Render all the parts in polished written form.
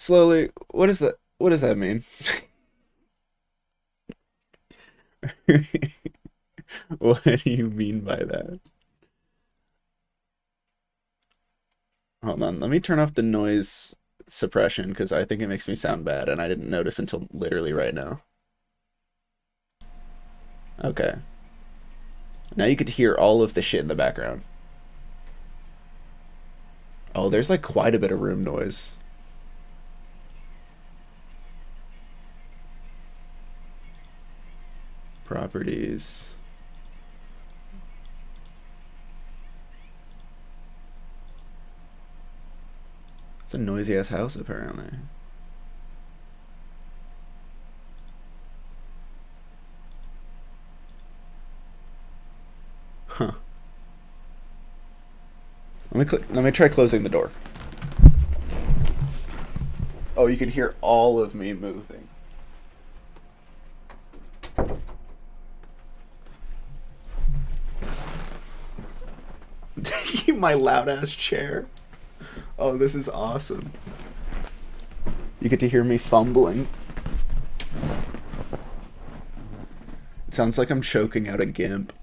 Slowly, what is that? What does that mean? What do you mean by that? Hold on, let me turn off the noise suppression because I think it makes me sound bad and I didn't notice until literally right now. Okay. Now you get to hear all of the shit in the background. Oh, there's like quite a bit of room noise. Properties. It's a noisy ass house apparently. Huh. Let me try closing the door. Oh, you can hear all of me moving. My loud ass chair. Oh, this is awesome. You get to hear me fumbling. It sounds like I'm choking out a gimp.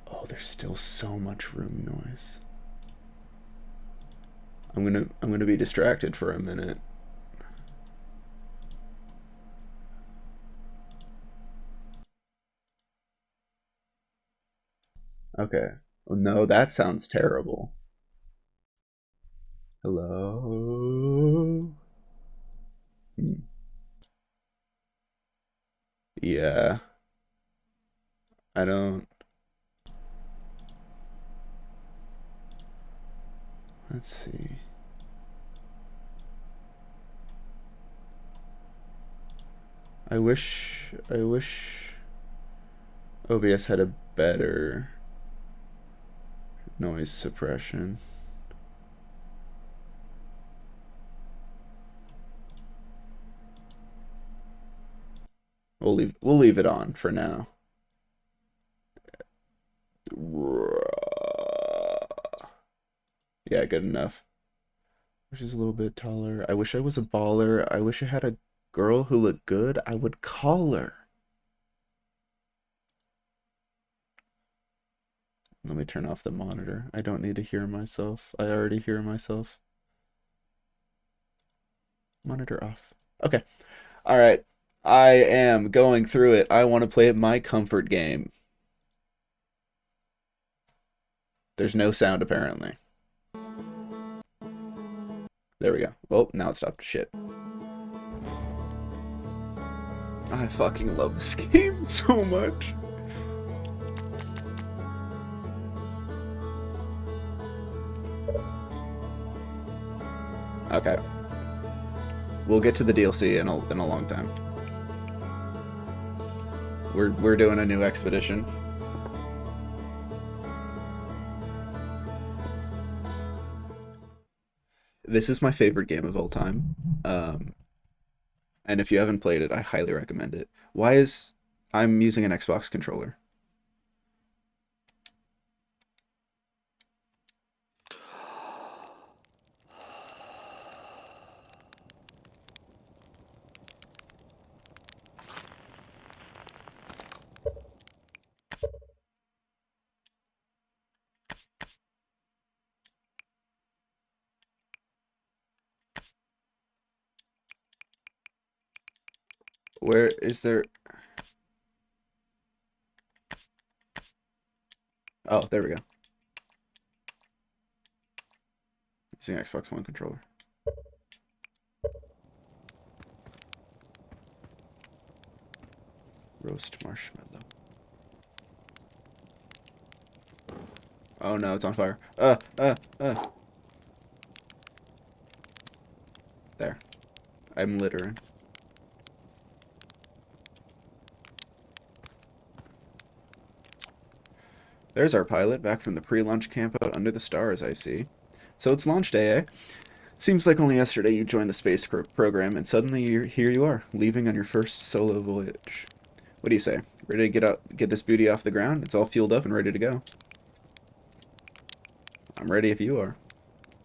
Oh, there's still so much room noise. I'm gonna be distracted for a minute. Okay. Oh, no, that sounds terrible. Hello? Hmm. Yeah. I don't. Let's see. I wish OBS had a better noise suppression. We'll leave it on for now. Yeah, good enough. Wish is a little bit taller. I wish I was a baller. I wish I had a girl who looked good. I would call her. Let me turn off the monitor. I don't need to hear myself. I already hear myself. Monitor off. Okay. All right. I am going through it. I want to play my comfort game. There's no sound apparently. There we go. Well, now it stopped. Shit. I fucking love this game so much. Okay. We'll get to the DLC in a long time. We're doing a new expedition. This is my favorite game of all time. And if you haven't played it, I highly recommend it. Why is I'm using an Xbox controller? Where is there? Oh, there we go. Using Xbox One controller. Roast marshmallow. Oh no, it's on fire. There. I'm littering. There's our pilot, back from the pre-launch camp out under the stars, I see. So it's launch day, eh? Seems like only yesterday you joined the space program, and suddenly here you are, leaving on your first solo voyage. What do you say? Ready to get this beauty off the ground? It's all fueled up and ready to go. I'm ready if you are. Are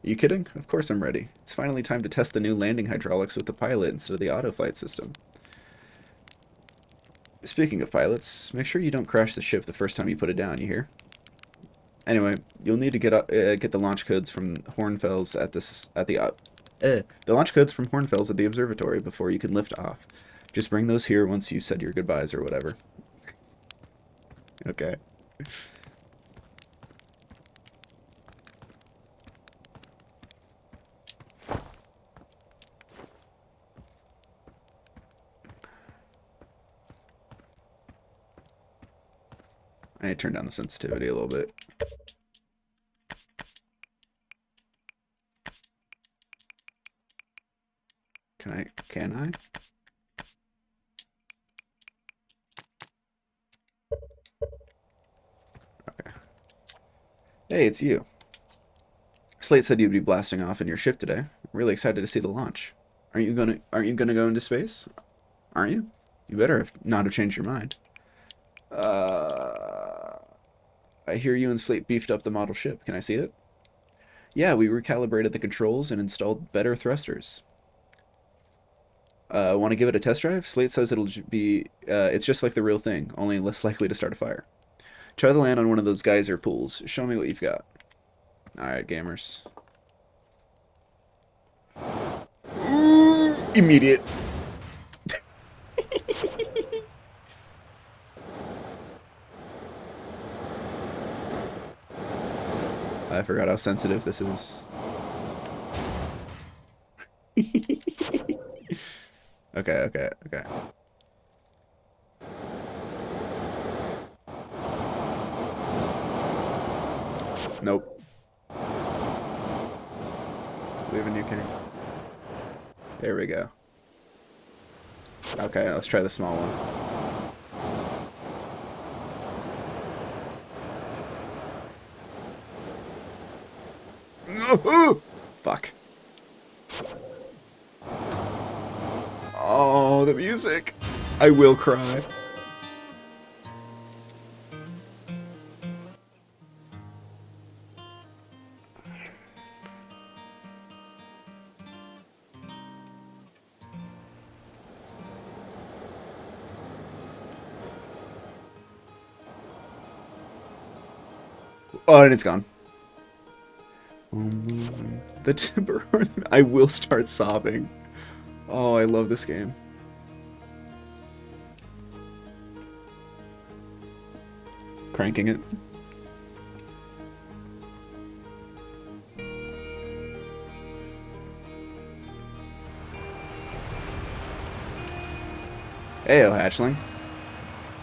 you kidding? Of course I'm ready. It's finally time to test the new landing hydraulics with the pilot instead of the autoflight system. Speaking of pilots, make sure you don't crash the ship the first time you put it down, you hear? Anyway, you'll need to get the launch codes from Hornfels the launch codes from Hornfels at the observatory before you can lift off. Just bring those here once you said your goodbyes or whatever. Okay. I need to turn down the sensitivity a little bit. Can I? Okay. Hey, it's you. Slate said you'd be blasting off in your ship today. I'm really excited to see the launch. Aren't you gonna go into space? Aren't you? You better not have changed your mind. I hear you and Slate beefed up the model ship. Can I see it? Yeah, we recalibrated the controls and installed better thrusters. Want to give it a test drive? Slate says it's just like the real thing, only less likely to start a fire. Try to land on one of those geyser pools. Show me what you've got. Alright, gamers. Immediate. I forgot how sensitive this is. Okay. Nope. We have a new king. There we go. Okay, let's try the small one. Fuck. Oh, the music. I will cry. Oh, and it's gone. The timber. I will start sobbing. Oh, I love this game. Cranking it. Heyo, hatchling.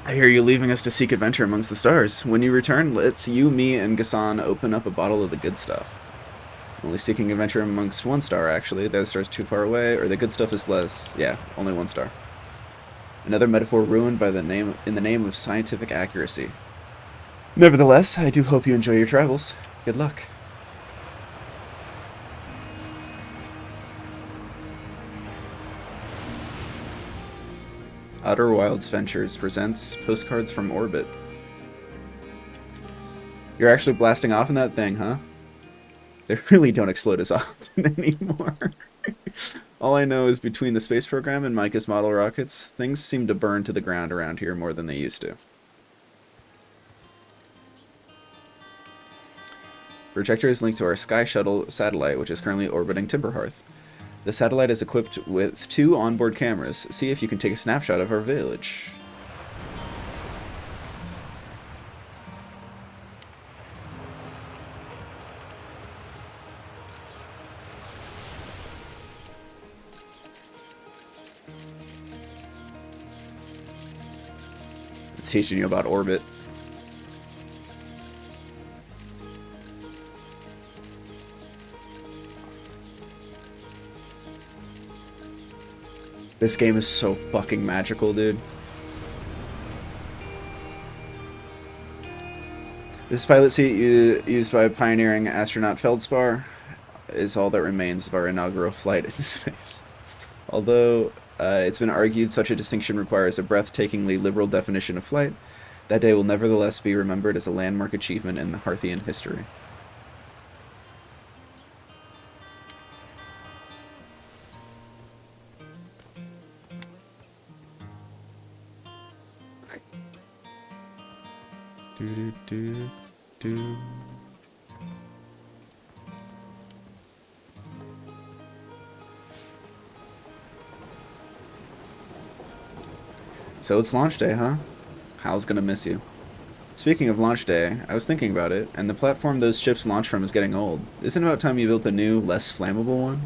I hear you leaving us to seek adventure amongst the stars. When you return, let's you, me, and Gassan open up a bottle of the good stuff. Only seeking adventure amongst one star, actually. The other star's too far away, or the good stuff is less. Yeah, only one star. Another metaphor ruined by in the name of scientific accuracy. Nevertheless, I do hope you enjoy your travels. Good luck. Outer Wilds Ventures presents Postcards from Orbit. You're actually blasting off in that thing, huh? They really don't explode as often anymore. All I know is between the space program and Micah's model rockets, things seem to burn to the ground around here more than they used to. Projector is linked to our Sky Shuttle satellite, which is currently orbiting Timberhearth. The satellite is equipped with 2 onboard cameras. See if you can take a snapshot of our village. It's teaching you about orbit. This game is so fucking magical, dude. This pilot seat used by pioneering astronaut Feldspar is all that remains of our inaugural flight into space. Although it's been argued such a distinction requires a breathtakingly liberal definition of flight, that day will nevertheless be remembered as a landmark achievement in the Hearthian history. Do do do do. So it's launch day, huh? Hal's gonna miss you. Speaking of launch day, I was thinking about it, and the platform those ships launch from is getting old. Isn't it about time you built a new, less flammable one?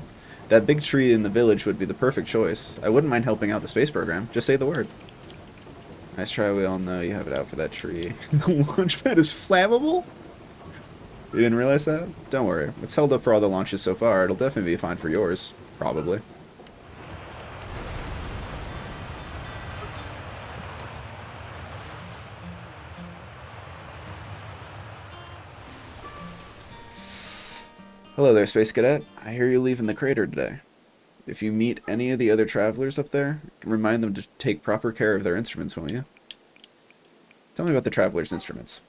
That big tree in the village would be the perfect choice. I wouldn't mind helping out the space program. Just say the word. Nice try, we all know you have it out for that tree. The launch pad is flammable? You didn't realize that? Don't worry. It's held up for all the launches so far. It'll definitely be fine for yours. Probably. Hello there, Space Cadet. I hear you're leaving the crater today. If you meet any of the other travelers up there, remind them to take proper care of their instruments, won't you? Tell me about the travelers' instruments.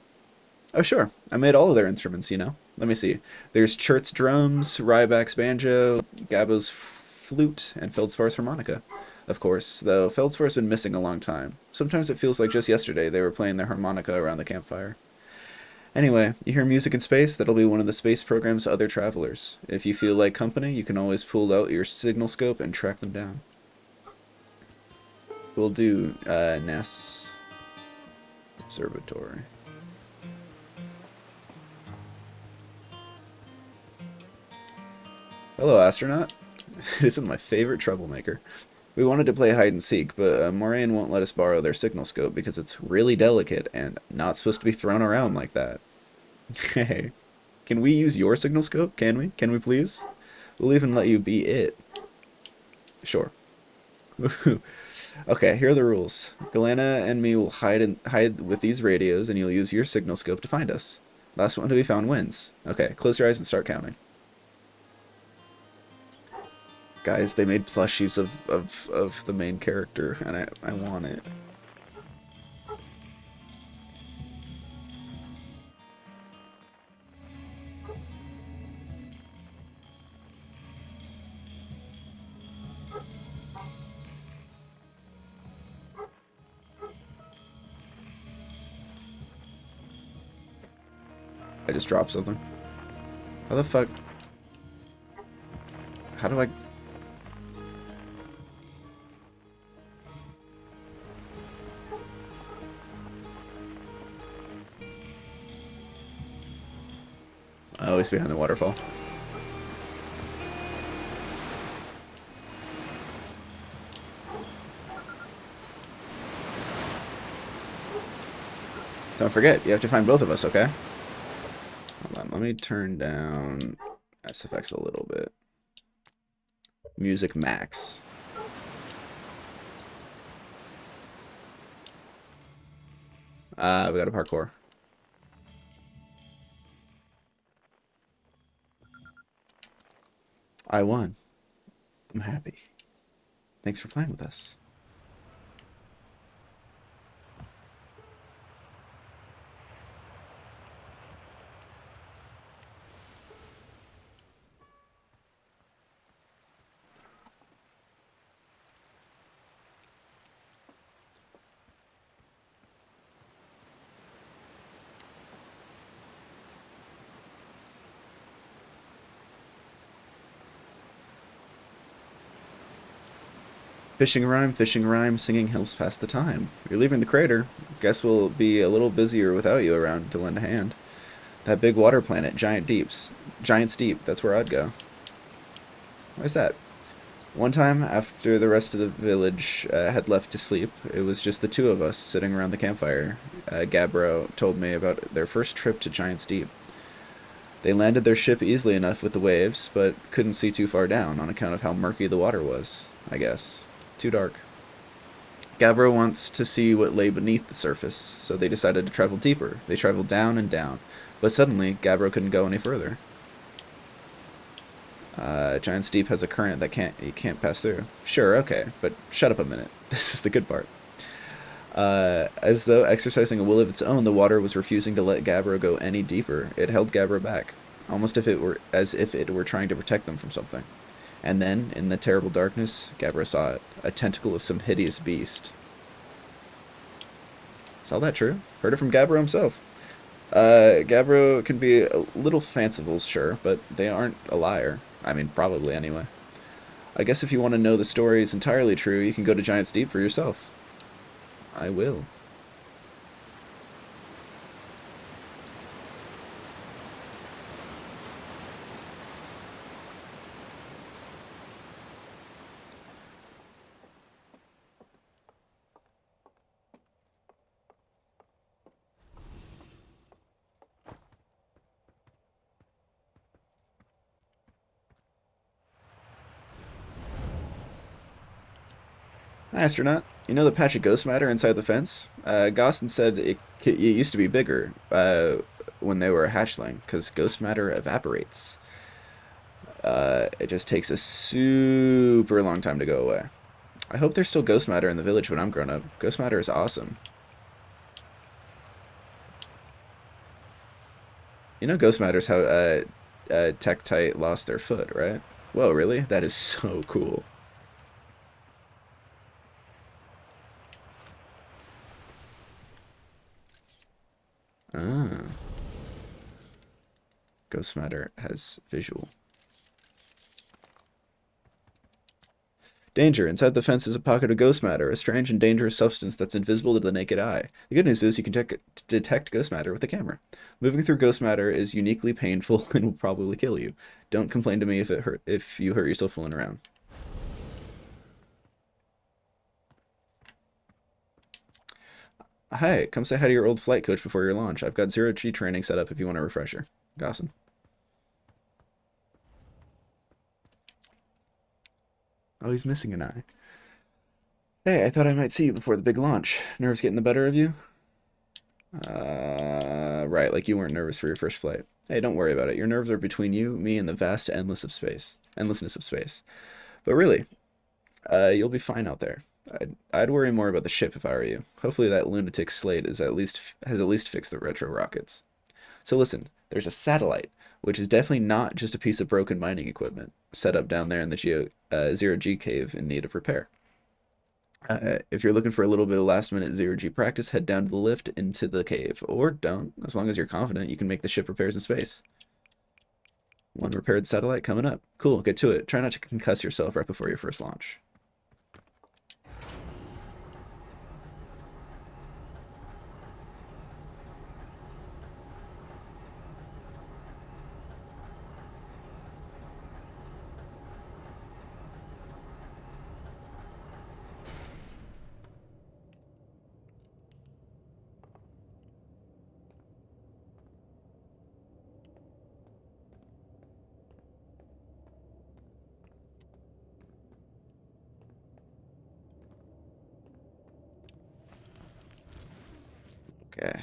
Oh, sure. I made all of their instruments, you know. Let me see. There's Chert's drums, Ryback's banjo, Gabbo's flute, and Feldspar's harmonica. Of course, though Feldspar's been missing a long time. Sometimes it feels like just yesterday they were playing their harmonica around the campfire. Anyway, you hear music in space, that'll be one of the space program's other travelers. If you feel like company, you can always pull out your signal scope and track them down. We'll do Ness Observatory. Hello, astronaut. It isn't my favorite troublemaker. We wanted to play hide and seek, but Moraine won't let us borrow their signal scope because it's really delicate and not supposed to be thrown around like that. Hey, can we use your signal scope? Can we? Can we please? We'll even let you be it. Sure. Okay, here are the rules. Galena and me will hide with these radios, and you'll use your signal scope to find us. Last one to be found wins. Okay, close your eyes and start counting. Guys, they made plushies of the main character, and I want it. I just dropped something. How the fuck? How do I... Oh, it's behind the waterfall. Don't forget, you have to find both of us, okay? Hold on, let me turn down SFX a little bit. Music max. We got a parkour. I won. I'm happy. Thanks for playing with us. Fishing rhyme, singing helps pass the time. You're leaving the crater. Guess we'll be a little busier without you around to lend a hand. That big water planet, Giant's Deep, that's where I'd go. Why's that? One time, after the rest of the village had left to sleep, it was just the two of us sitting around the campfire. Gabbro told me about their first trip to Giant's Deep. They landed their ship easily enough with the waves, but couldn't see too far down on account of how murky the water was, I guess. Too dark. Gabbro wants to see what lay beneath the surface, so they decided to travel deeper. They traveled down and down, but suddenly Gabbro couldn't go any further. Giant's Deep has a current that you can't pass through. Sure, okay, but shut up a minute. This is the good part. As though exercising a will of its own, the water was refusing to let Gabbro go any deeper. It held Gabbro back, almost as if it were trying to protect them from something. And then, in the terrible darkness, Gabbro saw it. A tentacle of some hideous beast. Is all that true? Heard it from Gabbro himself. Gabbro can be a little fanciful, sure, but they aren't a liar. I mean, probably anyway. I guess if you want to know the story is entirely true, you can go to Giant's Deep for yourself. I will. Hi, astronaut. You know the patch of ghost matter inside the fence? Gostin said it used to be bigger when they were a hatchling, because ghost matter evaporates. It just takes a super long time to go away. I hope there's still ghost matter in the village when I'm grown up. Ghost matter is awesome. You know ghost matter's how Tektite lost their foot, right? Whoa, really? That is so cool. Ah, ghost matter has visual. Danger. Inside the fence is a pocket of ghost matter, a strange and dangerous substance that's invisible to the naked eye. The good news is you can detect ghost matter with the camera. Moving through ghost matter is uniquely painful and will probably kill you. Don't complain to me if you hurt yourself fooling around. Hi, come say hi to your old flight coach before your launch. I've got zero-G training set up if you want a refresher. Gossin. Oh, he's missing an eye. Hey, I thought I might see you before the big launch. Nerves getting the better of you? Right, like you weren't nervous for your first flight. Hey, don't worry about it. Your nerves are between you, me, and the vast endlessness of space. But really, you'll be fine out there. I'd worry more about the ship if I were you. Hopefully that lunatic Slate has at least fixed the retro rockets. So listen, there's a satellite, which is definitely not just a piece of broken mining equipment set up down there in the zero G cave in need of repair. If you're looking for a little bit of last minute zero G practice, head down to the lift into the cave. Or don't. As long as you're confident, you can make the ship repairs in space. One repaired satellite coming up. Cool, get to it. Try not to concuss yourself right before your first launch. Okay.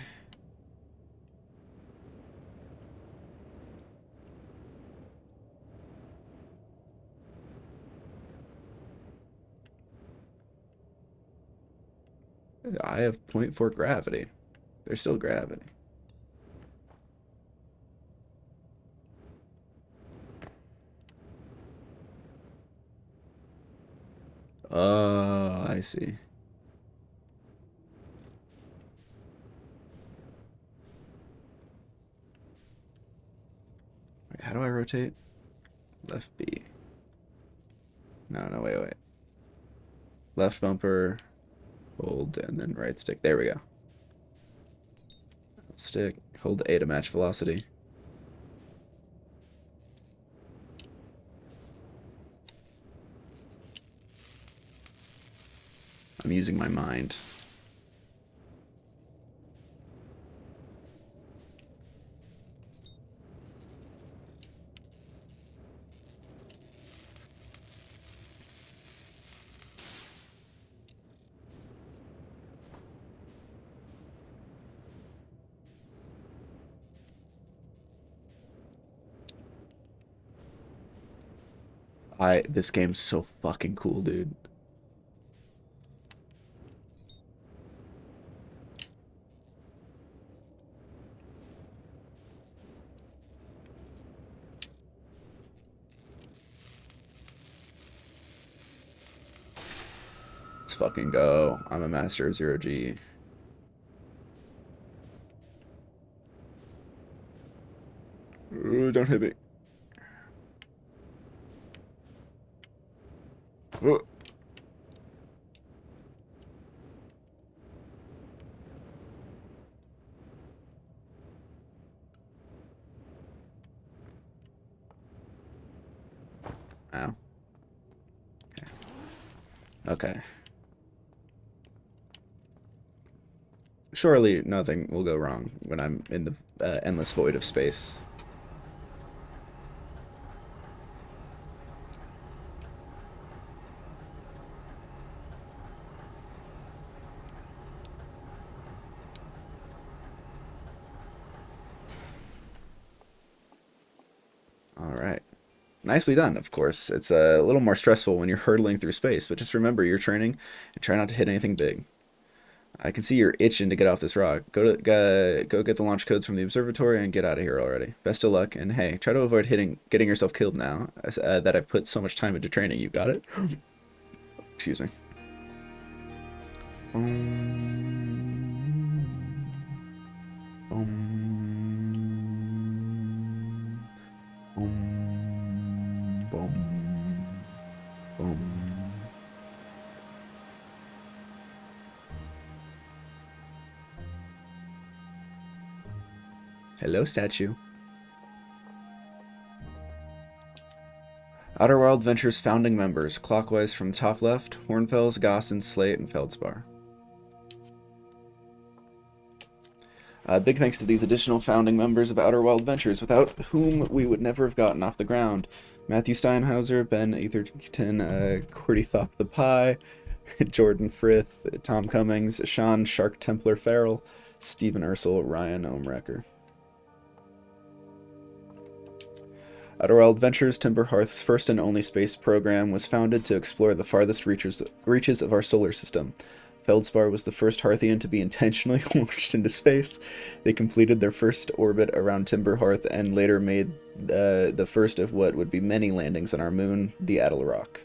I have point 0.4 gravity. There's still gravity. Oh, I see. Wait, how do I rotate? Left B. No, no, wait, wait. Left bumper, hold, and then right stick. There we go. Stick, hold A to match velocity. I'm using my mind. This game's so fucking cool, dude. Let's fucking go. I'm a master of zero G. Ooh, don't hit me. Ooh. Ow. Okay. Okay. Surely nothing will go wrong when I'm in the endless void of space. All right. Nicely done, of course. It's a little more stressful when you're hurtling through space, but just remember you're training and try not to hit anything big. I can see you're itching to get off this rock. Go get the launch codes from the observatory and get out of here already. Best of luck, and hey, try to avoid getting yourself killed now that I've put so much time into training. You got it? Excuse me. Hello, statue. Outer Wild Ventures founding members, clockwise from top left, Hornfels, Gossen, Slate, and Feldspar. Big thanks to these additional founding members of Outer Wild Ventures, without whom we would never have gotten off the ground. Matthew Steinhauser, Ben Etherton, Cordy Thop the Pie, Jordan Frith, Tom Cummings, Sean Shark Templar Farrell, Stephen Ursel, Ryan Omrecker. Outer Wild Ventures, Timber Hearth's first and only space program, was founded to explore the farthest reaches of our solar system. Feldspar was the first Hearthian to be intentionally launched into space. They completed their first orbit around Timber Hearth and later made the first of what would be many landings on our moon, the Adelrock.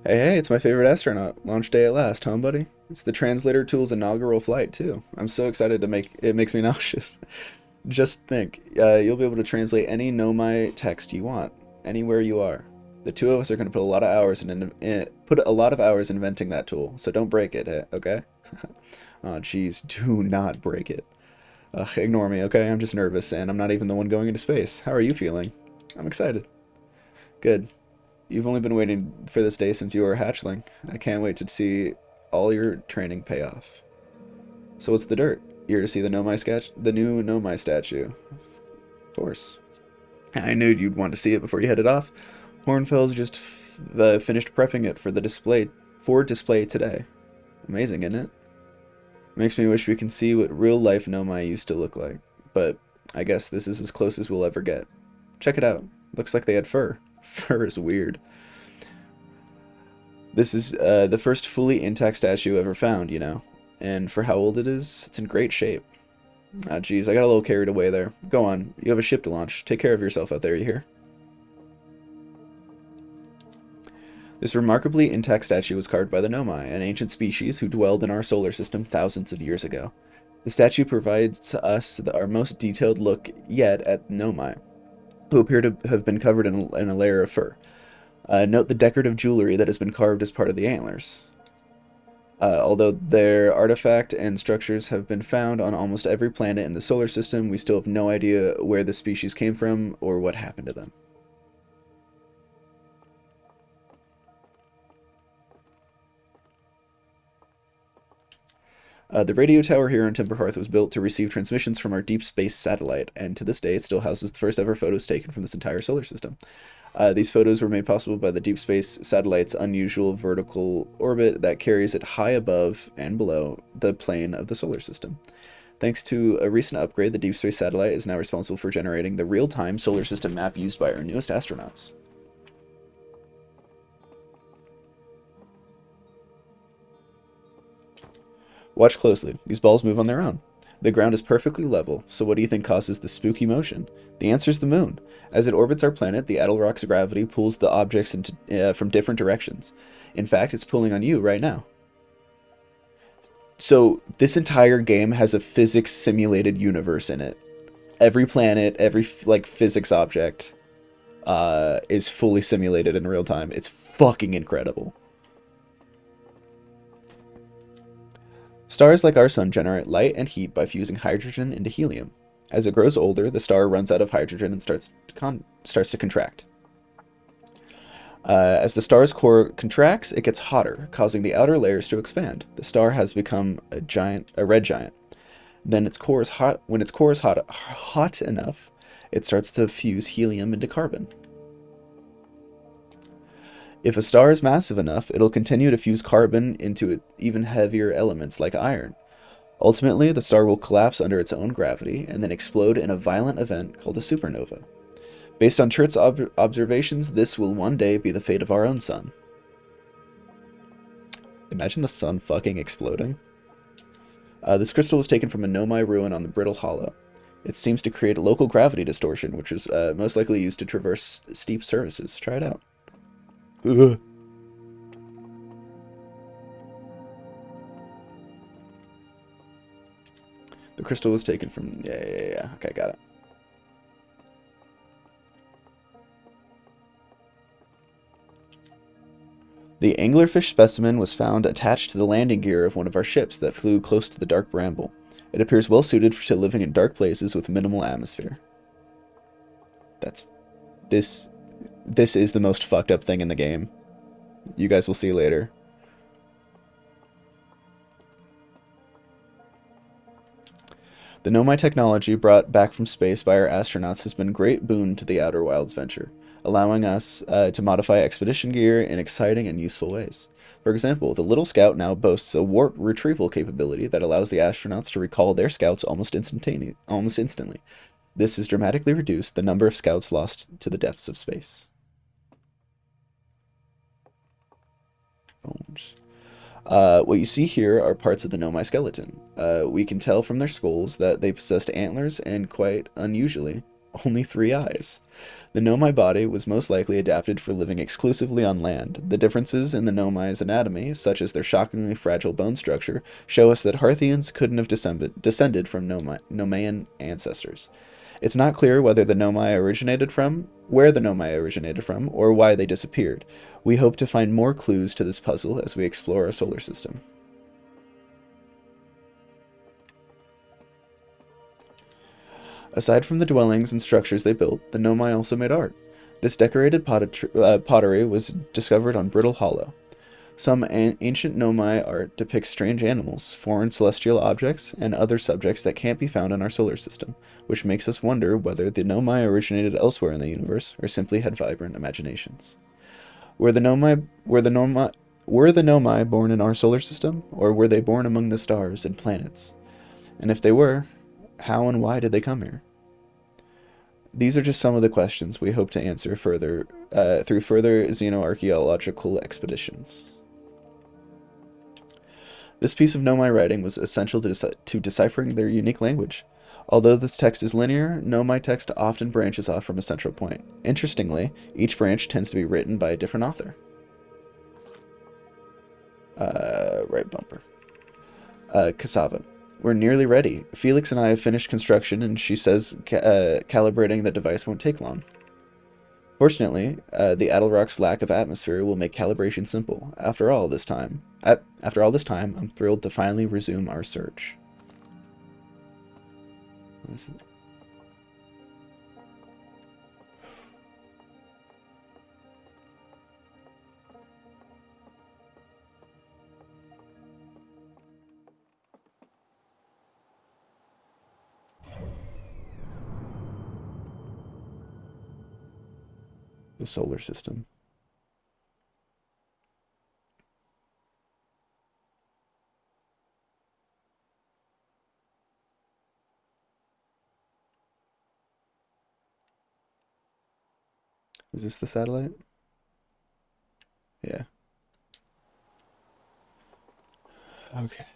Hey, it's my favorite astronaut. Launch day at last, huh, buddy? It's the translator tool's inaugural flight, too. I'm so excited to it makes me nauseous. Just think, you'll be able to translate any Nomai text you want, anywhere you are. The two of us are going to put a lot of hours inventing that tool, so don't break it, okay? Oh, jeez, do not break it. Ignore me, okay? I'm just nervous, and I'm not even the one going into space. How are you feeling? I'm excited. Good. You've only been waiting for this day since you were a hatchling. I can't wait to see all your training pay off. So what's the dirt? You're to see the new Nomai statue. Of course. I knew you'd want to see it before you headed off. Hornfels just finished prepping it for display today. Amazing, isn't it? Makes me wish we can see what real life Nomai used to look like. But I guess this is as close as we'll ever get. Check it out. Looks like they had fur. Fur is weird. This is the first fully intact statue ever found, you know. And for how old it is, it's in great shape. Ah, geez, I got a little carried away there. Go on, you have a ship to launch. Take care of yourself out there, you hear? This remarkably intact statue was carved by the Nomai, an ancient species who dwelled in our solar system thousands of years ago. The statue provides us our most detailed look yet at Nomai, who appear to have been covered in a layer of fur. Note the decorative jewelry that has been carved as part of the antlers. Although their artifact and structures have been found on almost every planet in the solar system, we still have no idea where the species came from or what happened to them. The radio tower here on Timber Hearth was built to receive transmissions from our deep space satellite, and to this day it still houses the first ever photos taken from this entire solar system. These photos were made possible by the deep space satellite's unusual vertical orbit that carries it high above and below the plane of the solar system. Thanks to a recent upgrade, the deep space satellite is now responsible for generating the real-time solar system map used by our newest astronauts. Watch closely. These balls move on their own. The ground is perfectly level, so what do you think causes this spooky motion? The answer is the moon. As it orbits our planet, the Adelrock's gravity pulls the objects from different directions. In fact, it's pulling on you right now. So this entire game has a physics simulated universe in it. Every planet, every like physics object is fully simulated in real time. It's fucking incredible. Stars like our sun generate light and heat by fusing hydrogen into helium. As it grows older, the star runs out of hydrogen and starts to contract. As the star's core contracts, it gets hotter, causing the outer layers to expand. The star has become a red giant. Then its core is hot. When its core is hot enough, it starts to fuse helium into carbon. If a star is massive enough, it'll continue to fuse carbon into even heavier elements like iron. Ultimately, the star will collapse under its own gravity and then explode in a violent event called a supernova. Based on Church's observations, this will one day be the fate of our own sun. Imagine the sun fucking exploding. This crystal was taken from a Nomai ruin on the Brittle Hollow. It seems to create a local gravity distortion, which is most likely used to traverse steep surfaces. Try it out. Ugh. The crystal was taken from... Yeah. Okay, got it. The anglerfish specimen was found attached to the landing gear of one of our ships that flew close to the dark bramble. It appears well suited to living in dark places with minimal atmosphere. This is the most fucked up thing in the game. You guys will see later. The Nomai technology brought back from space by our astronauts has been a great boon to the Outer Wilds venture, allowing us to modify expedition gear in exciting and useful ways. For example, the Little Scout now boasts a warp retrieval capability that allows the astronauts to recall their scouts almost instantly. This has dramatically reduced the number of scouts lost to the depths of space. Bones. What you see here are parts of the Nomai skeleton. We can tell from their skulls that they possessed antlers and, quite unusually, only 3 eyes. The Nomai body was most likely adapted for living exclusively on land. The differences in the Nomai's anatomy, such as their shockingly fragile bone structure, show us that Harthians couldn't have descended from Nomaian ancestors. It's not clear where the Nomai originated from, or why they disappeared. We hope to find more clues to this puzzle as we explore our solar system. Aside from the dwellings and structures they built, the Nomai also made art. This decorated pottery was discovered on Brittle Hollow. Some ancient Nomai art depicts strange animals, foreign celestial objects, and other subjects that can't be found in our solar system, which makes us wonder whether the Nomai originated elsewhere in the universe or simply had vibrant imaginations. Were the Nomai born in our solar system, or were they born among the stars and planets? And if they were, how and why did they come here? These are just some of the questions we hope to answer further through further xenoarchaeological expeditions. This piece of Nomai writing was essential to deciphering their unique language. Although this text is linear, Nomai text often branches off from a central point. Interestingly, each branch tends to be written by a different author. Right bumper. Cassava. We're nearly ready. Felix and I have finished construction, and she says calibrating the device won't take long. Fortunately, the Adelrock's lack of atmosphere will make calibration simple. After all this time, I'm thrilled to finally resume our search. What is it? The solar system. Is this the satellite? Yeah. Okay.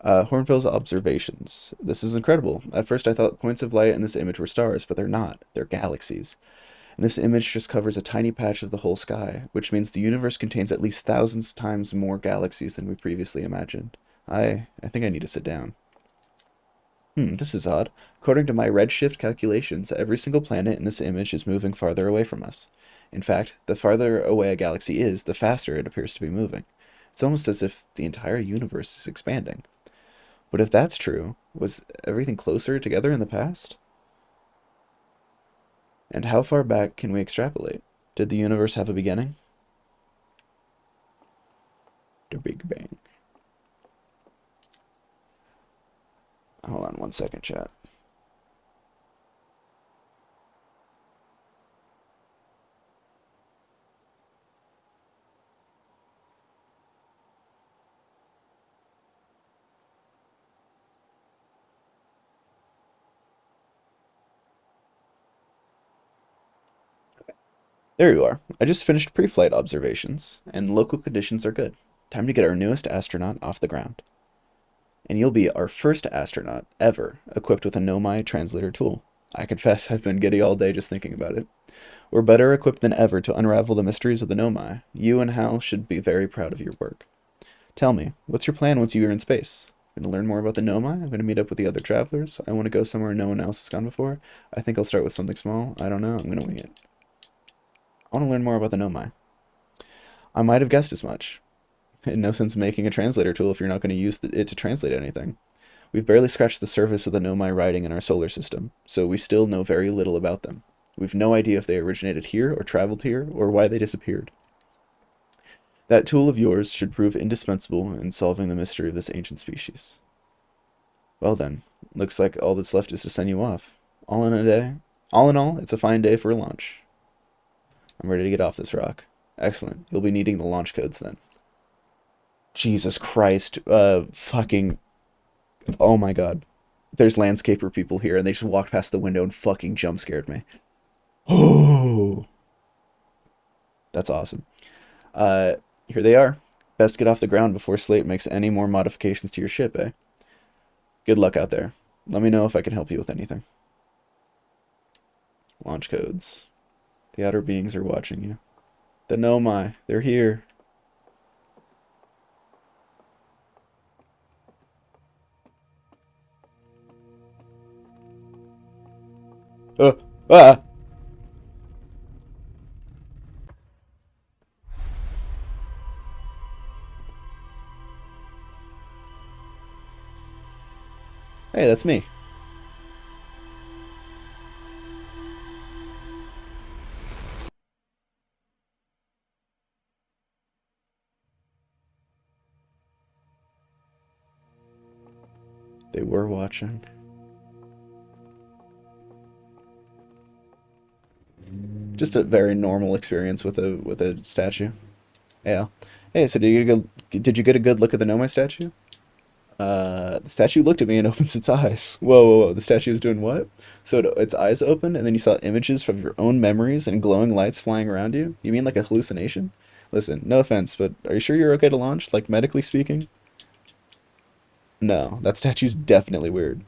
Hornfield's observations. This is incredible. At first I thought points of light in this image were stars, but they're not. They're galaxies. And this image just covers a tiny patch of the whole sky, which means the universe contains at least thousands times more galaxies than we previously imagined. I think I need to sit down. This is odd. According to my redshift calculations, every single planet in this image is moving farther away from us. In fact, the farther away a galaxy is, the faster it appears to be moving. It's almost as if the entire universe is expanding. But if that's true, was everything closer together in the past? And how far back can we extrapolate? Did the universe have a beginning? The Big Bang. Hold on 1 second, chat. There you are. I just finished pre-flight observations, and local conditions are good. Time to get our newest astronaut off the ground. And you'll be our first astronaut ever equipped with a Nomai translator tool. I confess I've been giddy all day just thinking about it. We're better equipped than ever to unravel the mysteries of the Nomai. You and Hal should be very proud of your work. Tell me, what's your plan once you're in space? I'm going to learn more about the Nomai. I'm going to meet up with the other travelers. I want to go somewhere no one else has gone before. I think I'll start with something small. I don't know. I'm going to wing it. I want to learn more about the Nomai. I might have guessed as much. No sense making a translator tool if you're not going to use it to translate anything. We've barely scratched the surface of the Nomai writing in our solar system, so we still know very little about them. We've no idea if they originated here or traveled here or why they disappeared. That tool of yours should prove indispensable in solving the mystery of this ancient species. Well then, looks like all that's left is to send you off. All in all, it's a fine day for a launch. I'm ready to get off this rock. Excellent. You'll be needing the launch codes then. Jesus Christ. Fucking... Oh my god. There's landscaper people here, and they just walked past the window and fucking jump scared me. Oh! That's awesome. Here they are. Best get off the ground before Slate makes any more modifications to your ship, eh? Good luck out there. Let me know if I can help you with anything. Launch codes. The outer beings are watching you. The Nomai, they're here. Ah! Hey, that's me. They were watching. Just a very normal experience with a statue. Yeah. Hey, so did you get a good look at the Nomai statue? The statue looked at me and opens its eyes. Whoa, whoa, whoa. The statue is doing what? So its eyes opened, and then you saw images from your own memories and glowing lights flying around you? You mean like a hallucination? Listen, no offense, but are you sure you're okay to launch, like medically speaking? No, that statue's definitely weird.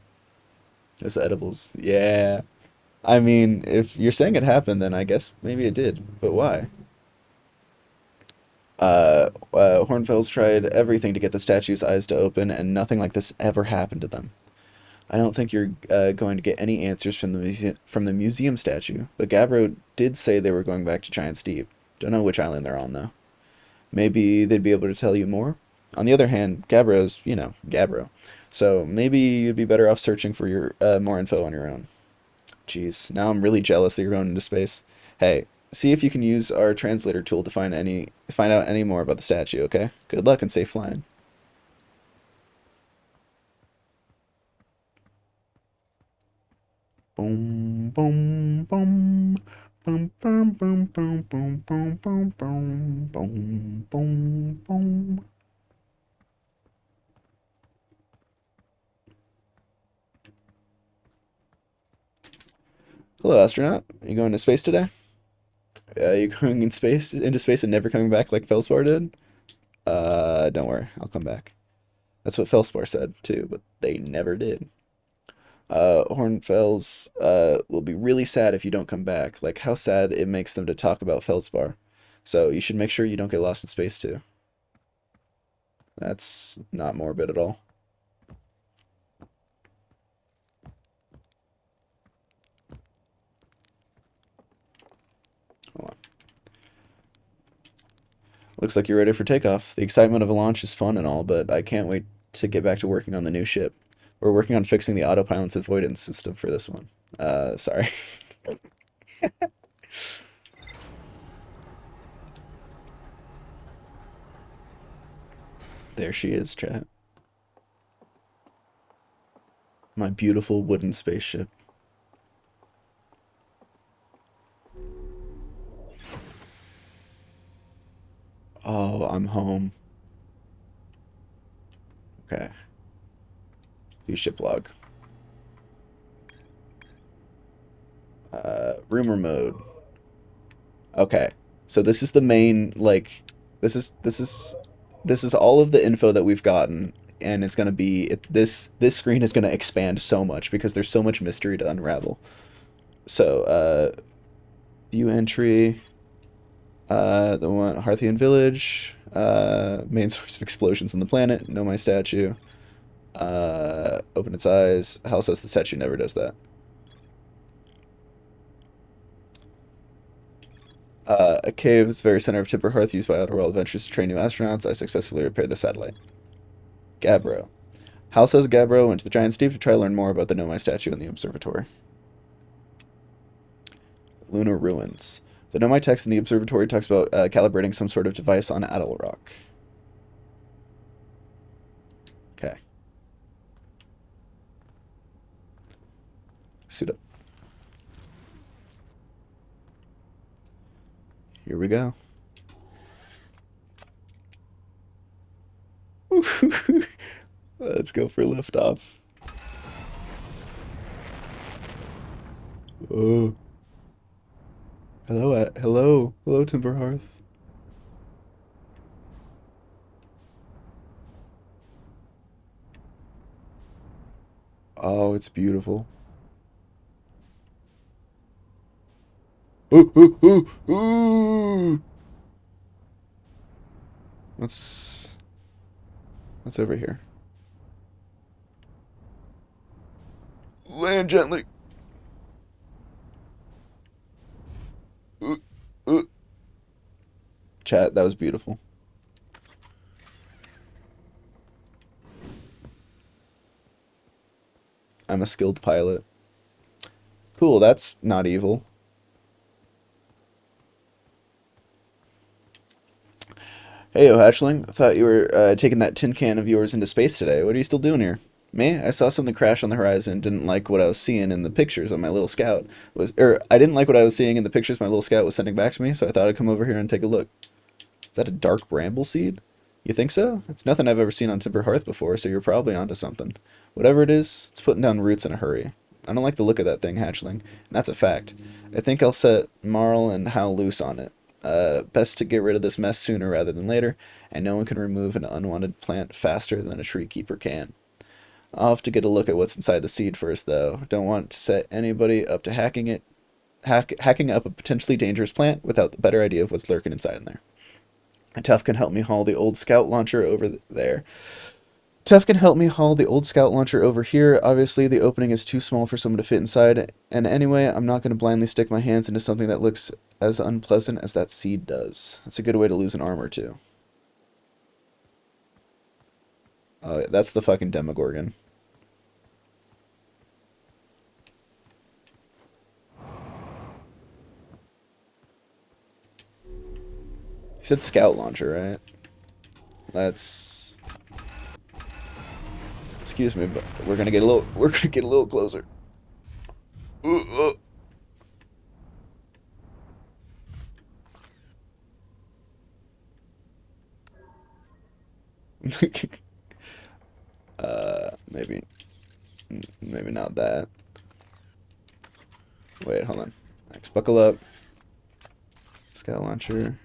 Those edibles. Yeah. I mean, if you're saying it happened, then I guess maybe it did. But why? Hornfels tried everything to get the statue's eyes to open, and nothing like this ever happened to them. I don't think you're going to get any answers from the museum statue, but Gabbro did say they were going back to Giant's Deep. Don't know which island they're on, though. Maybe they'd be able to tell you more? On the other hand, Gabbro's, Gabbro. So maybe you'd be better off searching for your more info on your own. Jeez, now I'm really jealous that you're going into space. Hey, see if you can use our translator tool to find out any more about the statue, okay? Good luck and safe flying. Boom, boom, boom. Boom, boom, boom, boom, boom, boom, boom, boom, boom, boom, boom. Hello, astronaut. Are you going to space today? You going into space and never coming back like Felspar did? Don't worry, I'll come back. That's what Felspar said too, but they never did. Hornfels will be really sad if you don't come back. Like how sad it makes them to talk about Feldspar. So you should make sure you don't get lost in space too. That's not morbid at all. Hold on. Looks like you're ready for takeoff. The excitement of a launch is fun and all, but I can't wait to get back to working on the new ship. We're working on fixing the autopilot's avoidance system for this one. Sorry. There she is, chat. My beautiful wooden spaceship. Oh, I'm home. Okay. View ship log. Rumor mode. Okay. So this is the main, like, this is all of the info that we've gotten, and it's gonna be this screen is gonna expand so much because there's so much mystery to unravel. So, view entry, the one Harthian village, main source of explosions on the planet, know my statue, open its eyes. Hal says the statue never does that. A cave is the very center of Timber Hearth, used by Outer World Adventures to train new astronauts. I successfully repaired the satellite. Gabbro. Hal says Gabbro went to the Giant's Deep to try to learn more about the Nomai statue in the observatory. Lunar Ruins. The Nomai text in the observatory talks about calibrating some sort of device on Adel Rock. Okay. Suit up. Here we go. Let's go for liftoff. Oh. Hello, Timber Hearth. Oh, it's beautiful. Ooh, ooh, ooh, ooh. What's over here? Land gently. Ooh, ooh. Chat, that was beautiful. I'm a skilled pilot. Cool, that's not evil. Hey, yo, Hatchling. I thought you were taking that tin can of yours into space today. What are you still doing here? Me? I saw something crash on the horizon. Didn't like what I was seeing in the pictures on my little scout. I didn't like what I was seeing in the pictures my little scout was sending back to me, so I thought I'd come over here and take a look. Is that a dark bramble seed? You think so? It's nothing I've ever seen on Timber Hearth before, so you're probably onto something. Whatever it is, it's putting down roots in a hurry. I don't like the look of that thing, Hatchling, and that's a fact. I think I'll set Marl and Hal loose on it. Best to get rid of this mess sooner rather than later, and no one can remove an unwanted plant faster than a tree keeper can. I'll have to get a look at what's inside the seed first, though. Don't want to set anybody up to hacking up a potentially dangerous plant without the better idea of what's lurking inside in there. And Tuff can help me haul the old scout launcher over there. Tuff can help me haul the old scout launcher over here. Obviously, the opening is too small for someone to fit inside. And anyway, I'm not going to blindly stick my hands into something that looks as unpleasant as that seed does. That's a good way to lose an arm or two. Oh, yeah, that's the fucking Demogorgon. He said scout launcher, right? Let's... Excuse me, but we're gonna get a little closer. Ooh, maybe not that. Wait, hold on. Max, buckle up. Scout launcher.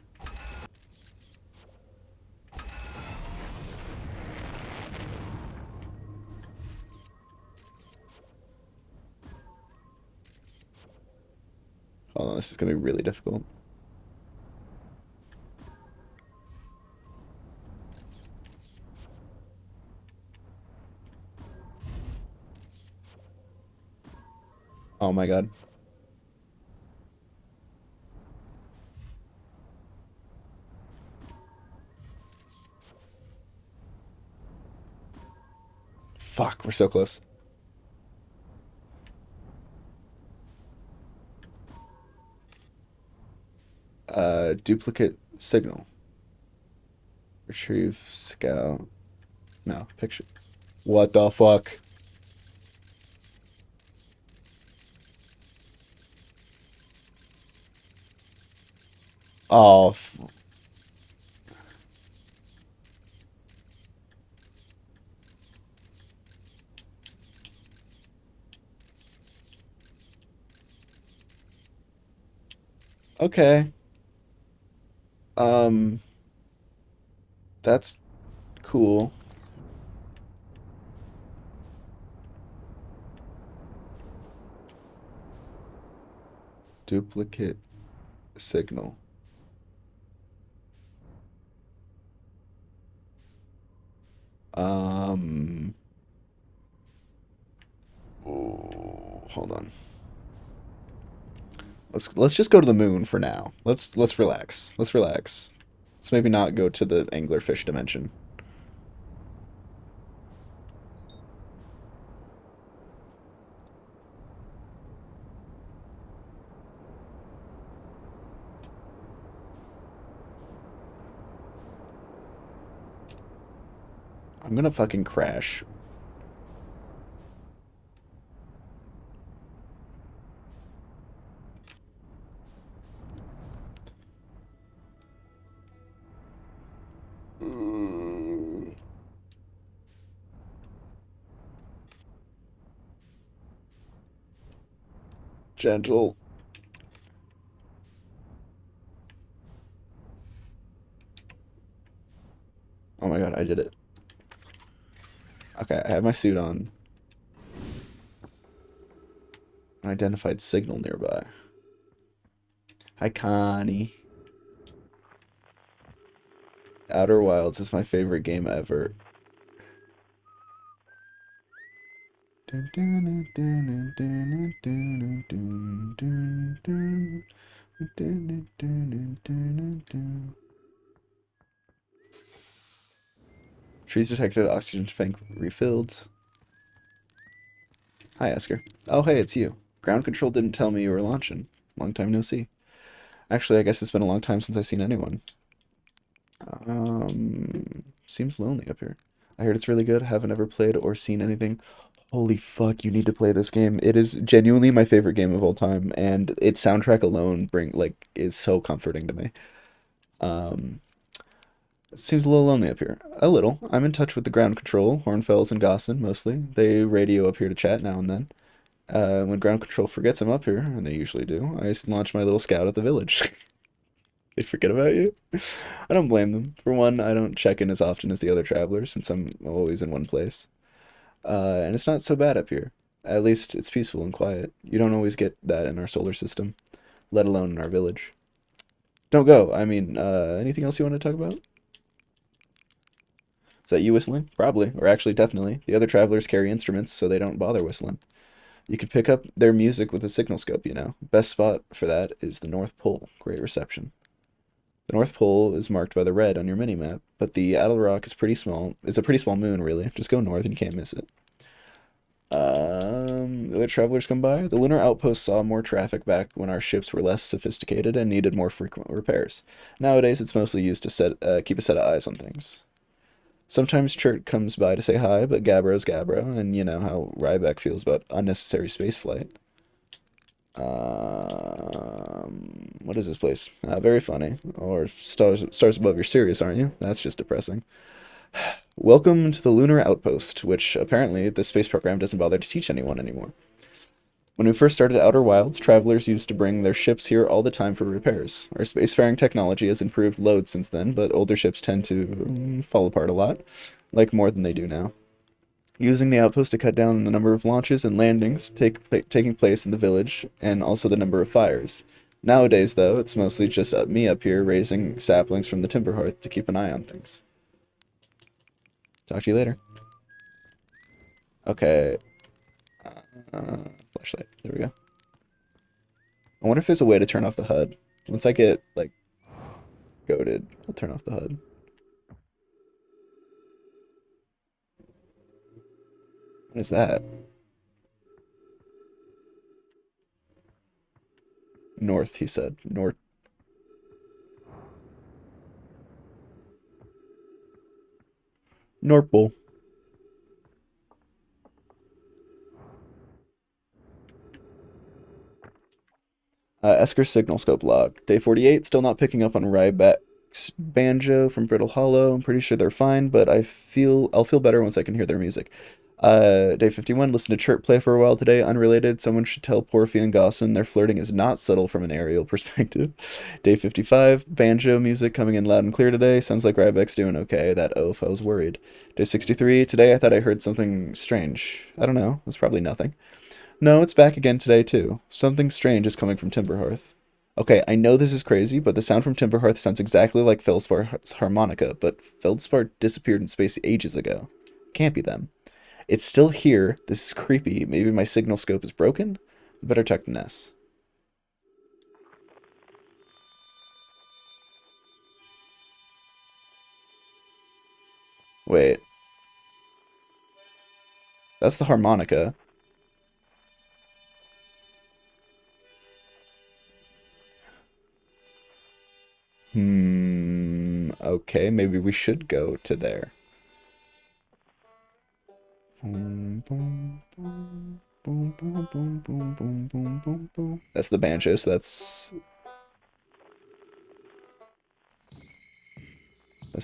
Oh, this is gonna be really difficult. Oh my god. Fuck, we're so close. Duplicate signal. Retrieve scout. No, picture. What the fuck? Oh, okay. Um, that's cool. Duplicate signal. Um, oh, hold on. Let's just go to the moon for now. Let's relax. Let's relax. Let's maybe not go to the anglerfish dimension. I'm gonna fucking crash. Gentle. Oh my god, I did it. Okay, I have my suit on. An identified signal nearby. Hi, Connie. Outer Wilds is my favorite game ever. Trees detected, oxygen tank refilled. Hi, Esker. Oh, hey, it's you. Ground control didn't tell me you were launching. Long time no see. Actually, I guess it's been a long time since I've seen anyone. Seems lonely up here. I heard it's really good. Haven't ever played or seen anything. Holy fuck, you need to play this game. It is genuinely my favorite game of all time, and its soundtrack alone is so comforting to me. Um, it seems a little lonely up here. A little. I'm in touch with the ground control, Hornfells and Gossin mostly. They radio up here to chat now and then. When ground control forgets I'm up here, and they usually do, I launch my little scout at the village. They forget about you. I don't blame them. For one, I don't check in as often as the other travelers since I'm always in one place. And it's not so bad up here. At least it's peaceful and quiet. You don't always get that in our solar system, let alone in our village. Don't go. I mean, anything else you want to talk about? Is that you whistling? Probably, or actually definitely. The other travelers carry instruments, so they don't bother whistling. You can pick up their music with a signal scope, you know. Best spot for that is the North Pole. Great reception. The North Pole is marked by the red on your minimap, but the Adel Rock is pretty small. It's a pretty small moon, really. Just go north and you can't miss it. The other travelers come by. The lunar outpost saw more traffic back when our ships were less sophisticated and needed more frequent repairs. Nowadays, it's mostly used to keep a set of eyes on things. Sometimes Chert comes by to say hi, but Gabbro's Gabbro, and you know how Ryback feels about unnecessary spaceflight. What is this place? Very funny. Or stars above, you're serious, aren't you? That's just depressing. Welcome to the Lunar Outpost, which apparently the space program doesn't bother to teach anyone anymore. When we first started Outer Wilds, travelers used to bring their ships here all the time for repairs. Our spacefaring technology has improved loads since then, but older ships tend to fall apart a lot, like more than they do now. Using the outpost to cut down on the number of launches and landings taking place in the village, and also the number of fires. Nowadays, though, it's mostly just me up here raising saplings from the timber hearth to keep an eye on things. Talk to you later. Okay. Flashlight. There we go. I wonder if there's a way to turn off the HUD. Once I get, like, goated, I'll turn off the HUD. What is that? North, he said. North. North Pole. Esker signal scope log. Day 48, still not picking up on Ryback's banjo from Brittle Hollow. I'm pretty sure they're fine, but I'll feel better once I can hear their music. Day 51, listen to Chirp play for a while today, unrelated. Someone should tell Porphy and Gosson their flirting is not subtle from an aerial perspective. Day 55, banjo music coming in loud and clear today. Sounds like Ryback's doing okay. That oaf, I was worried. Day 63, today I thought I heard something strange. I don't know, it's probably nothing. No, it's back again today, too. Something strange is coming from Timberhearth. Okay, I know this is crazy, but the sound from Timberhearth sounds exactly like Feldspar's harmonica, but Feldspar disappeared in space ages ago. Can't be them. It's still here. This is creepy. Maybe my signal scope is broken? Better check the NES. Wait. That's the harmonica. Okay, maybe we should go to there. Boom, boom, boom, boom, boom, boom, boom, boom, boom, boom, boom. That's the banjo, so that's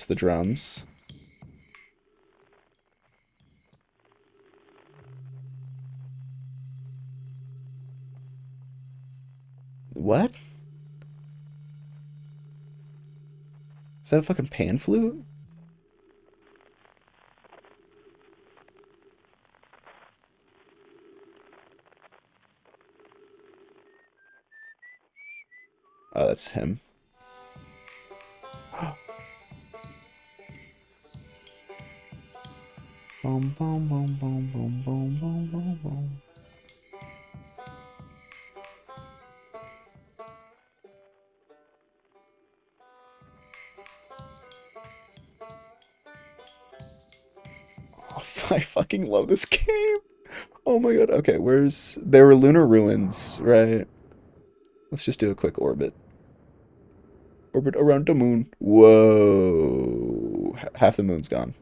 the drums. What? Is that a fucking pan flute? Oh, that's him. Boom, boom, boom, boom, boom, boom, boom, boom, boom. Oh, I fucking love this game. Oh my god. Okay, there were lunar ruins, right? Let's just do a quick orbit. Orbit around the moon. Whoa. Half the moon's gone.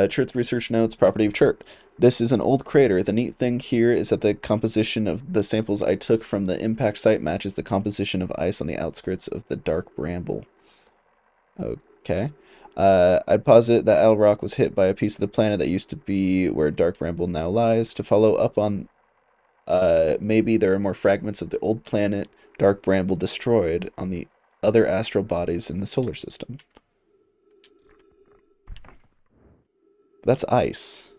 Chert research notes, property of Chert. This is an old crater. The neat thing here is that the composition of the samples I took from the impact site matches the composition of ice on the outskirts of the dark bramble. Okay. I'd posit that Owl Rock was hit by a piece of the planet that used to be where Dark Bramble now lies. To follow up on, maybe there are more fragments of the old planet Dark Bramble destroyed on the other astral bodies in the solar system. That's ice.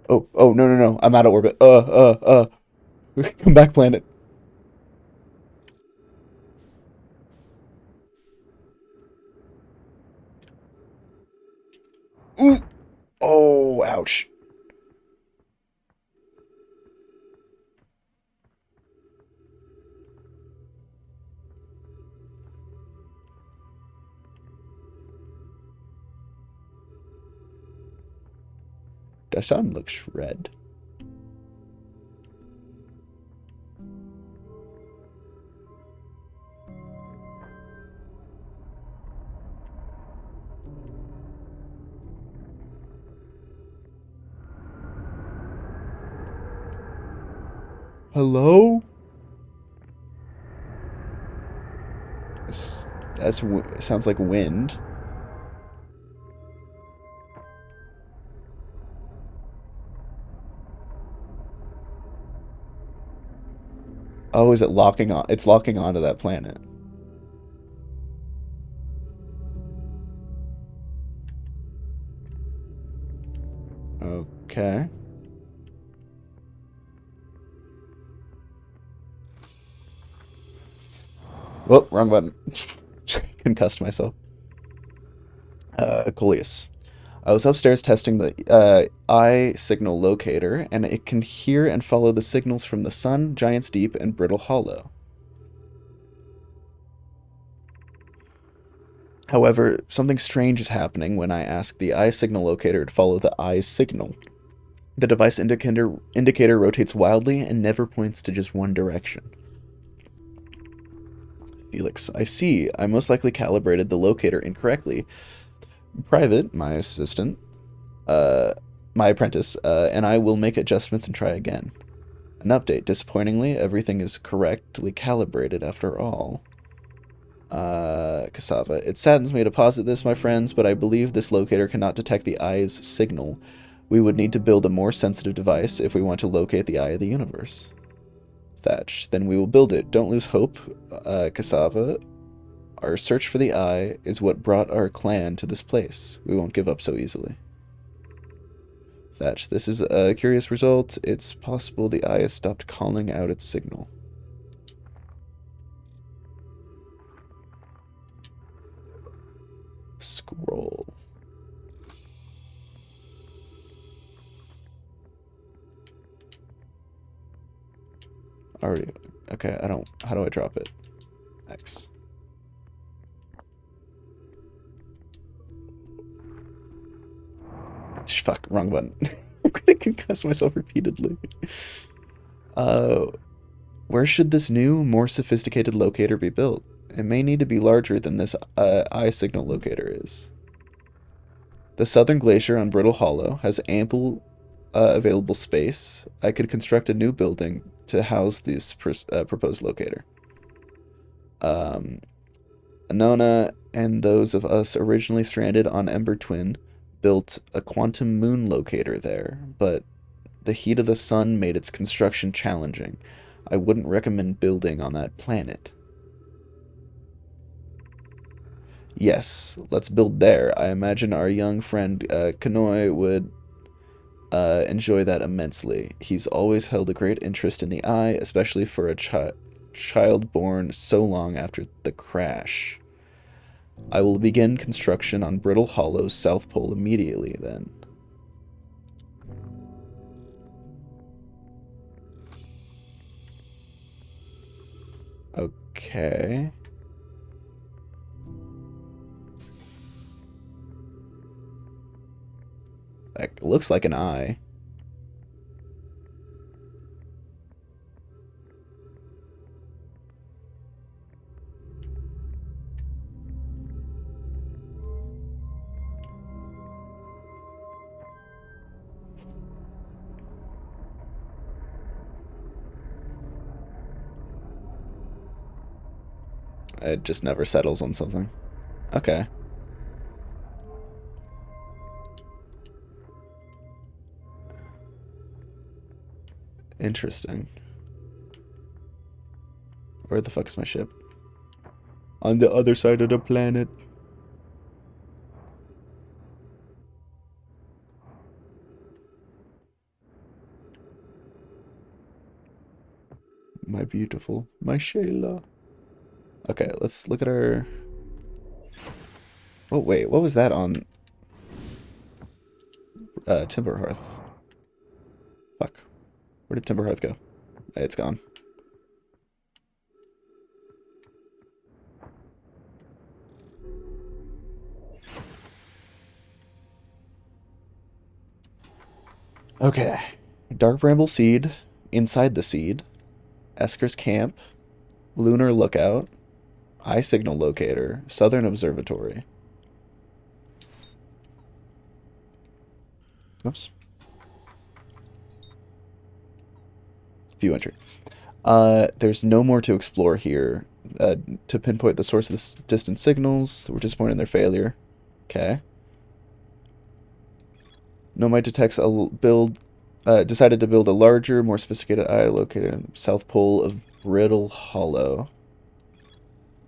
Oh, no, no, no. I'm out of orbit. Come back, planet. Ooh. Oh, ouch. That sound looks red. Hello? Sounds like wind. Oh, is it locking on? It's locking onto that planet. Okay. Whoop, wrong button. Concussed myself. Coleus. I was upstairs testing the eye signal locator, and it can hear and follow the signals from the sun, Giant's Deep, and Brittle Hollow. However, something strange is happening when I ask the eye signal locator to follow the eye signal. The device indicator rotates wildly and never points to just one direction. Felix, I see. I most likely calibrated the locator incorrectly. Private, my assistant, my apprentice, and I will make adjustments and try again. An update. Disappointingly, everything is correctly calibrated after all. Cassava. It saddens me to posit this, my friends, but I believe this locator cannot detect the eye's signal. We would need to build a more sensitive device if we want to locate the eye of the universe. Thatch. Then we will build it. Don't lose hope, Cassava. Our search for the eye is what brought our clan to this place. We won't give up so easily. Thatch. This is a curious result. It's possible the eye has stopped calling out its signal. Scroll. Already. Okay, I don't. How do I drop it? X. Fuck, wrong button. I'm gonna concuss myself repeatedly. Where should this new, more sophisticated locator be built? It may need to be larger than this eye signal locator is. The southern glacier on Brittle Hollow has ample available space. I could construct a new building to house this proposed locator. Anona and those of us originally stranded on Ember Twin built a quantum moon locator there, but the heat of the sun made its construction challenging. I wouldn't recommend building on that planet. Yes, let's build there. I imagine our young friend Kanoi would enjoy that immensely. He's always held a great interest in the eye, especially for a child born so long after the crash. I will begin construction on Brittle Hollow's South Pole immediately, then. Okay. That looks like an eye. It just never settles on something. Okay. Interesting. Where the fuck is my ship? On the other side of the planet. My beautiful, my Shayla. Okay, let's look at our... Oh, wait, what was that on... Timber Hearth? Fuck. Where did Timber Hearth go? It's gone. Okay. Dark Bramble Seed, Inside the Seed, Esker's Camp, Lunar Lookout, Eye Signal Locator, Southern Observatory. Oops. view entry. There's no more to explore here. To pinpoint the source of this distant signals, we're disappointed in their failure. Okay. Nomite detects a build. Decided to build a larger, more sophisticated eye located in the south pole of Brittle Hollow.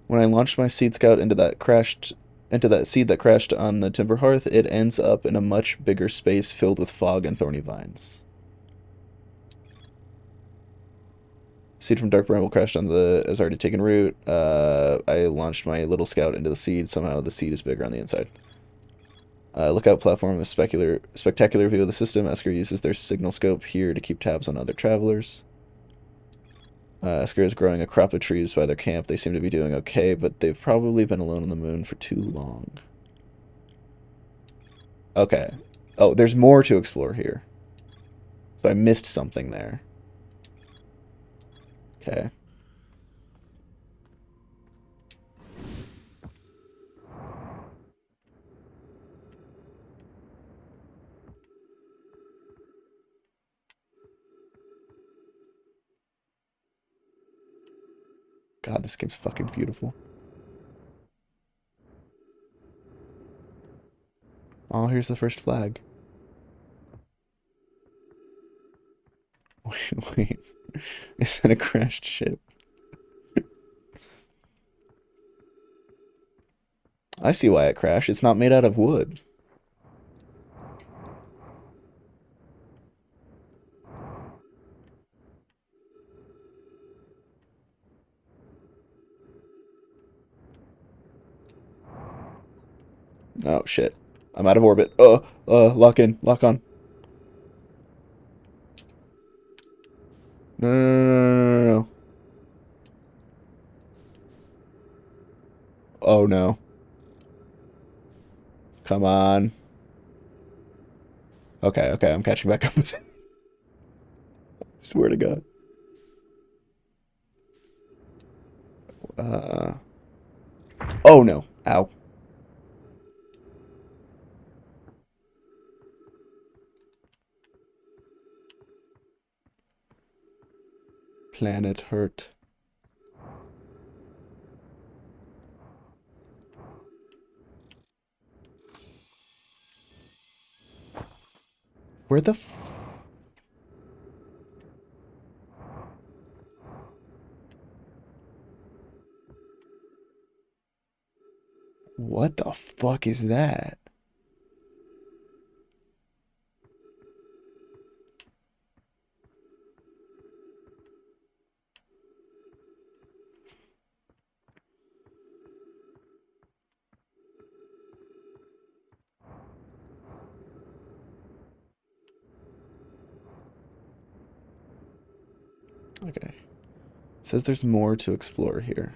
When I launched my seed scout into that seed that crashed on the timber hearth, it ends up in a much bigger space filled with fog and thorny vines. Seed from Dark Bramble crashed on has already taken root. I launched my little scout into the seed. Somehow the seed is bigger on the inside. Lookout platform, a spectacular view of the system. Esker uses their signal scope here to keep tabs on other travelers. Esker is growing a crop of trees by their camp. They seem to be doing okay, but they've probably been alone on the moon for too long. Okay. Oh, there's more to explore here. So I missed something there. Okay. God, this game's fucking beautiful. Oh, here's the first flag. Wait. Is that a crashed ship? I see why it crashed. It's not made out of wood. Oh, shit. I'm out of orbit. Lock in. Lock on. No. Oh, no. Come on. Okay, I'm catching back up with it. Swear to God. Oh, no. Ow. Planet hurt. Where the What the fuck is that? Okay. It says there's more to explore here.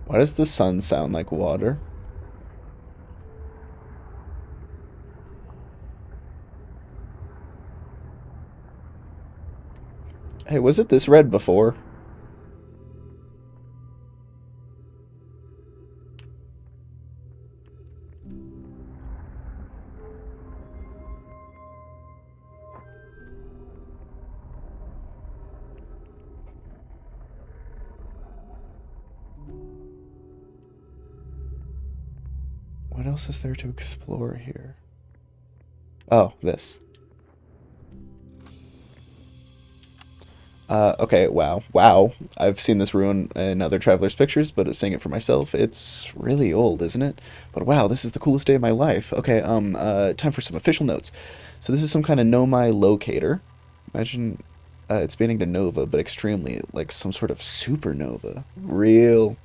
Why does the sun sound like water? Hey, was it this red before? What else is there to explore here? Oh, this. Okay, wow. I've seen this ruin in other travelers' pictures, but seeing it for myself, it's really old, isn't it? But wow, this is the coolest day of my life. Okay, time for some official notes. So this is some kind of Nomai locator. Imagine it's banning to Nova, but extremely, like some sort of supernova. Real.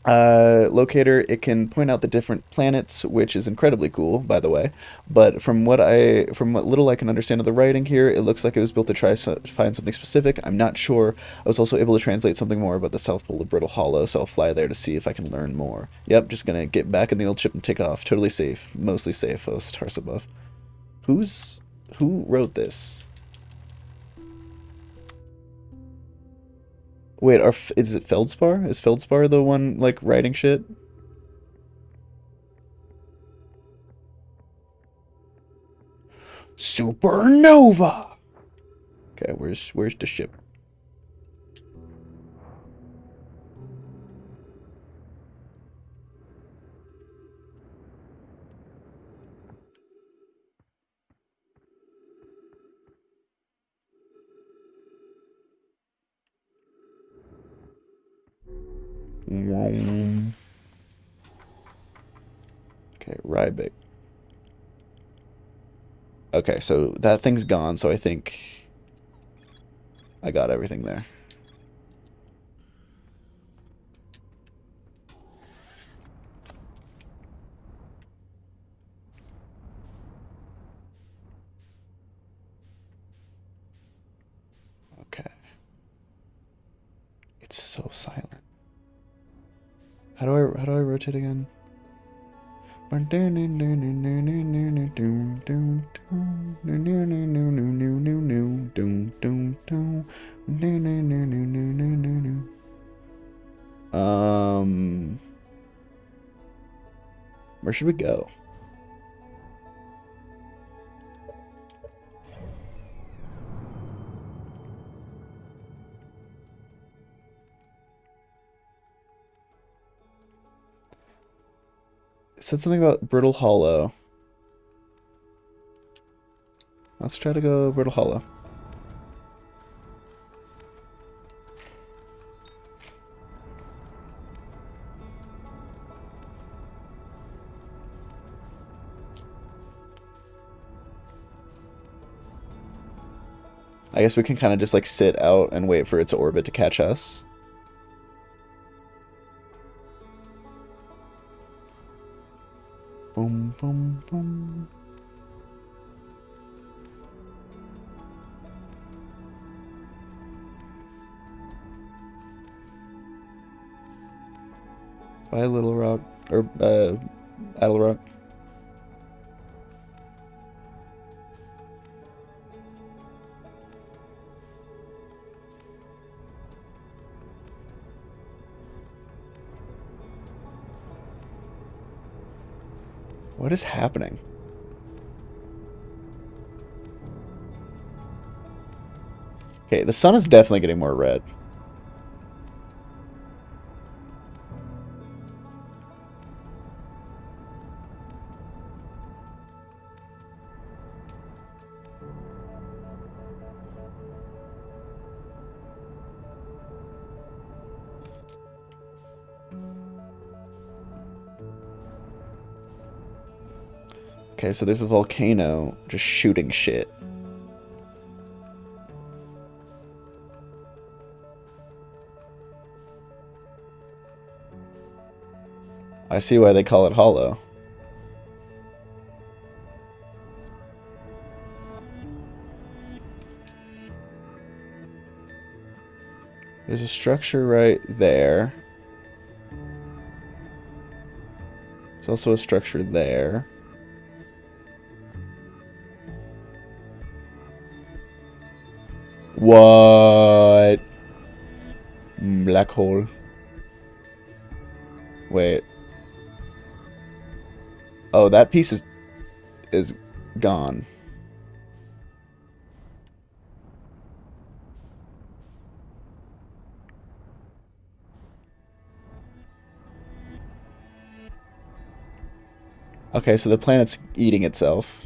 Locator, it can point out the different planets, which is incredibly cool, by the way. But from what little I can understand of the writing here, it looks like it was built to try to find something specific. I'm not sure. I was also able to translate something more about the South Pole of Brittle Hollow, so I'll fly there to see if I can learn more. Yep, just gonna get back in the old ship and take off. Totally safe, mostly safe. Oh, stars above. Who wrote this? Wait, is it Feldspar? Is Feldspar the one, like, writing shit? Supernova! Okay, where's the ship? Okay, Rybic. Okay, so that thing's gone, so I think I got everything there. Okay. It's so silent. How do I rotate again? Where should we go? It said something about Brittle Hollow. Let's try to go Brittle Hollow. I guess we can kind of just like sit out and wait for its orbit to catch us. Boom, boom, boom. Bye, Little Rock. Or, Adel Rock. What is happening? Okay, the sun is definitely getting more red. Okay, so there's a volcano just shooting shit. I see why they call it hollow. There's a structure right there. There's also a structure there. What? Black hole. Wait. Oh, that piece is gone. Okay, so the planet's eating itself.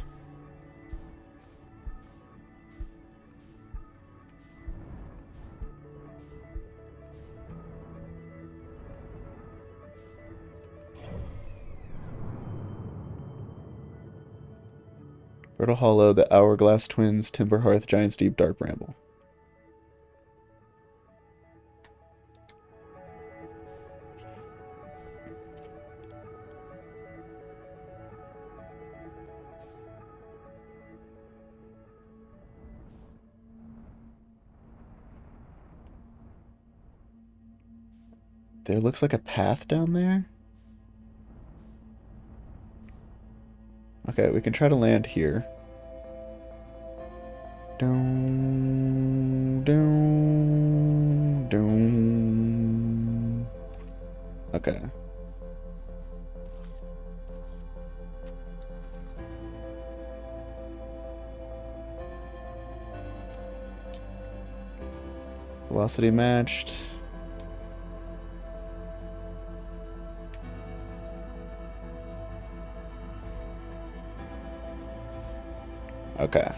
Brittle Hollow, the Hourglass Twins, Timber Hearth, Giant's Deep, Dark Bramble. There looks like a path down there. Okay, we can try to land here. Doom, doom, doom. Okay. Velocity matched. Okay.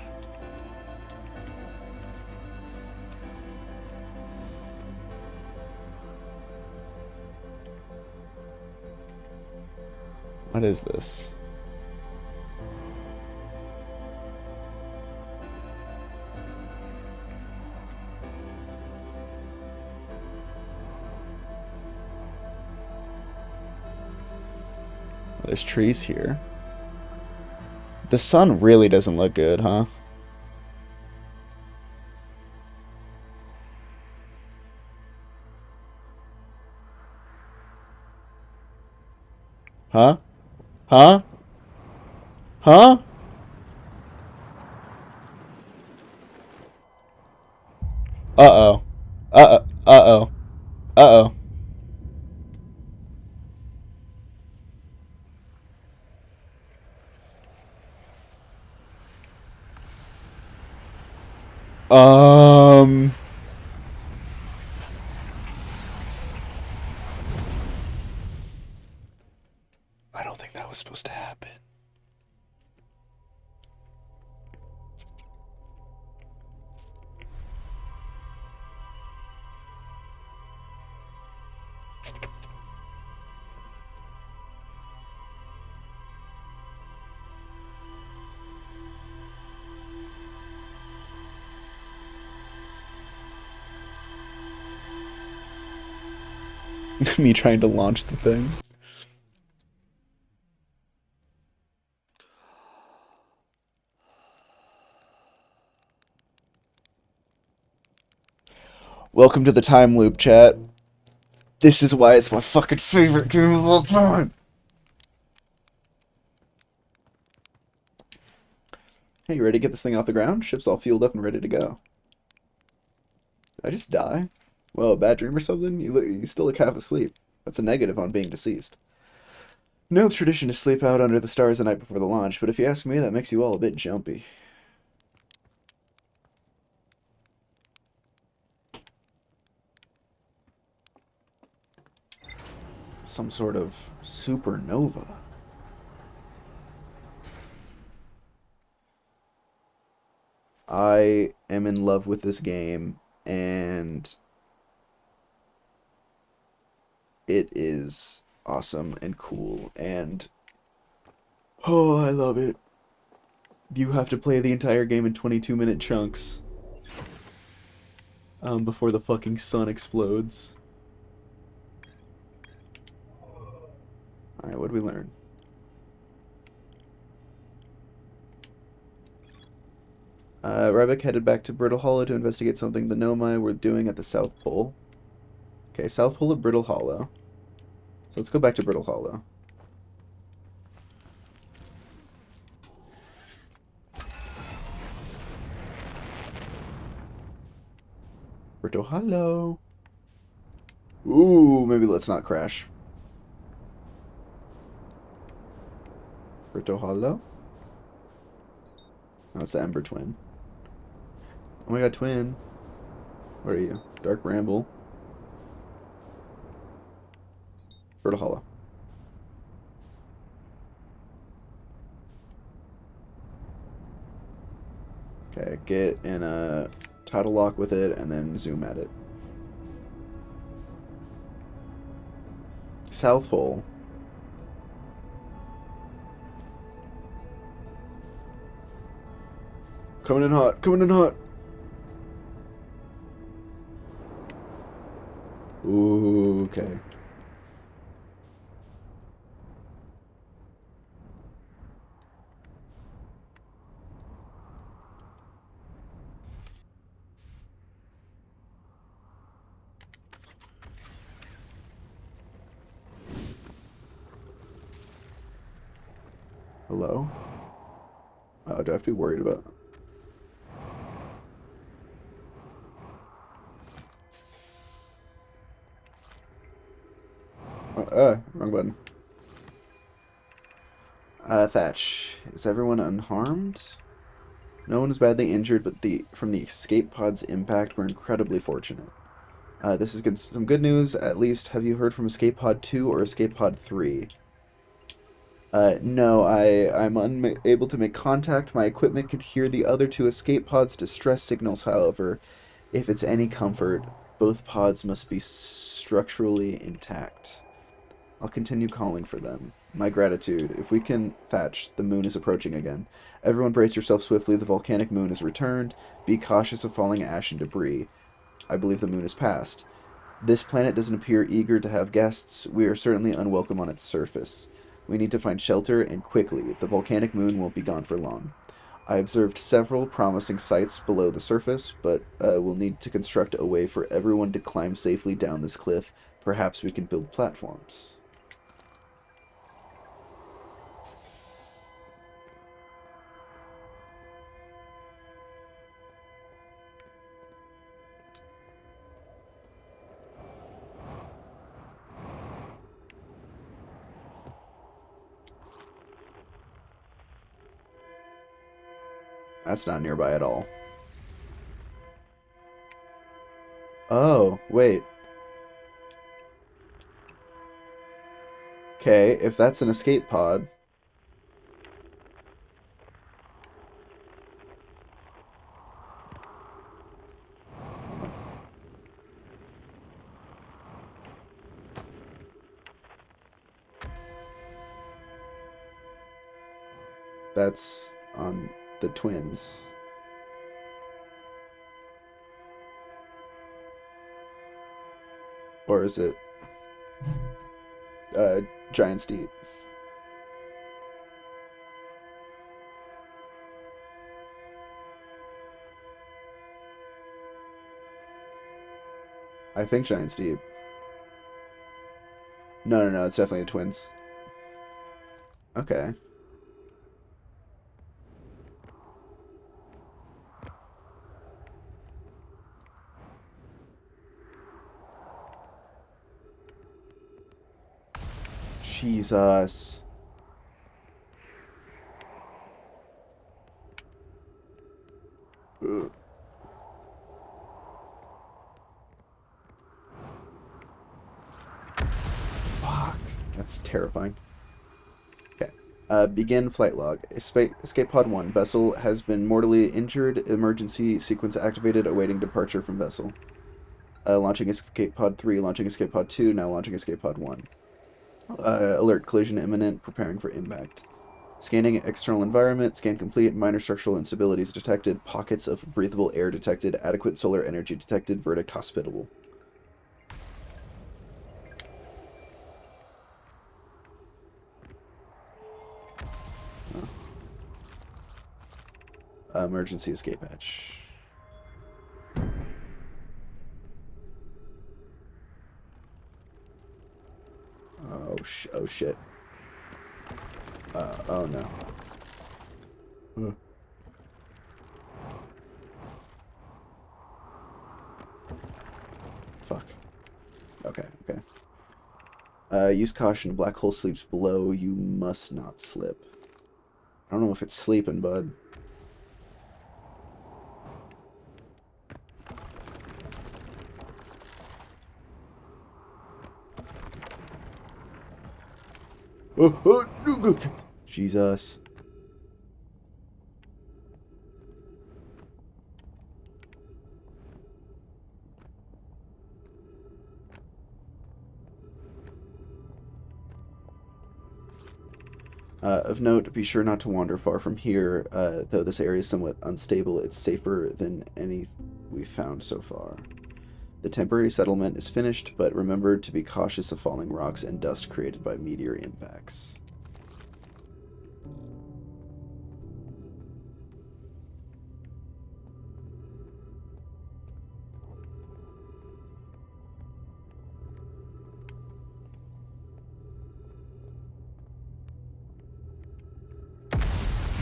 What is this? There's trees here. The sun really doesn't look good, huh? Huh? Huh? Huh? Uh-oh. Uh-oh. Uh-oh. Uh-oh. Um... I don't think that was supposed to happen. Me trying to launch the thing. Welcome to the time loop, chat. This is why it's my fucking favorite game of all time. Hey, you ready to get this thing off the ground? Ship's all fueled up and ready to go. Did I just die? Well, a bad dream or something? You still look half asleep. That's a negative on being deceased. No, it's tradition to sleep out under the stars the night before the launch, but if you ask me, that makes you all a bit jumpy. Some sort of supernova. I am in love with this game, and it is awesome and cool, and oh, I love it. You have to play the entire game in 22-minute chunks before the fucking sun explodes. Alright, what did we learn? Ryback headed back to Brittle Hollow to investigate something the Nomai were doing at the South Pole. Okay, South Pole of Brittle Hollow. So let's go back to Brittle Hollow. Brittle Hollow. Ooh, maybe let's not crash. Brittle Hollow. Oh, it's the Ember Twin. Oh my god, Twin. What are you? Dark Bramble. Brittle Hollow. Okay, get in a title lock with it and then zoom at it. South Pole. Coming in hot, coming in hot. Ooh, okay. Hello? Oh, do I have to be worried about? Wrong button. Thatch. Is everyone unharmed? No one is badly injured, but from the escape pod's impact, we're incredibly fortunate. This is some good news, at least. Have you heard from Escape Pod 2 or Escape Pod 3? No, I'm unable to make contact. My equipment can hear the other two escape pods' distress signals, however. If it's any comfort, both pods must be structurally intact. I'll continue calling for them. My gratitude. If we can, Thatch, the moon is approaching again. Everyone brace yourself swiftly. The volcanic moon has returned. Be cautious of falling ash and debris. I believe the moon has passed. This planet doesn't appear eager to have guests. We are certainly unwelcome on its surface. We need to find shelter, and quickly. The volcanic moon won't be gone for long. I observed several promising sites below the surface, but we'll need to construct a way for everyone to climb safely down this cliff. Perhaps we can build platforms. That's not nearby at all. Oh, wait. Okay, if that's an escape pod... That's on the twins. Or is it Giant's Deep? I think Giant's Deep. No, it's definitely the twins. Okay. Jesus. Ugh. Fuck. That's terrifying. Okay. Begin flight log. Escape pod 1. Vessel has been mortally injured. Emergency sequence activated. Awaiting departure from vessel. Launching escape pod 3. Launching escape pod 2. Now launching escape pod 1. Alert. Collision imminent. Preparing for impact. Scanning external environment. Scan complete. Minor structural instabilities detected. Pockets of breathable air detected. Adequate solar energy detected. Verdict hospitable. Emergency escape hatch. Oh shit. Oh no. Fuck. Okay. Use caution. Black hole sleeps below. You must not slip. I don't know if it's sleeping, bud. Jesus. Of note, be sure not to wander far from here. Though this area is somewhat unstable, it's safer than any we've found so far. The temporary settlement is finished, but remember to be cautious of falling rocks and dust created by meteor impacts.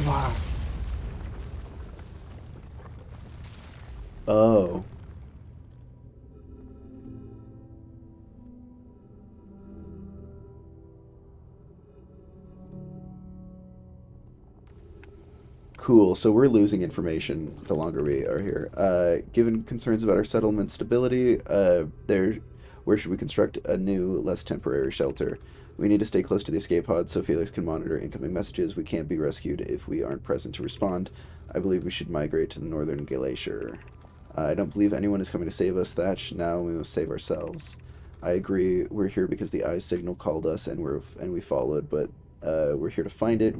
Wow. Oh. Cool, so we're losing information the longer we are here. Given concerns about our settlement stability, where should we construct a new, less temporary shelter? We need to stay close to the escape pod so Felix can monitor incoming messages. We can't be rescued if we aren't present to respond. I believe we should migrate to the northern glacier. I don't believe anyone is coming to save us, Thatch. Now we must save ourselves. I agree. We're here because the eye signal called us, and we followed. But we're here to find it.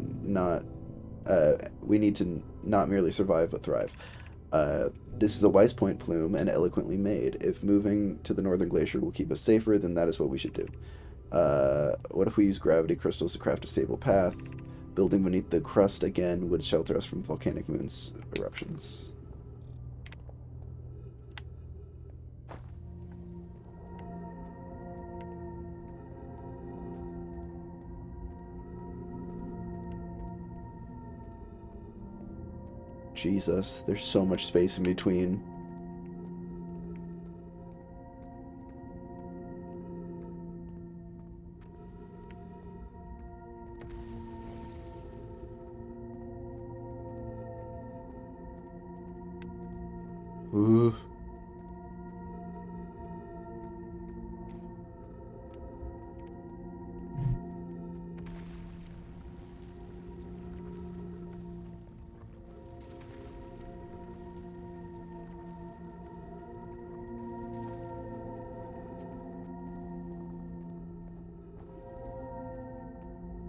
We need to not merely survive but thrive. This is a wise point, Plume, and eloquently made. If moving to the northern glacier will keep us safer, then that is what we should do. What if we use gravity crystals to craft a stable path? Building beneath the crust again would shelter us from volcanic moon's eruptions. Jesus, there's so much space in between. Ooh.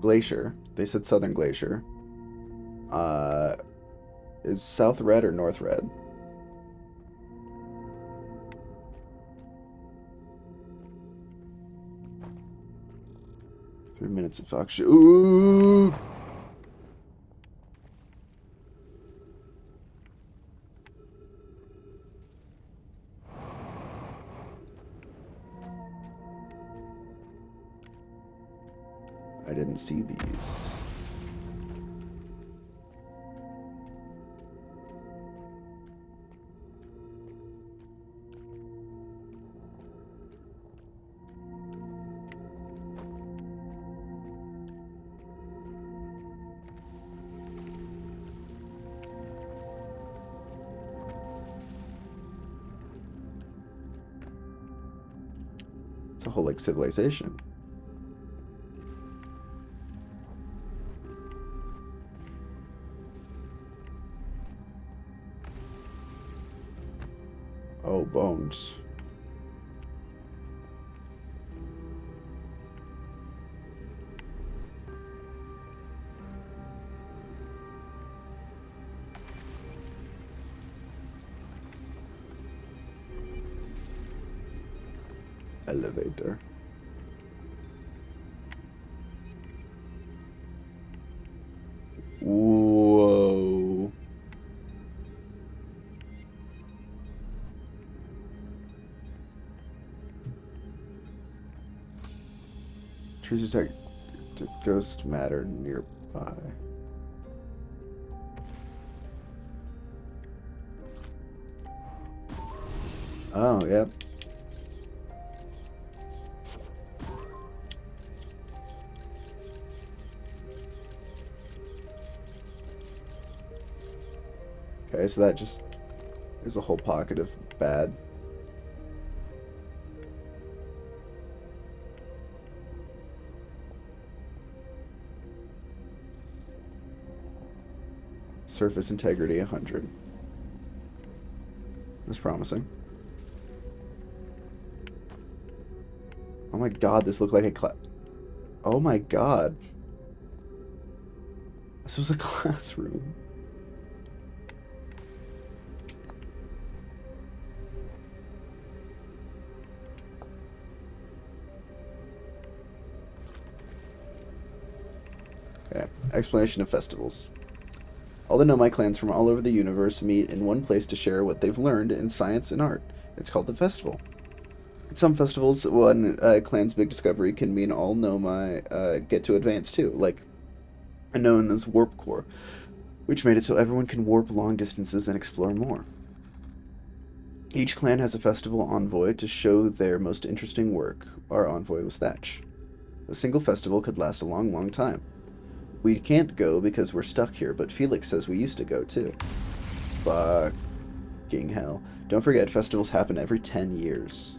Glacier. They said southern glacier. Is south red or north red? Three minutes of action. Ooh! I didn't see these. It's a whole like civilization. Oh, bones. Elevator. Whoa. Trees detect ghost matter nearby. Oh, yep. Okay, so that just is a whole pocket of bad. Surface integrity 100. That's promising. Oh my god, this looked like a oh my god. This was a classroom. Okay, explanation of festivals. All the Nomai clans from all over the universe meet in one place to share what they've learned in science and art. It's called the festival. At some festivals, one clan's big discovery can mean all Nomai get to advance too, like known as Warp Core, which made it so everyone can warp long distances and explore more. Each clan has a festival envoy to show their most interesting work. Our envoy was Thatch. A single festival could last a long, long time. We can't go because we're stuck here, but Felix says we used to go too. Fucking hell. Don't forget, festivals happen every 10 years.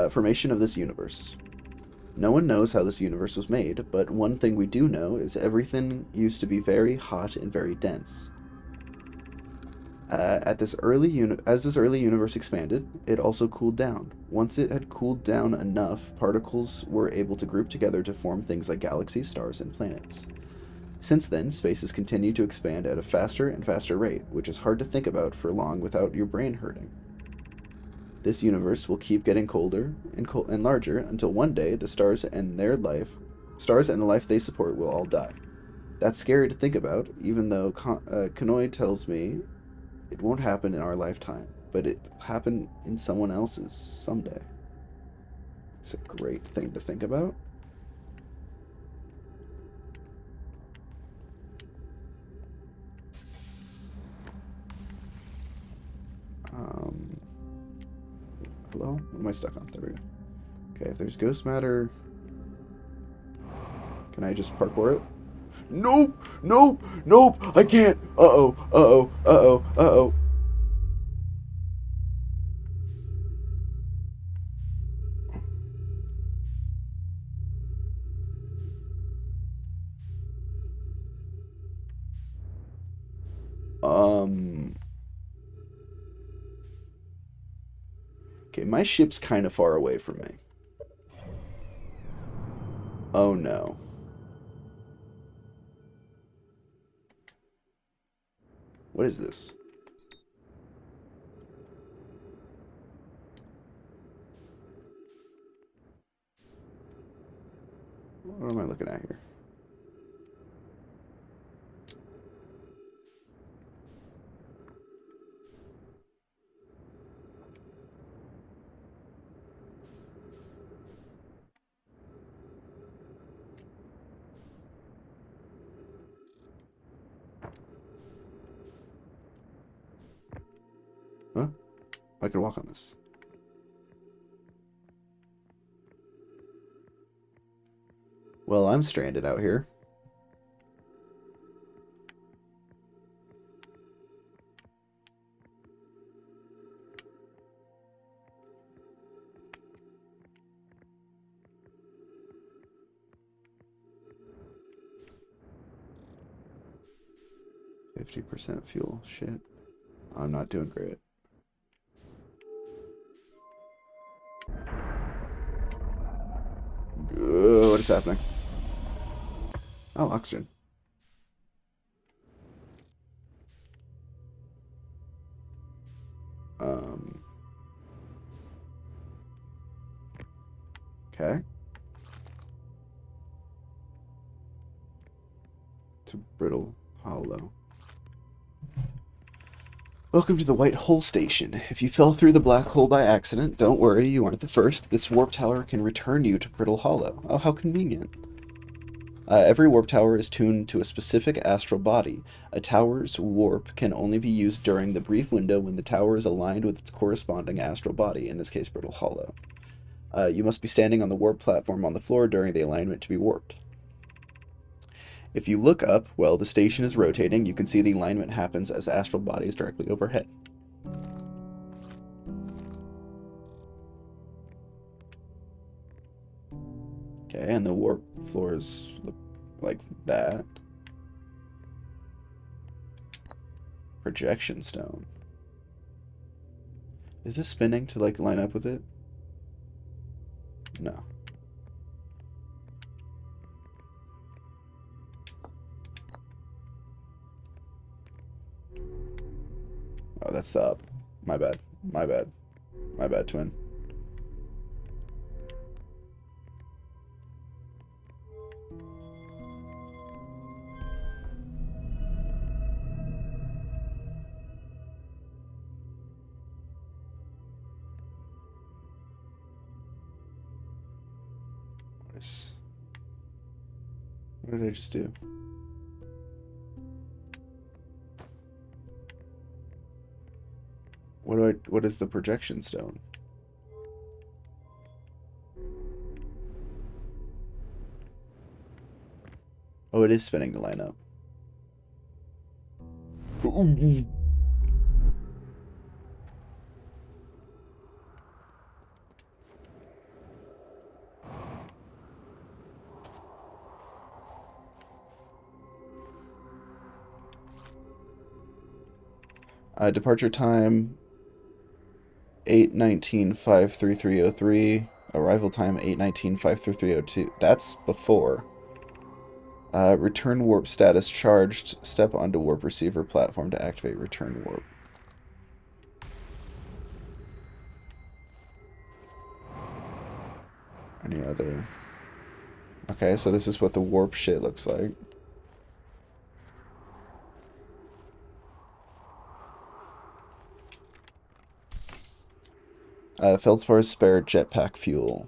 Formation of this universe. No one knows how this universe was made, but one thing we do know is everything used to be very hot and very dense. As this early universe expanded, it also cooled down. Once it had cooled down enough, particles were able to group together to form things like galaxies, stars, and planets. Since then, space has continued to expand at a faster and faster rate, which is hard to think about for long without your brain hurting. This universe will keep getting colder and larger until one day the stars and the life they support will all die. That's scary to think about, even though Kanoi tells me it won't happen in our lifetime, but it'll happen in someone else's someday. It's a great thing to think about. Hello? What am I stuck on? There we go. Okay, if there's ghost matter... Can I just parkour it? Nope! Nope! Nope! I can't! Uh-oh! Uh-oh! Uh-oh! Uh-oh! Okay, my ship's kind of far away from me. Oh no. What is this? What am I looking at here? Huh? I could walk on this. Well, I'm stranded out here. %, fuel. Shit. I'm not doing great. What is happening? Oh, oxygen. Okay. To Brittle Hollow. Welcome to the White Hole Station. If you fell through the black hole by accident, don't worry, you aren't the first. This warp tower can return you to Brittle Hollow. Oh, how convenient. Every warp tower is tuned to a specific astral body. A tower's warp can only be used during the brief window when the tower is aligned with its corresponding astral body, in this case Brittle Hollow. You must be standing on the warp platform on the floor during the alignment to be warped. If you look up while the station is rotating, you can see the alignment happens as astral bodies directly overhead. Okay, and the warp floors look like that. Projection stone. Is this spinning to like line up with it? No. Oh, that's the up. My bad. My bad. My bad, twin. Nice. What did I just do? I What is the projection stone? Oh, it is spinning to line up. Departure time 8:19:533:03. Arrival time 8:19:533:02. That's before. Return warp status charged. Step onto warp receiver platform to activate return warp. Any other? Okay, so this is what the warp shit looks like. Feldspar spare jetpack fuel.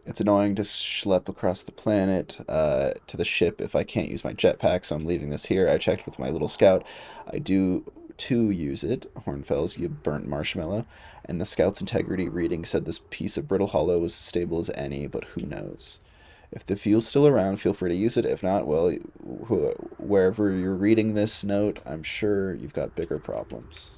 It's annoying to schlep across the planet to the ship if I can't use my jetpack, so I'm leaving this here. I checked with my little scout. I do to use it. Hornfells, you burnt marshmallow. And the scout's integrity reading said this piece of brittle hollow was as stable as any, but who knows? If the fuel's still around, feel free to use it. If not, well, wherever you're reading this note, I'm sure you've got bigger problems.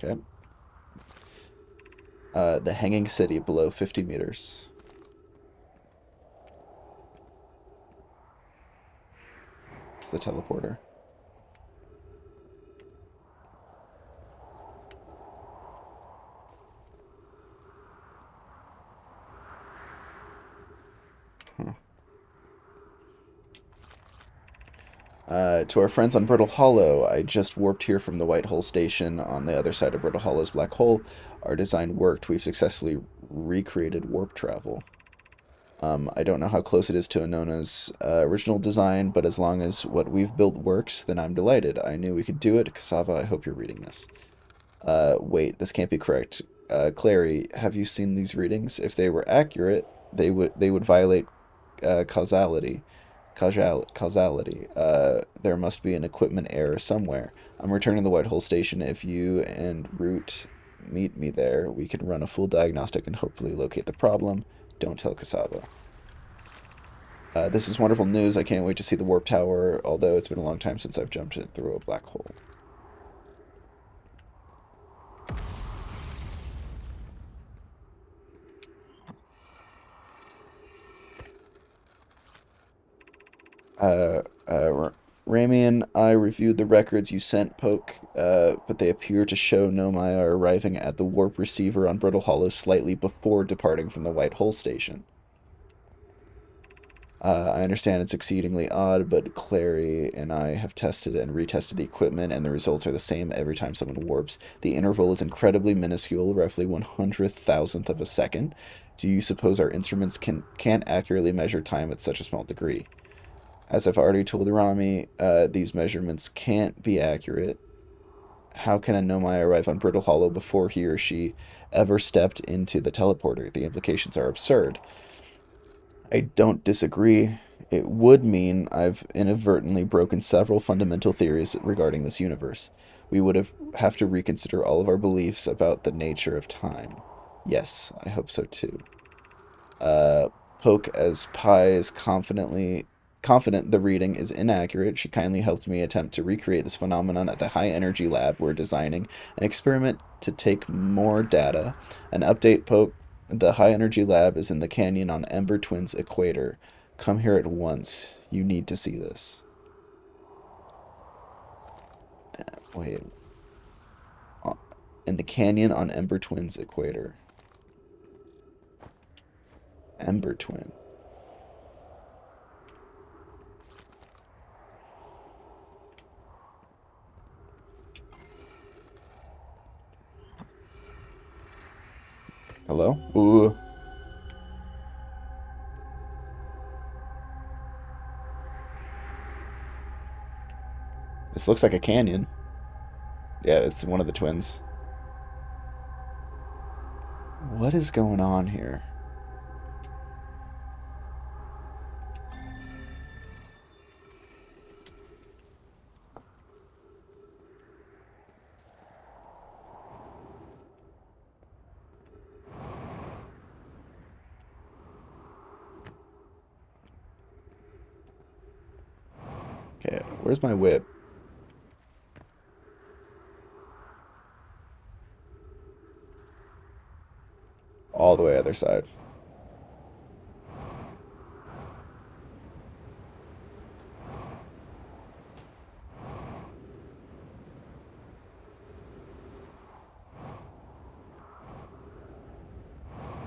Okay. The hanging city below 50 meters. It's the teleporter. To our friends on Brittle Hollow, I just warped here from the White Hole Station on the other side of Brittle Hollow's black hole. Our design worked. We've successfully recreated warp travel. I don't know how close it is to Anona's original design, but as long as what we've built works, then I'm delighted. I knew we could do it. Cassava, I hope you're reading this. Wait, this can't be correct. Clary, have you seen these readings? If they were accurate, they would violate causality. Causality. There must be an equipment error somewhere. I'm returning to the White Hole Station. If you and Root meet me there, we can run a full diagnostic and hopefully locate the problem. Don't tell Cassava. This is wonderful news. I can't wait to see the warp tower, although it's been a long time since I've jumped in through a black hole. Rami and I reviewed the records you sent, Poke, but they appear to show Nomai are arriving at the warp receiver on Brittle Hollow slightly before departing from the White Hole Station. I understand it's exceedingly odd, but Clary and I have tested and retested the equipment, and the results are the same every time someone warps. The interval is incredibly minuscule, roughly 100,000th of a second. Do you suppose our instruments can't accurately measure time at such a small degree? As I've already told Rami, these measurements can't be accurate. How can a Nomai arrive on Brittle Hollow before he or she ever stepped into the teleporter? The implications are absurd. I don't disagree. It would mean I've inadvertently broken several fundamental theories regarding this universe. We would have to reconsider all of our beliefs about the nature of time. Yes, I hope so too. Poke, as Pi is confident the reading is inaccurate, she kindly helped me attempt to recreate this phenomenon at the high energy lab we're designing an experiment to take more data. An update, Poke. The high energy lab is in the canyon on Ember Twins equator. Come here at once. You need to see this. Wait. In the canyon on Ember Twins equator. Ember Twin. Hello? Ooh. This looks like a canyon. Yeah, it's one of the twins. What is going on here? Okay, where's my whip? All the way other side.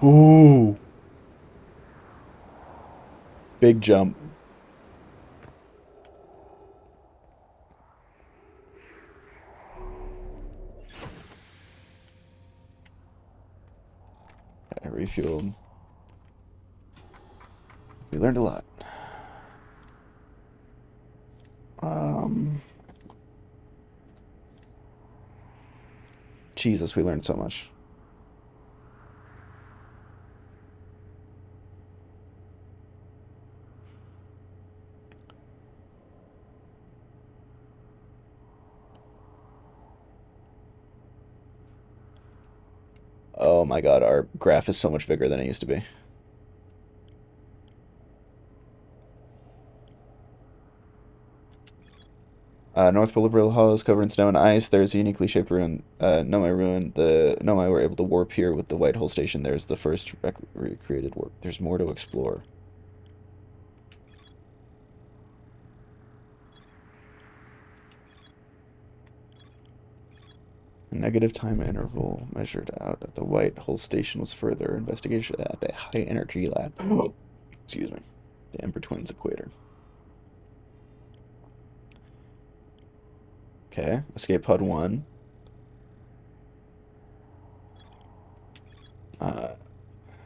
Ooh. Big jump. I refueled. We learned a lot. Um, Jesus, we learned so much. Oh my god, our graph is so much bigger than it used to be. North Pole of Brittle Hollow is covered in snow and ice. There's a uniquely shaped ruin, Nomai ruin. The Nomai were able to warp here with the White Hole Station. There's the first recreated warp. There's more to explore. A negative time interval measured out at the White Hole Station was further investigation at the High Energy Lab. Excuse me. The Ember Twins equator. Okay, escape pod 1. Uh,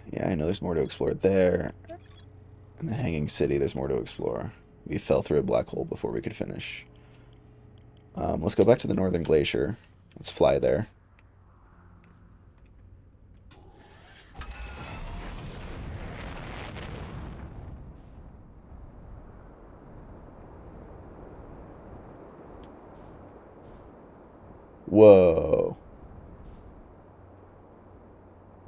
yeah, I know there's more to explore there. And the Hanging City, there's more to explore. We fell through a black hole before we could finish. Let's go back to the Northern Glacier. Let's fly there. Whoa.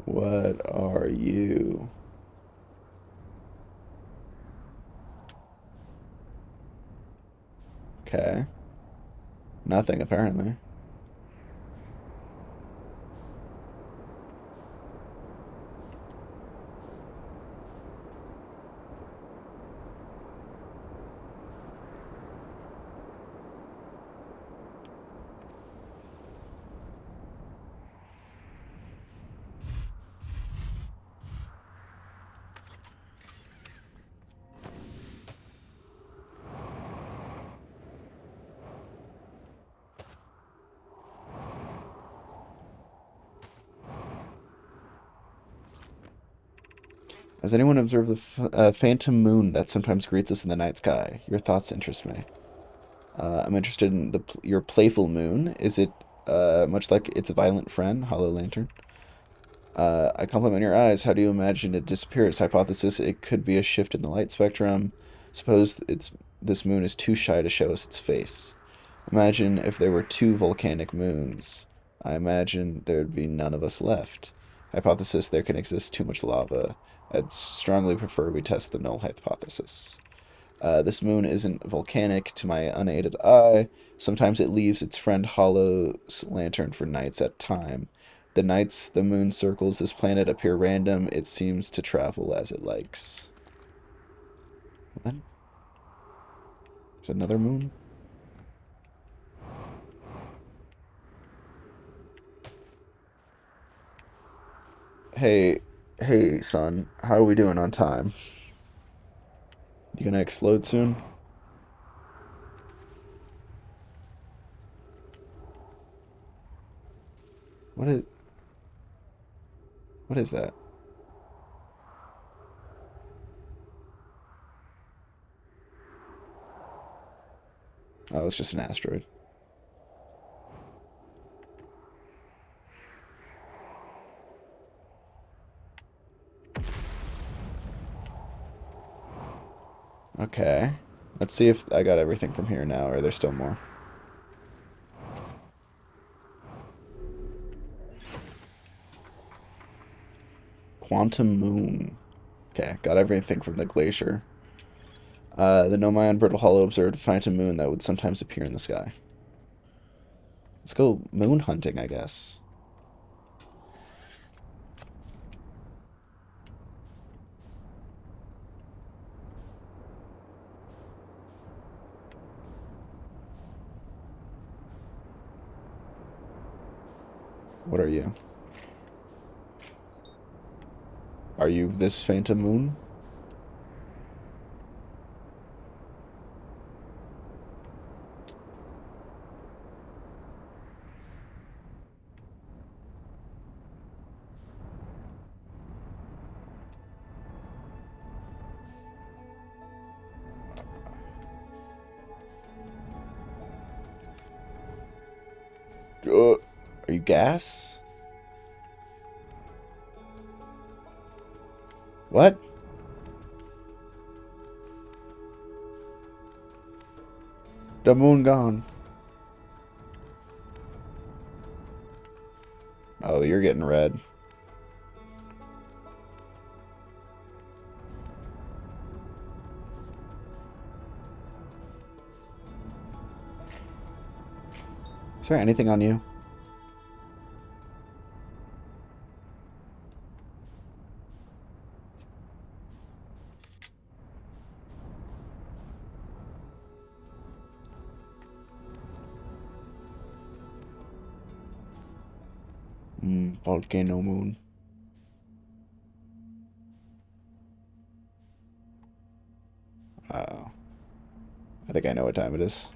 What are you? Okay. Nothing, apparently. Has anyone observed the phantom moon that sometimes greets us in the night sky? Your thoughts interest me. I'm interested in your playful moon. Is it much like its violent friend, Hollow Lantern? I compliment your eyes. How do you imagine it disappears? Hypothesis: it could be a shift in the light spectrum. Suppose this moon is too shy to show us its face. Imagine if there were two volcanic moons. I imagine there'd be none of us left. Hypothesis: there can exist too much lava. I'd strongly prefer we test the null hypothesis. This moon isn't volcanic to my unaided eye. Sometimes it leaves its friend Hollow's lantern for nights at a time. The nights the moon circles this planet appear random. It seems to travel as it likes. What? There's another moon? Hey, hey, son. How are we doing on time? You gonna explode soon? What is what is that? Oh, it's just an asteroid. Okay. Let's see if I got everything from here now, or there's still more. Quantum Moon. Okay, got everything from the glacier. The Nomaean Brittle Hollow observed a phantom moon that would sometimes appear in the sky. Let's go moon hunting, I guess. What are you? Are you this phantom moon? Are you gas? What? The moon gone. Oh, you're getting red. Is there anything on you? Volcano moon. Oh. I think I know what time it is.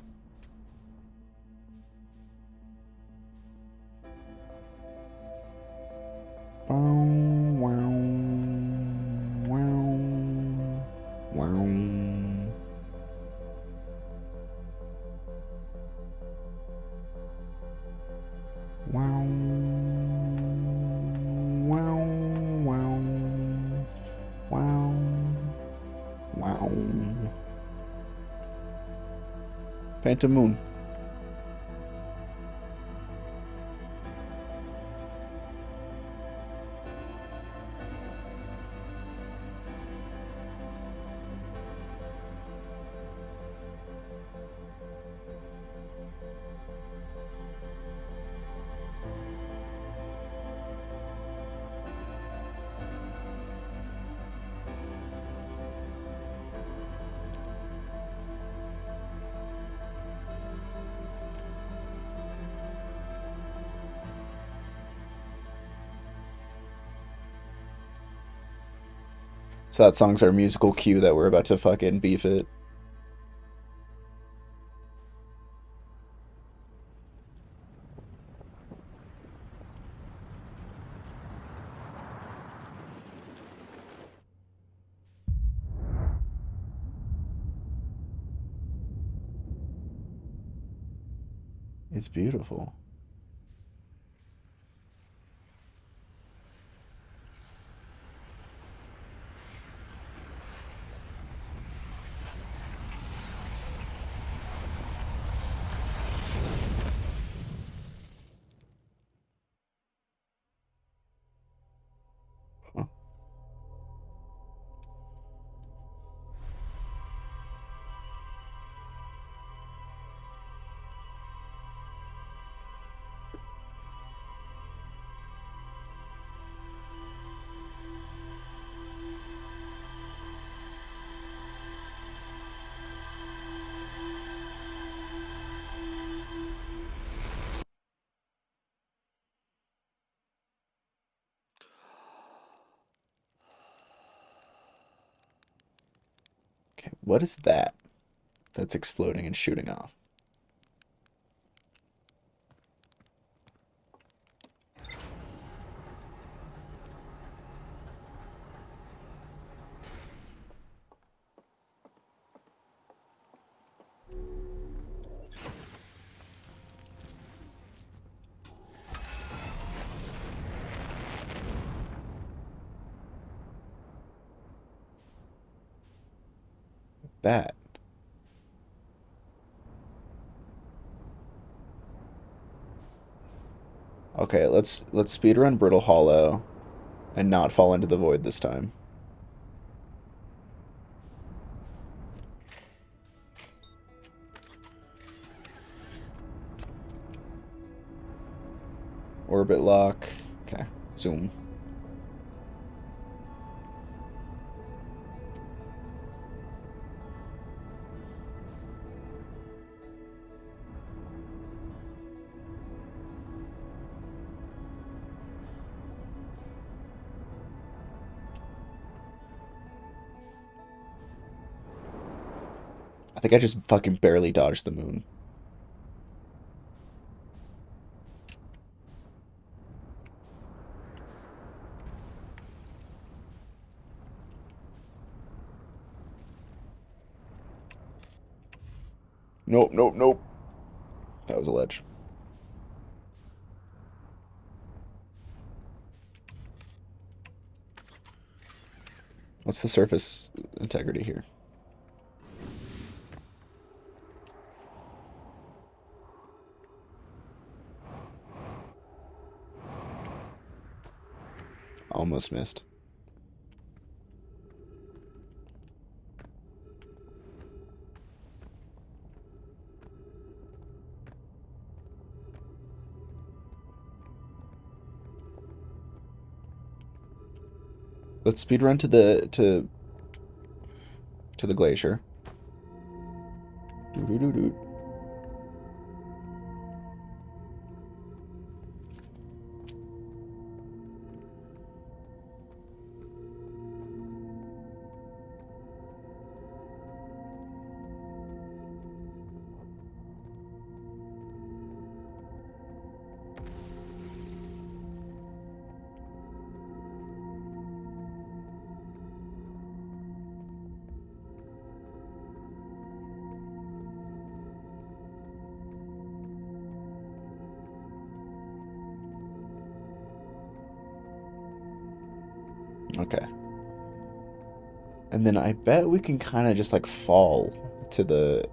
Phantom moon. So that song's our musical cue that we're about to fucking beef it. It's beautiful. Huh. Okay, what is that that's exploding and shooting off? that? Okay, let's speedrun Brittle Hollow and not fall into the void this time. Orbit lock. Okay, zoom. I think I just fucking barely dodged the moon. Nope, nope, nope. That was a ledge. What's the surface integrity here? Almost missed. Let's speedrun to the glacier. Doo -doo -doo -doo. Okay. And then I bet we can kind of just like fall to the...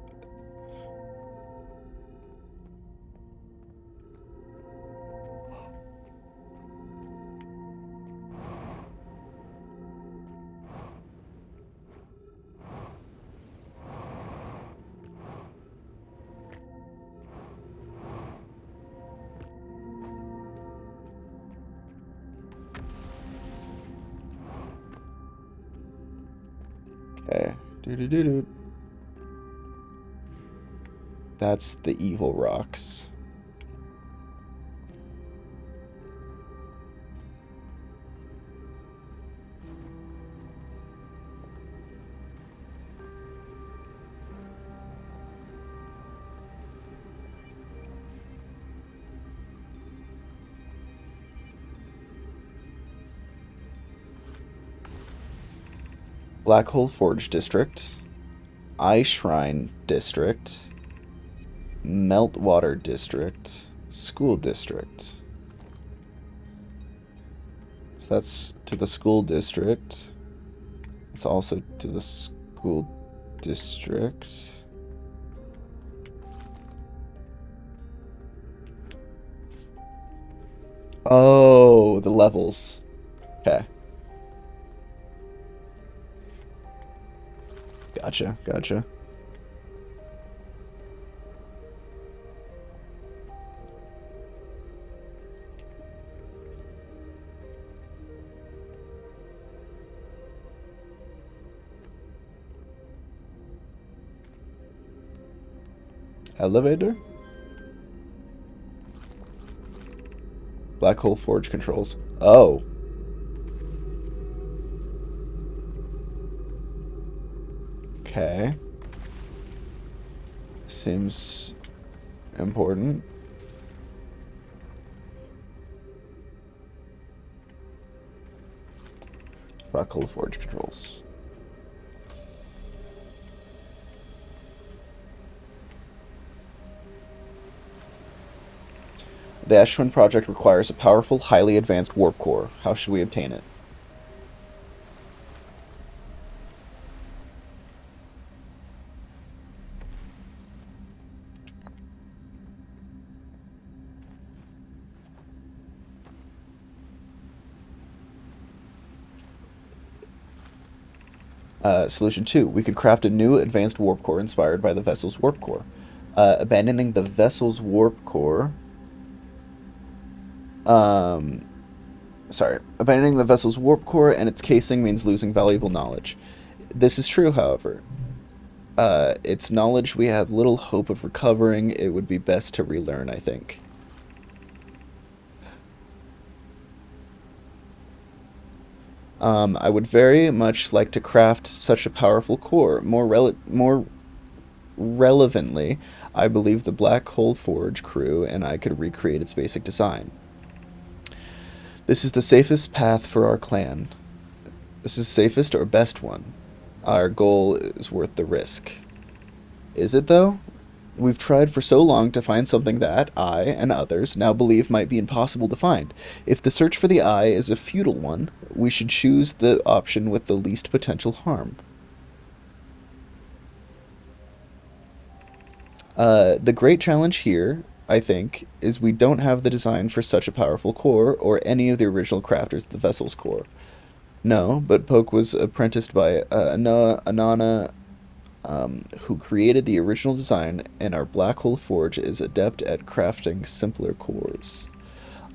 Okay. Doo -doo -doo -doo. That's the evil rocks. Black Hole Forge District, Ice Shrine District, Meltwater District, School District. So that's to the school district. It's also to the school district. Oh, the levels. Okay. Gotcha, gotcha. Elevator? Black Hole Forge controls. Oh. Okay. Seems important. Black Hole Forge controls. The Ashwin project requires a powerful, highly advanced warp core. How should we obtain it? Solution 2. We could craft a new advanced warp core inspired by the vessel's warp core. Abandoning the vessel's warp core... Abandoning the vessel's warp core and its casing means losing valuable knowledge. This is true, however. It's knowledge we have little hope of recovering. It would be best to relearn, I think. I would very much like to craft such a powerful core. More relevantly, I believe the Black Hole Forge crew and I could recreate its basic design. This is the safest path for our clan. This is the safest or best one. Our goal is worth the risk. Is it, though? We've tried for so long to find something that I and others now believe might be impossible to find. If the search for the eye is a futile one, we should choose the option with the least potential harm. The great challenge here, I think, is we don't have the design for such a powerful core or any of the original crafters of the vessel's core. No, but Poke was apprenticed by Anana, who created the original design, and our Black Hole Forge is adept at crafting simpler cores.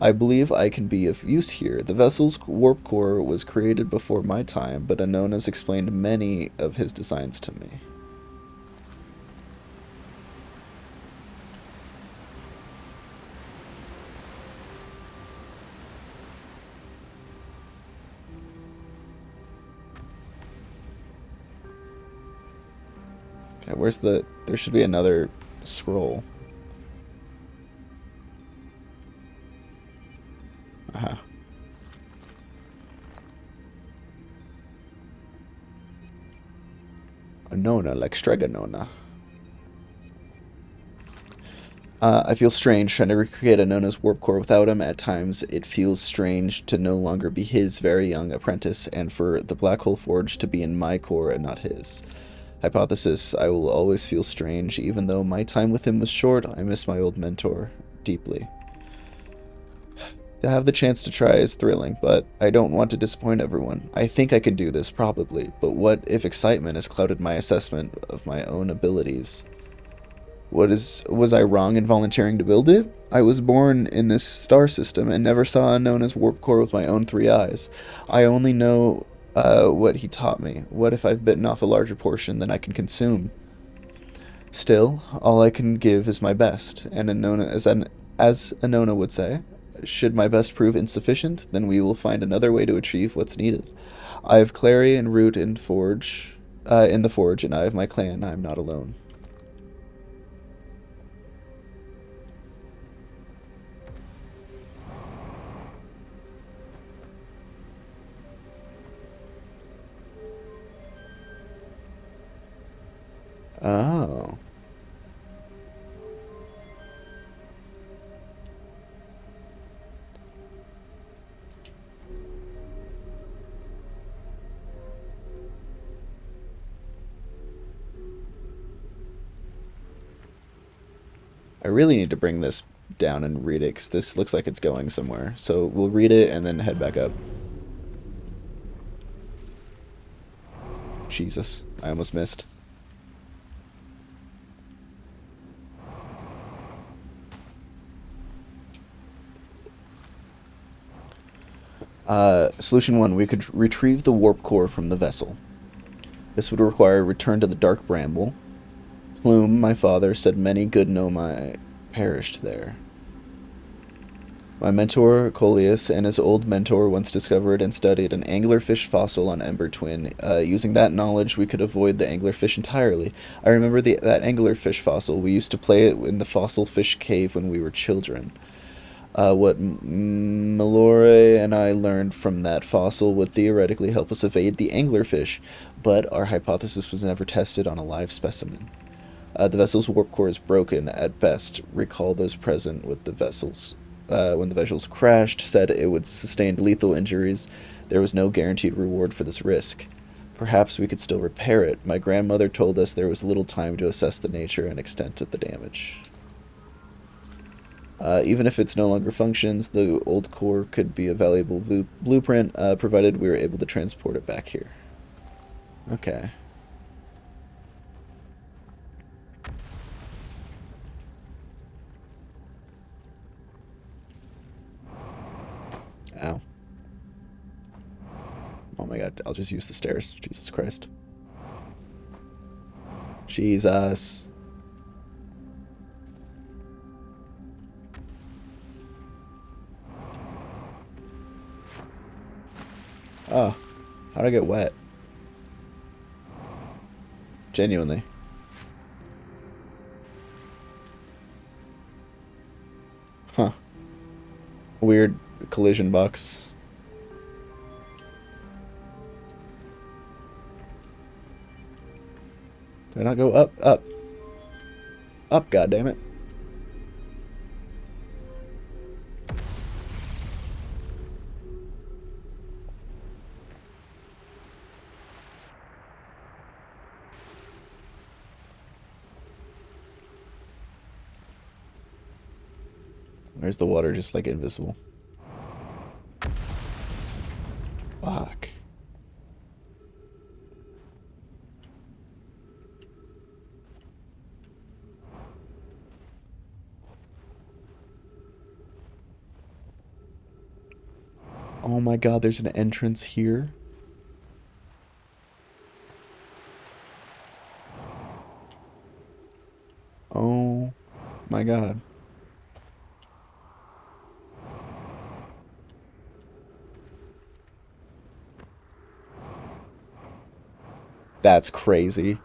I believe I can be of use here. The vessel's warp core was created before my time, but Anona's explained many of his designs to me. Okay, where's the... There should be another scroll. Uh-huh. Anona, like Streganona. I feel strange trying to recreate Anona's warp core without him. At times, it feels strange to no longer be his very young apprentice, and for the Black Hole Forge to be in my core and not his. Hypothesis, I will always feel strange. Even though my time with him was short, I miss my old mentor deeply. To have the chance to try is thrilling, but I don't want to disappoint everyone. I think I can do this, probably, but what if excitement has clouded my assessment of my own abilities? Was I wrong in volunteering to build it? I was born in this star system and never saw Anona's warp core with my own 3 eyes. I only know what he taught me. What if I've bitten off a larger portion than I can consume? Still, all I can give is my best, and as Anona would say, should my best prove insufficient, then we will find another way to achieve what's needed. I have Clary and Root in the Forge, and I have my clan. I am not alone. Oh. I really need to bring this down and read it, because this looks like it's going somewhere. So we'll read it and then head back up. Jesus, I almost missed. Solution 1, we could retrieve the warp core from the vessel. This would require a return to the Dark Bramble. Plume, my father, said many good Nomai perished there. My mentor, Coleus, and his old mentor once discovered and studied an anglerfish fossil on Ember Twin. Using that knowledge, we could avoid the anglerfish entirely. I remember that anglerfish fossil. We used to play it in the fossil fish cave when we were children. What Malore and I learned from that fossil would theoretically help us evade the anglerfish, but our hypothesis was never tested on a live specimen. The vessel's warp core is broken at best. Recall those present with the vessels. When the vessels crashed, said it would sustain lethal injuries. There was no guaranteed reward for this risk. Perhaps we could still repair it. My grandmother told us there was little time to assess the nature and extent of the damage. Even if it no longer functions, the old core could be a valuable blueprint, provided we were able to transport it back here. Okay. Ow. Oh my god, I'll just use the stairs. Jesus Christ. Jesus. Oh, how'd I get wet? Genuinely. Huh. Weird collision box. Did I not go up? Up. Up, goddammit. Where's the water just like invisible? Fuck. Oh my god, there's an entrance here. Oh my god. That's crazy.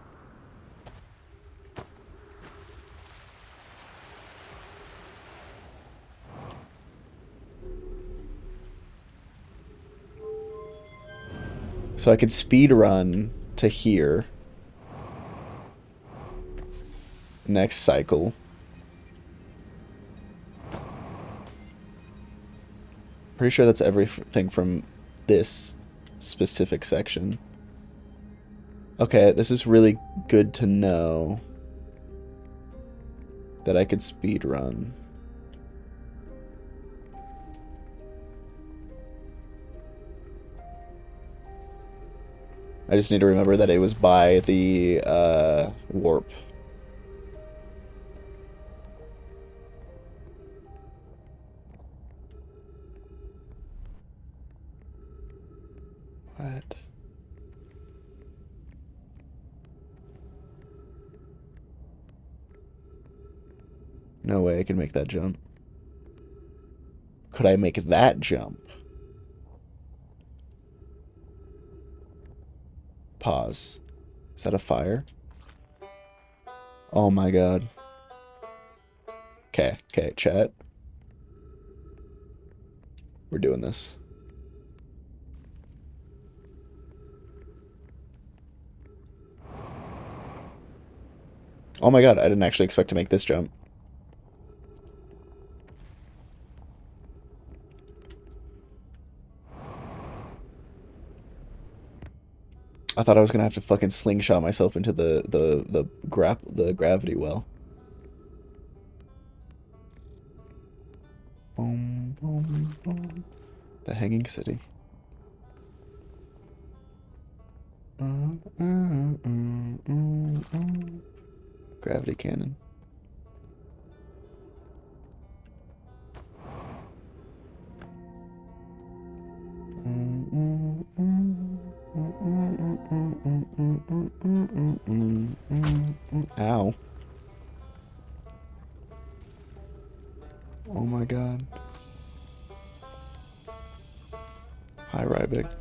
So I could speed run to here. Next cycle. Pretty sure that's everything from this specific section. Okay, this is really good to know that I could speed run. I just need to remember that it was by the warp. What? No way I can make that jump. Could I make that jump? Pause. Is that a fire? Oh my god. Okay, chat. We're doing this. Oh my god, I didn't actually expect to make this jump. I thought I was gonna have to fucking slingshot myself into the gravity well. Boom, boom, boom. The Hanging City. Gravity cannon. Ow. Oh my god. Hi, Rybic.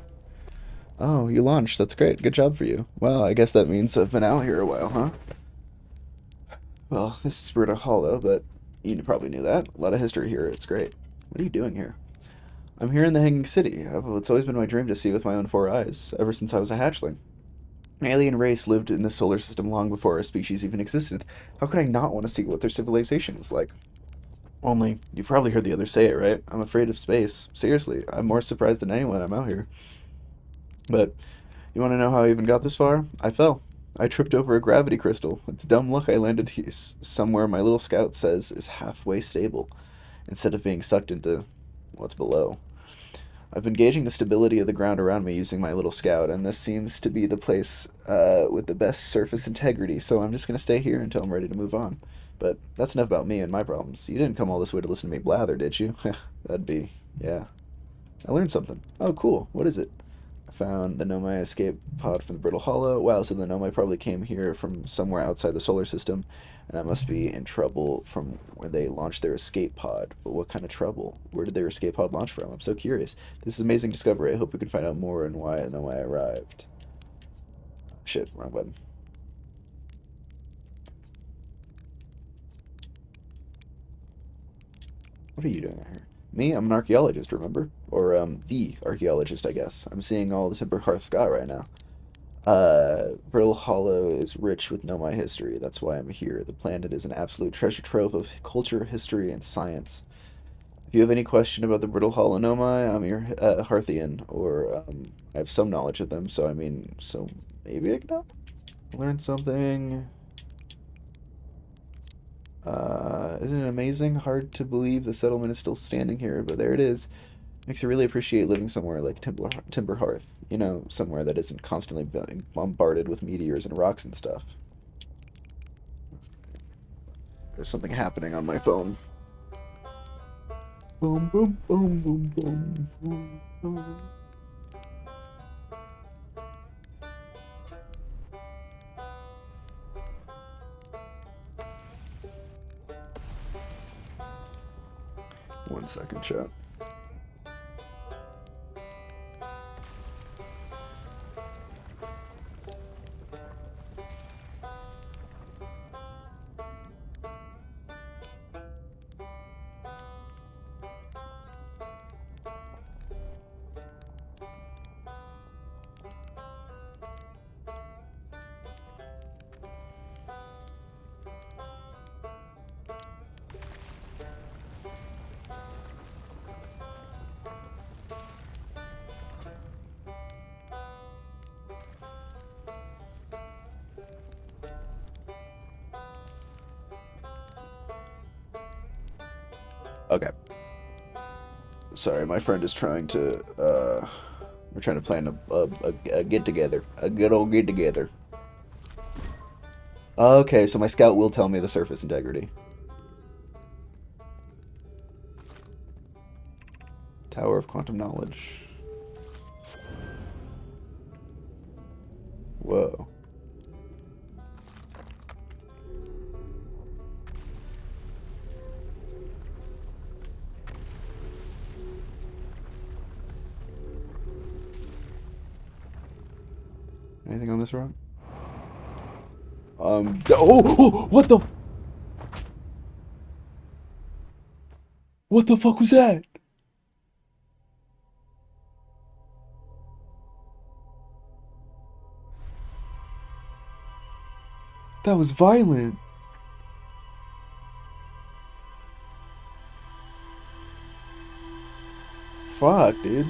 Oh, you launched. That's great. Good job for you. Well, I guess that means I've been out here a while, huh? Well, this is Spirit of Hollow, but you probably knew that. A lot of history here. It's great. What are you doing here? I'm here in the Hanging City. It's always been my dream to see with my own 4 eyes, ever since I was a hatchling. An alien race lived in this solar system long before our species even existed. How could I not want to see what their civilization was like? Only, you've probably heard the others say it, right? I'm afraid of space. Seriously, I'm more surprised than anyone I'm out here. But, you want to know how I even got this far? I fell. I tripped over a gravity crystal. It's dumb luck I landed somewhere my little scout says is halfway stable, instead of being sucked into what's below. I've been gauging the stability of the ground around me using my little scout, and this seems to be the place with the best surface integrity, so I'm just going to stay here until I'm ready to move on. But that's enough about me and my problems. You didn't come all this way to listen to me blather, did you? That'd be... yeah. I learned something. Oh, cool. What is it? I found the Nomai escape pod from the Brittle Hollow. Wow, so the Nomai probably came here from somewhere outside the solar system, and that must be in trouble from where they launched their escape pod. But what kind of trouble? Where did their escape pod launch from? I'm so curious. This is an amazing discovery. I hope we can find out more and why the Nomai arrived. Shit, wrong button. What are you doing out here? Me? I'm an archaeologist, remember? Or, the archaeologist, I guess. I'm seeing all the Timber Hearth Sky right now. Brittle Hollow is rich with Nomai history. That's why I'm here. The planet is an absolute treasure trove of culture, history, and science. If you have any question about the Brittle Hollow Nomai, I'm your Hearthian, or I have some knowledge of them, so I mean, so maybe I can help? Learn something. Isn't it amazing? Hard to believe the settlement is still standing here, but there it is. Makes you really appreciate living somewhere like Timber Hearth. You know, somewhere that isn't constantly being bombarded with meteors and rocks and stuff. There's something happening on my phone. Boom, boom, boom, boom, boom, boom, boom. One second, chat. Okay. Sorry, my friend is trying to, we're trying to plan a get-together. A good old get-together. Okay, so my scout will tell me the surface integrity. Tower of Quantum Knowledge. Whoa. Anything on this rock? Oh, what the? What the fuck was that? That was violent. Fuck, dude.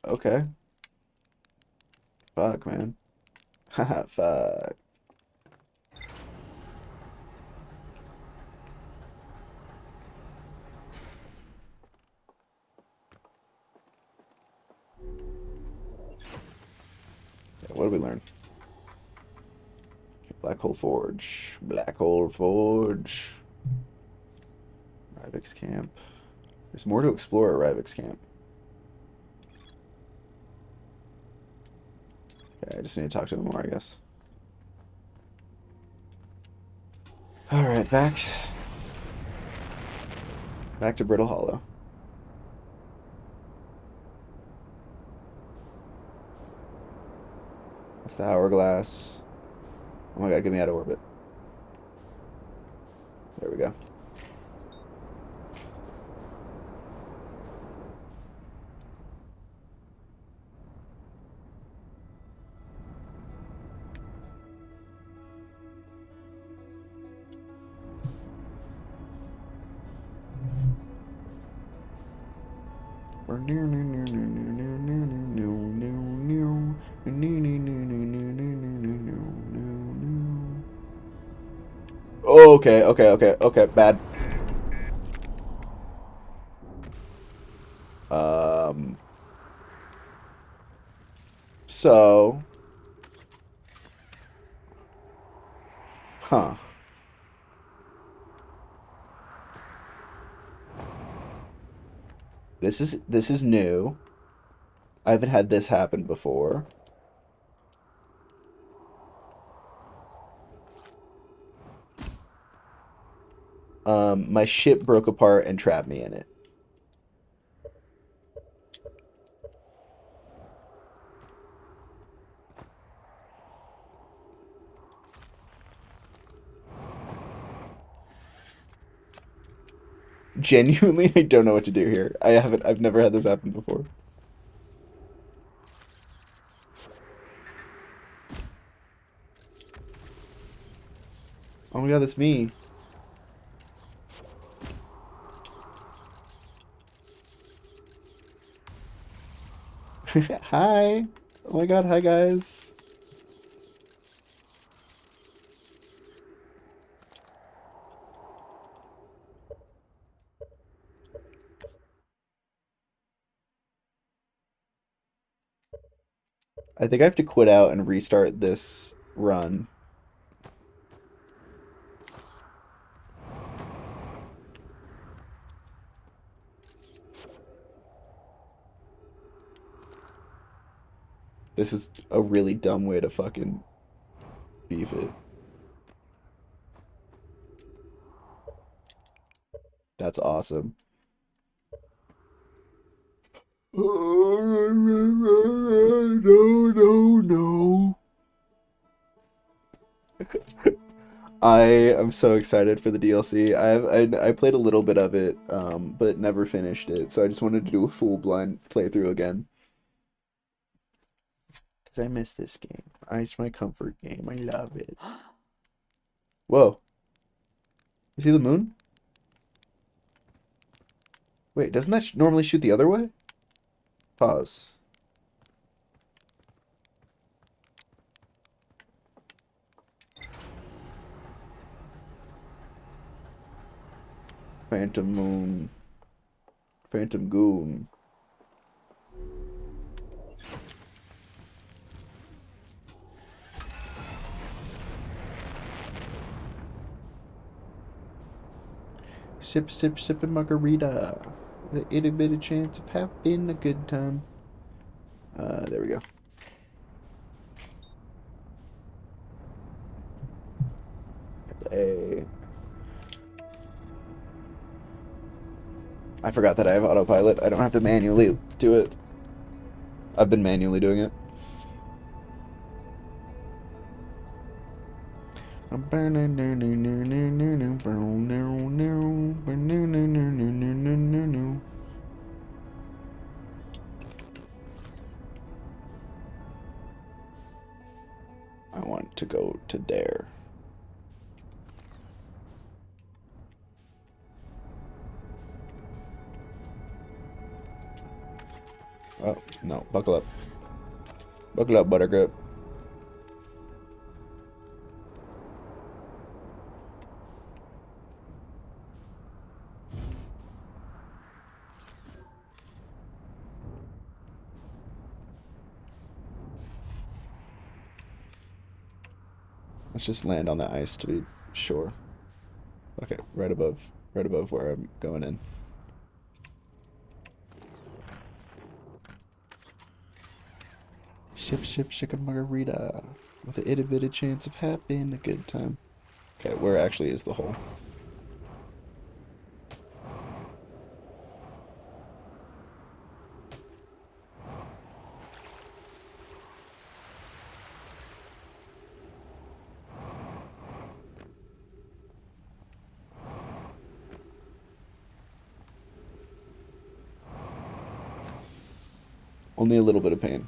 Okay. Fuck, man. Haha, fuck. Yeah, what did we learn? Black Hole Forge. Black Hole Forge. Ryvik's camp. There's more to explore at Ryvik's camp. Okay, I just need to talk to him more, I guess. Alright, back to Brittle Hollow. That's the hourglass. Oh my god, get me out of orbit. There we go. Oh, okay, okay, okay, okay, bad. Um, so, huh. This is new. I haven't had this happen before. My ship broke apart and trapped me in it. Genuinely, I don't know what to do here. I've never had this happen before. Oh my god, that's me. Hi. Oh my god, hi guys. I think I have to quit out and restart this run. This is a really dumb way to fucking beef it. That's awesome. No, no, no. I am so excited for the DLC. I played a little bit of it, but never finished it. So I just wanted to do a full blind playthrough again. Cause I miss this game. It's my comfort game. I love it. Whoa! You see the moon? Wait, doesn't that normally shoot the other way? Pause. Phantom moon. Phantom goon. Sip, sip, sipping margarita. With an itty bitty chance of having a good time. There we go. Play. I forgot that I have autopilot. I don't have to manually do it. I've been manually doing it. I want to go to there. Oh, no. Buckle up. Buckle up, Buttercup. Let's just land on the ice to be sure. Okay, right above where I'm going in. Ship, ship, chicken margarita. With a itty bitty chance of having a good time. Okay, where actually is the hole? Only a little bit of pain.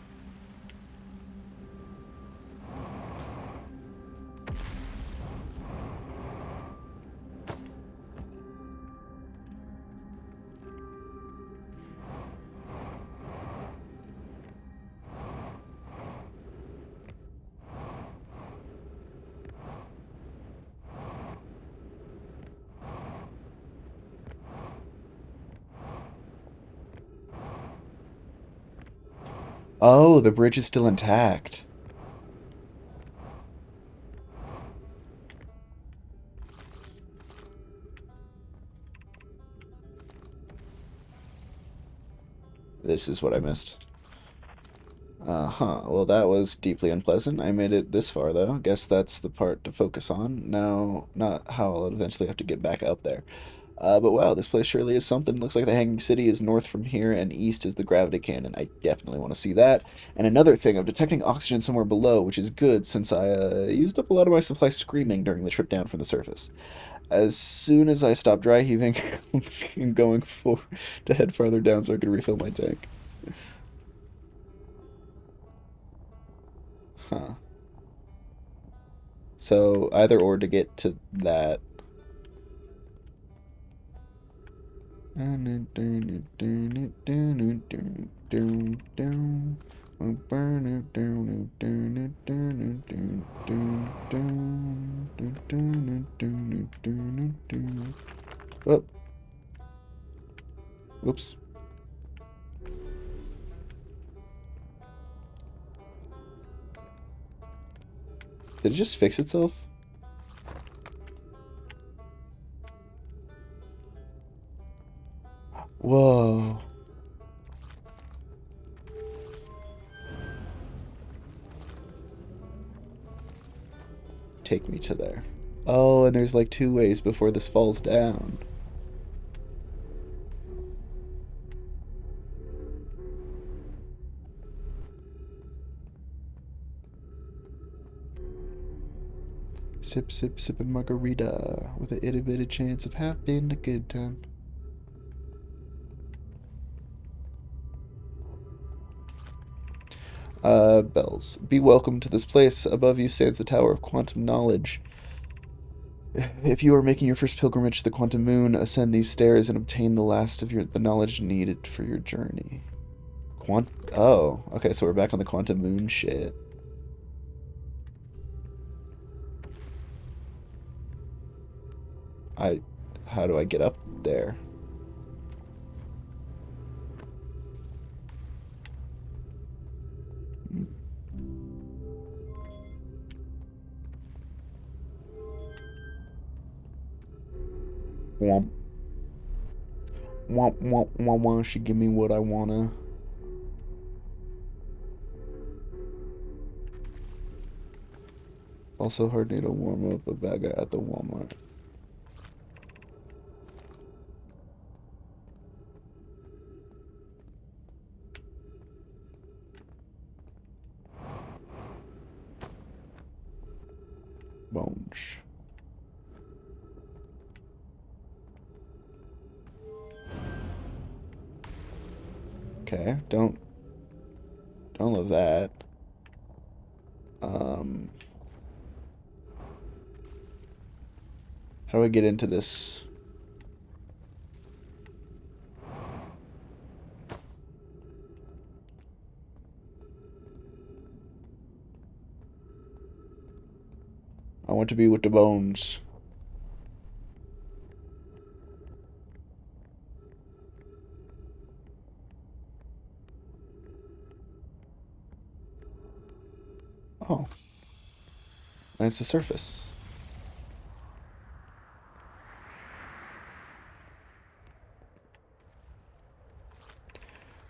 Oh, the bridge is still intact. This is what I missed. Uh-huh. Well, that was deeply unpleasant. I made it this far, though. Guess that's the part to focus on. Now, not how I'll eventually have to get back up there. But wow, this place surely is something. Looks like the Hanging City is north from here, and east is the gravity cannon. I definitely want to see that. And another thing, I'm detecting oxygen somewhere below, which is good since I used up a lot of my supply screaming during the trip down from the surface. As soon as I stop dry heaving, I'm going for to head farther down so I can refill my tank. Huh. So either or to get to that. Oh, whoops. Did it just fix itself? Whoa. Take me to there. Oh, and there's like two ways before this falls down. Sip, sip, sip a margarita with a itty bitty chance of having a good time. Bells. Be welcome to this place. Above you stands the Tower of Quantum Knowledge. If you are making your first pilgrimage to the Quantum Moon, ascend these stairs and obtain the last of the knowledge needed for your journey. Oh, okay, so we're back on the Quantum Moon shit. How do I get up there? Womp. Womp, womp, womp, womp. She give me what I wanna. Also hard need to warm up a bag at the Walmart. Bones. Okay, don't love that. How do I get into this? I want to be with the bones. Oh. And it's the surface.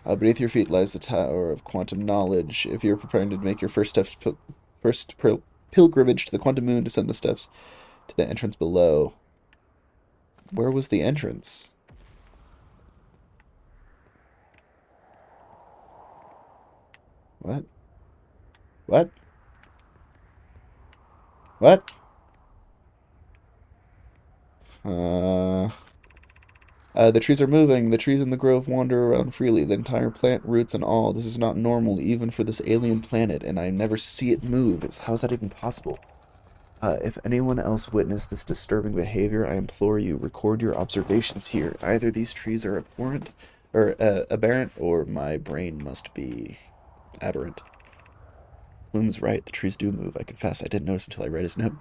Beneath your feet lies the Tower of Quantum Knowledge. If you're preparing to make your first pilgrimage to the Quantum Moon, descend the steps to the entrance below. Where was the entrance? What? What? What? The trees are moving. The trees in the grove wander around freely, the entire plant, roots and all. This is not normal, even for this alien planet, and I never see it move. How is that even possible? If anyone else witnessed this disturbing behavior, I implore you, record your observations here. Either these trees are abhorrent, or aberrant, or my brain must be aberrant. Bloom's right. The trees do move. I confess, I didn't notice until I read his note.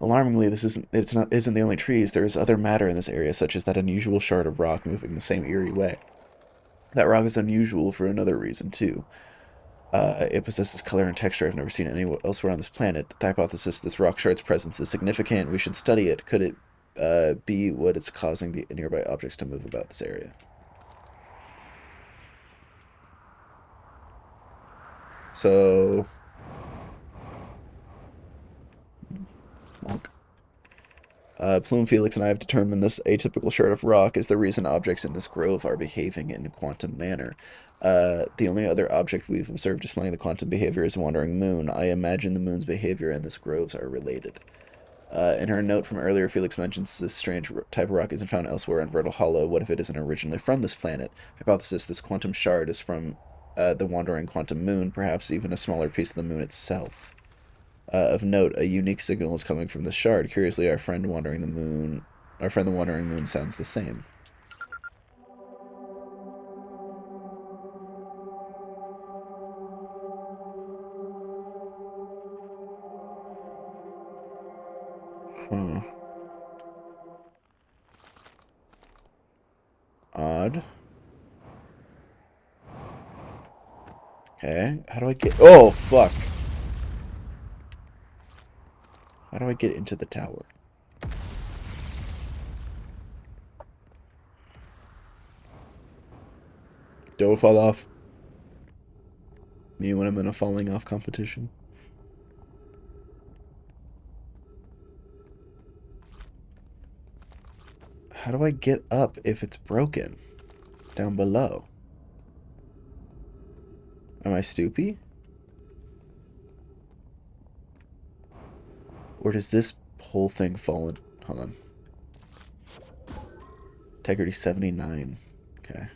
Alarmingly, this isn't the only trees. There is other matter in this area, such as that unusual shard of rock moving the same eerie way. That rock is unusual for another reason, too. It possesses color and texture I've never seen anywhere elsewhere on this planet. The hypothesis this rock shard's presence is significant. We should study it. Could it be what is causing the nearby objects to move about this area? So... Plume, Felix, and I have determined this atypical shard of rock is the reason objects in this grove are behaving in a quantum manner. The only other object we've observed displaying the quantum behavior is a wandering moon. I imagine the moon's behavior and this groves are related. In her note from earlier, Felix mentions this strange type of rock isn't found elsewhere in Brittle Hollow. What if it isn't originally from this planet? Hypothesis, this quantum shard is from the wandering quantum moon, perhaps even a smaller piece of the moon itself. Of note, a unique signal is coming from the shard. Curiously, our friend the wandering moon sounds the same. Odd. Okay, how do I get... Oh, fuck. How do I get into the tower? Don't fall off. Me when I'm in a falling off competition. How do I get up if it's broken? Down below. Am I stoopy? Or does this whole thing fall in? Hold on. Integrity 79. Okay.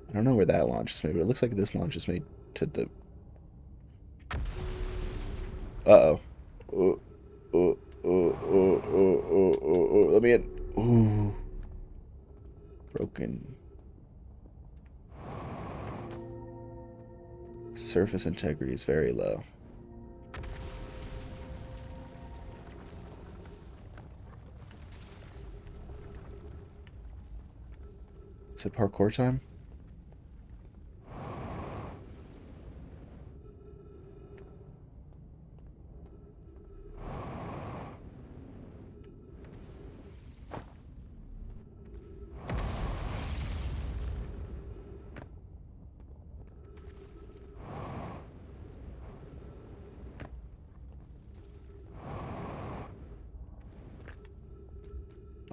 I don't know where that launches me, but it looks like this launches me to the... Uh-oh. Let me in. Ooh. Broken. Surface integrity is very low. Is it parkour time?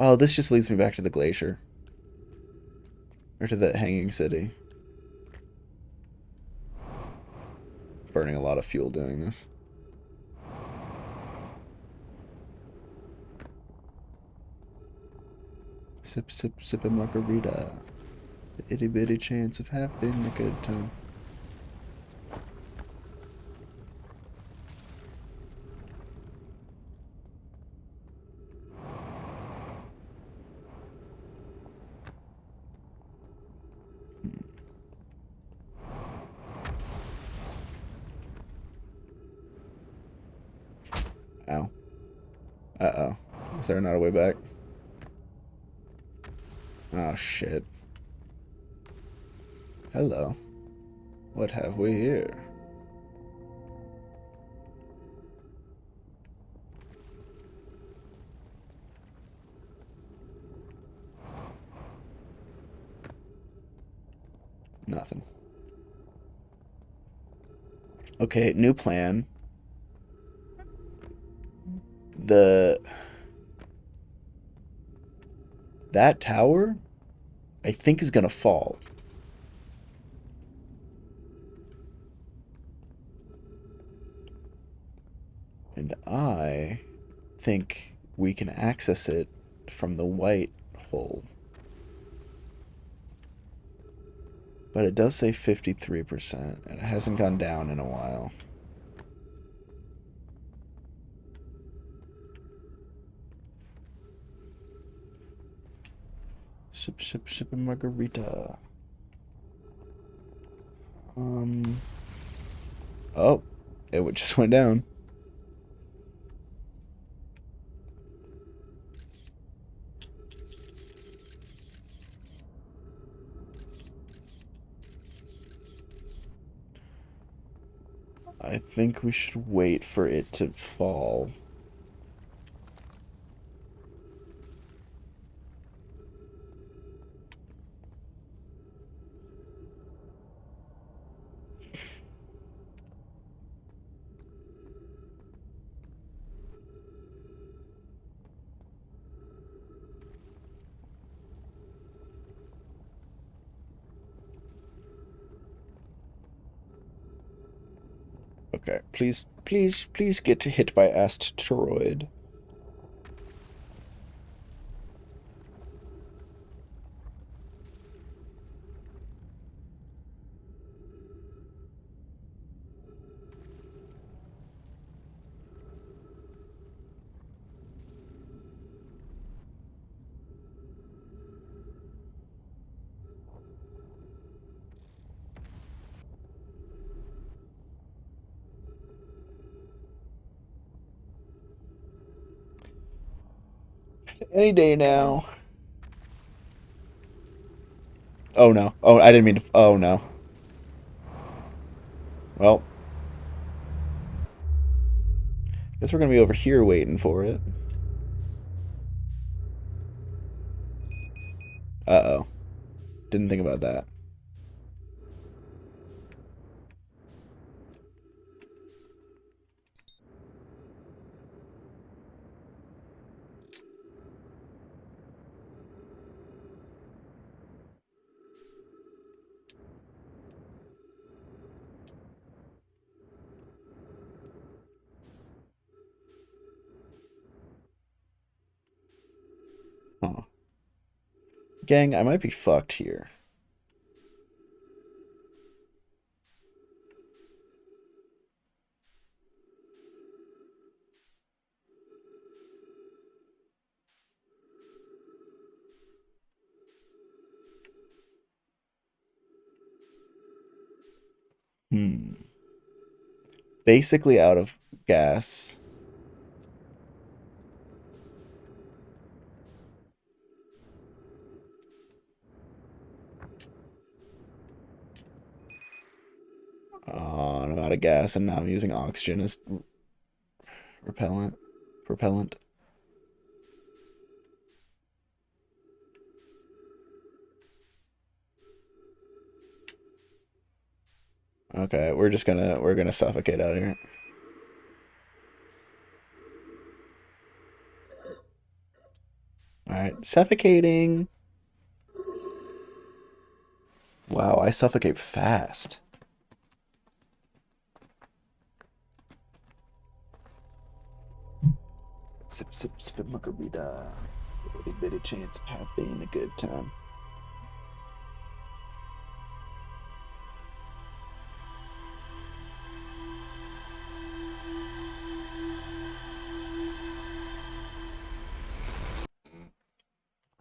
Oh, this just leads me back to the glacier. Or to the hanging city. Burning a lot of fuel doing this. Sip, sip, sip a margarita. The itty bitty chance of having a good time. Ow. Uh-oh. Is there not a way back? Oh, shit. Hello. What have we here? Nothing. Okay, new plan. That tower, I think, is gonna fall. And I think we can access it from the white hole. But it does say 53%, and it hasn't gone down in a while. Ship, ship, ship a margarita. Oh, it just went down. I think we should wait for it to fall. Okay, please, please, please get hit by asteroid. Any day now. Oh no. Oh, I didn't mean to. Oh no. Well, guess we're gonna be over here waiting for it. Uh-oh. Didn't think about that. Huh. Gang, I might be fucked here. Hmm. Basically out of gas. Oh, I'm out of gas, and now I'm using oxygen as repellent. Propellant. Okay, we're gonna suffocate out here. Alright, suffocating. Wow, I suffocate fast. Sip, sip, sip, margarita. Itty bitty chance of having a good time.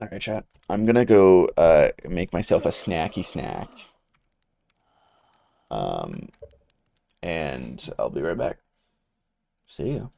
All right, chat. I'm gonna go make myself a snacky snack. Um, and I'll be right back. See you.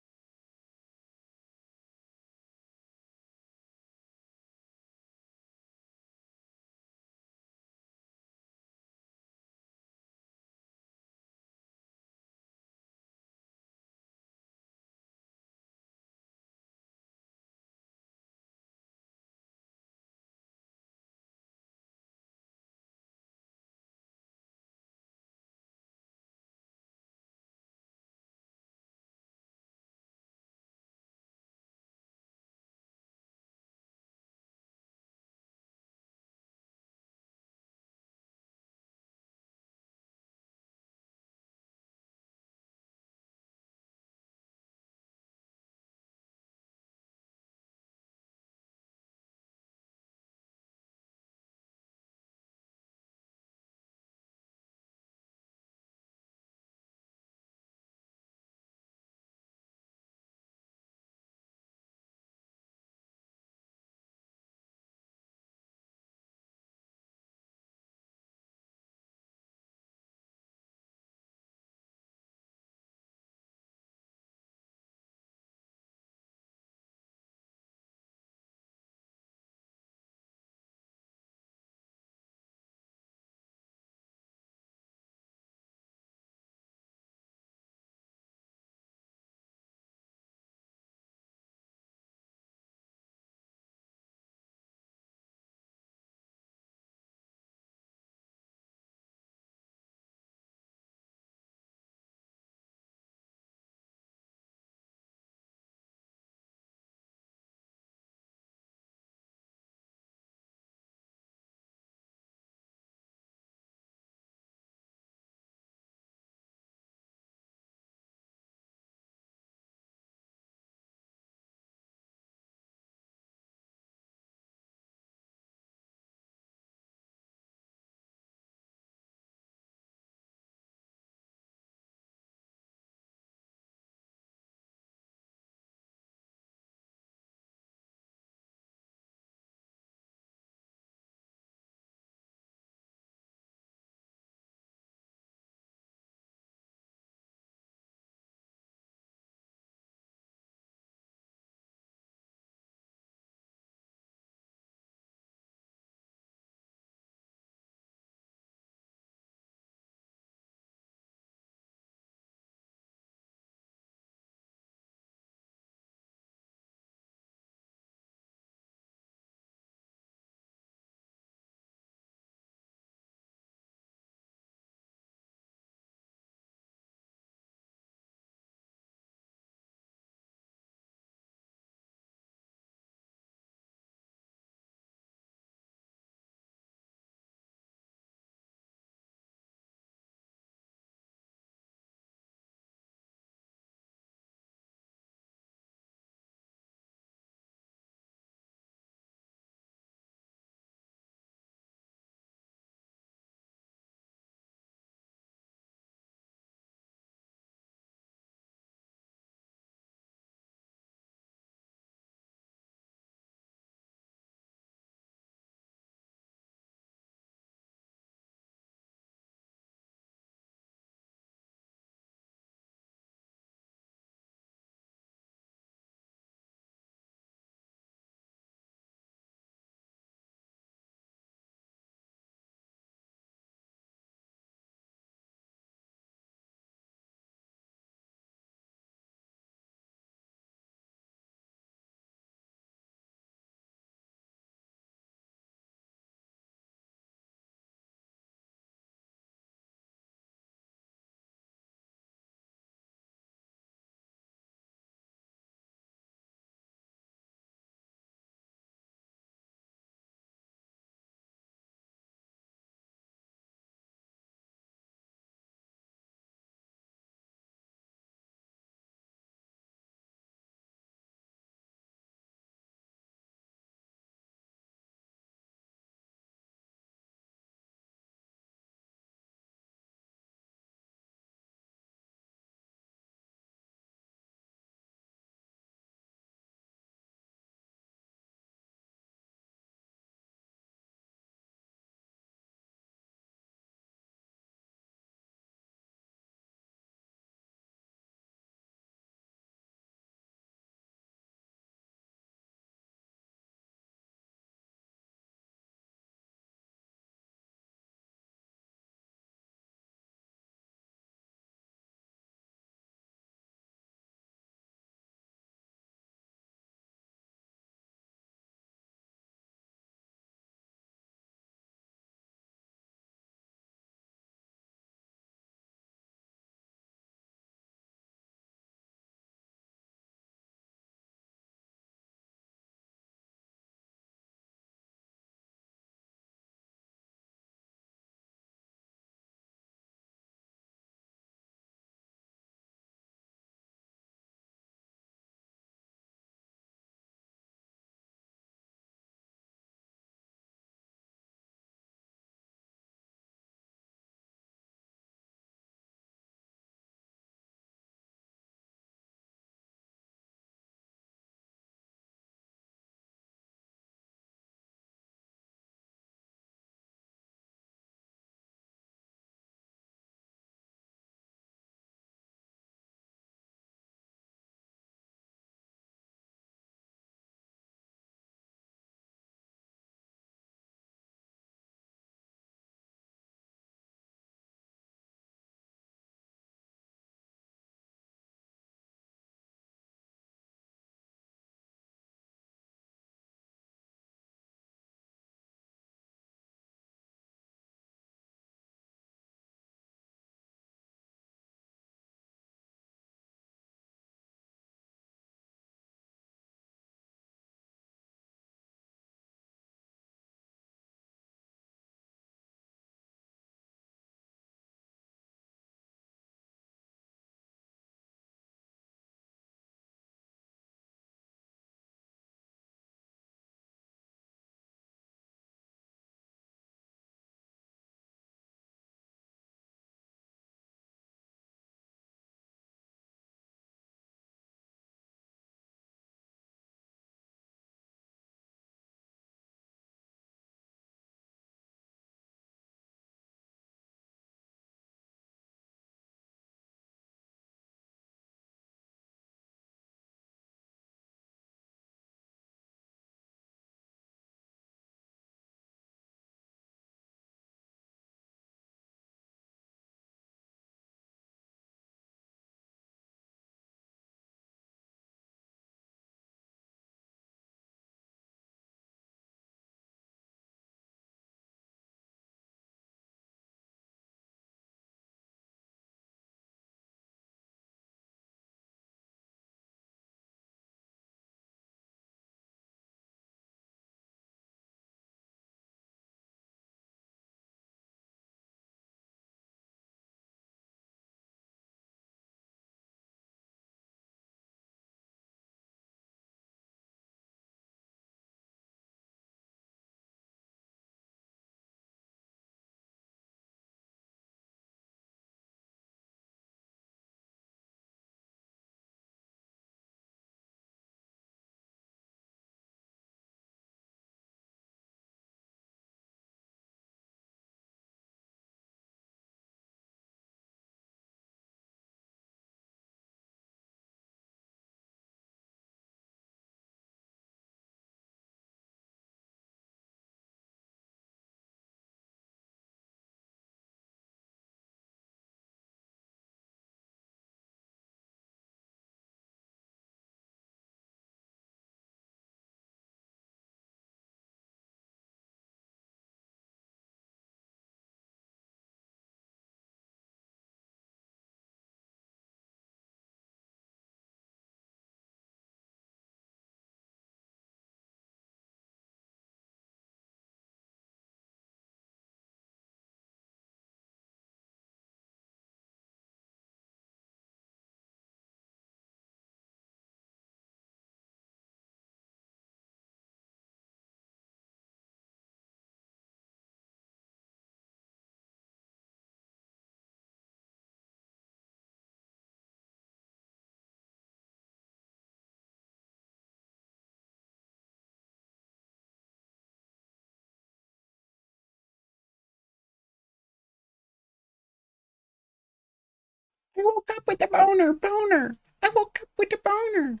I woke up with a boner, boner. I woke up with a boner.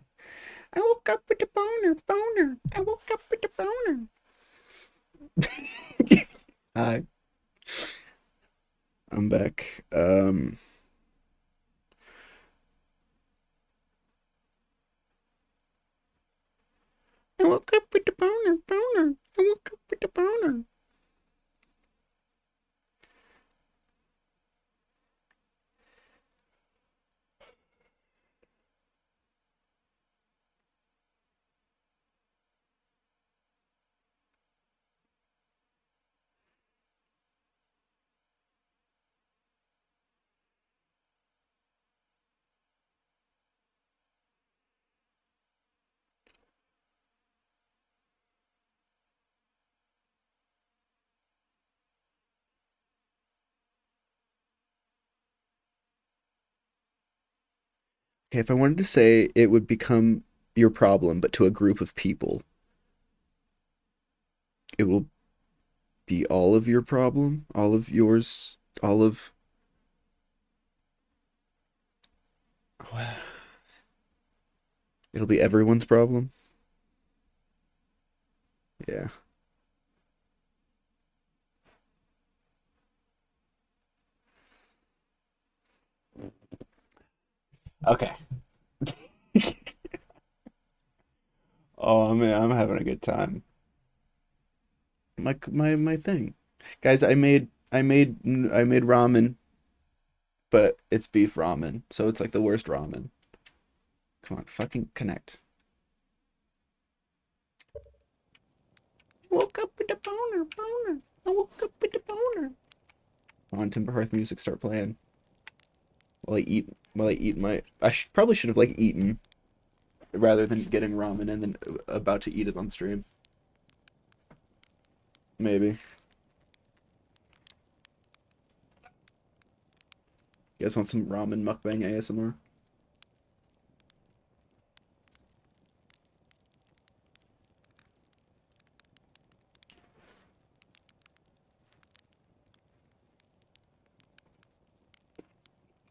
I woke up with a boner, boner. I woke up with a boner. Hi, I'm back. I woke up with a boner, boner. I woke up with a boner. Okay, if I wanted to say it would become your problem, but to a group of people, it will be all of your problem, all of yours, all of. It'll be everyone's problem. Yeah. Okay. Oh man, I'm having a good time. My thing, guys. I made ramen, but it's beef ramen, so it's like the worst ramen. Come on, fucking connect. I woke up with a boner, boner. I woke up with a boner. Come on, Timber Hearth music, start playing. While I eat my. Probably should have like eaten rather than getting ramen and then about to eat it on stream. Maybe. You guys want some ramen mukbang ASMR?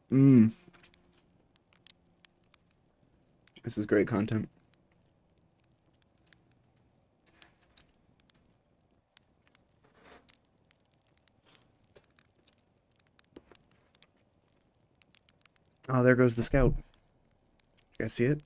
Mmm, this is great content. Oh, there goes the scout. You guys see it?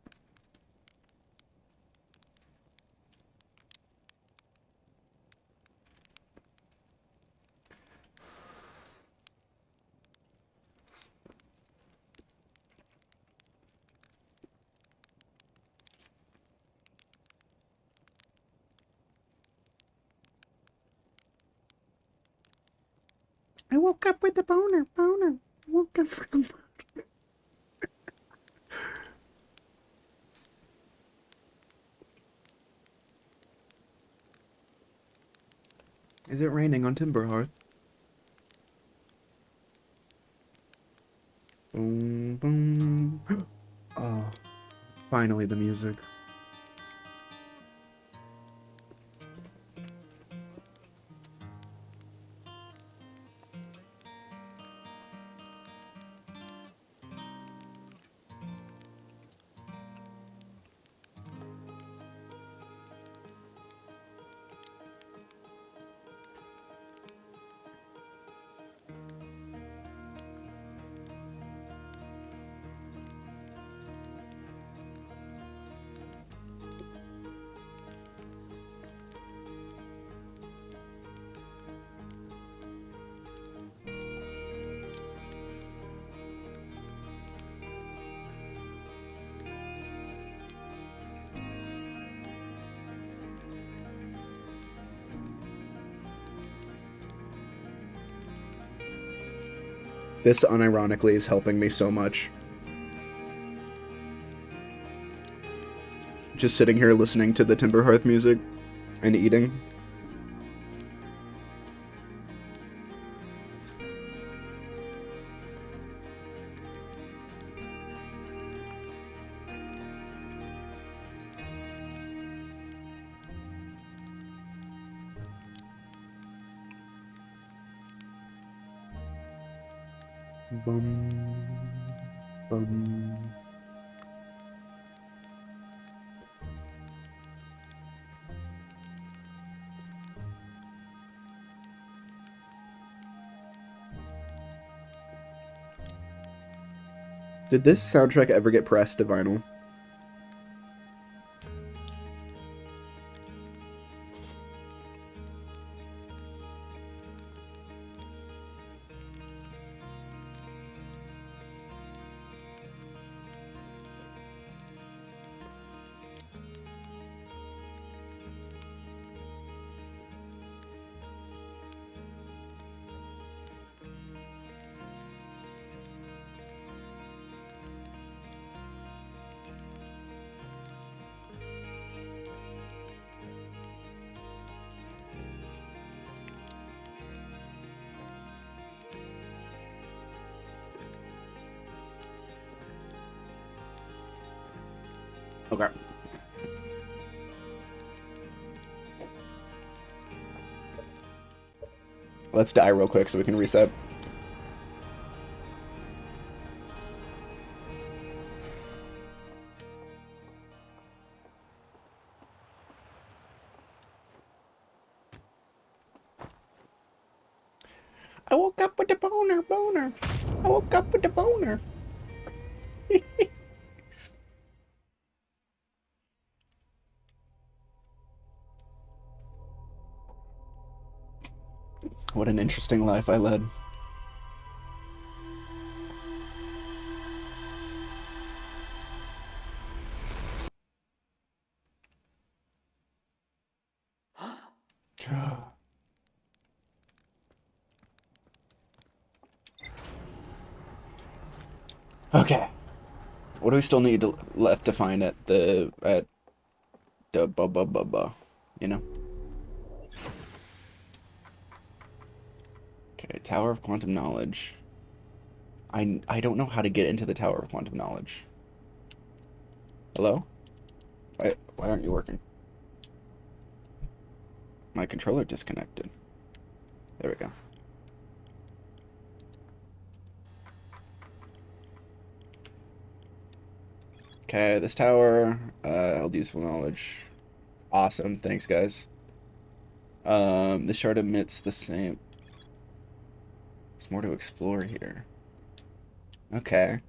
I woke up with a boner, boner. I woke up with a. Is it raining on Timberhearth? Boom, boom. Oh, finally the music. This unironically is helping me so much. Just sitting here listening to the Timberhearth music and eating. Boom. Bum. Did this soundtrack ever get pressed to vinyl? Okay. Let's die real quick so we can reset. I woke up with a boner. I woke up with a boner. What an interesting life I led. Okay. What do we still need left to find at the you know? Okay, Tower of Quantum Knowledge. I don't know how to get into the Tower of Quantum Knowledge. Hello? Why aren't you working? My controller disconnected. There we go. Okay, this tower held useful knowledge. Awesome, thanks guys. The shard emits the same. There's more to explore here. Okay.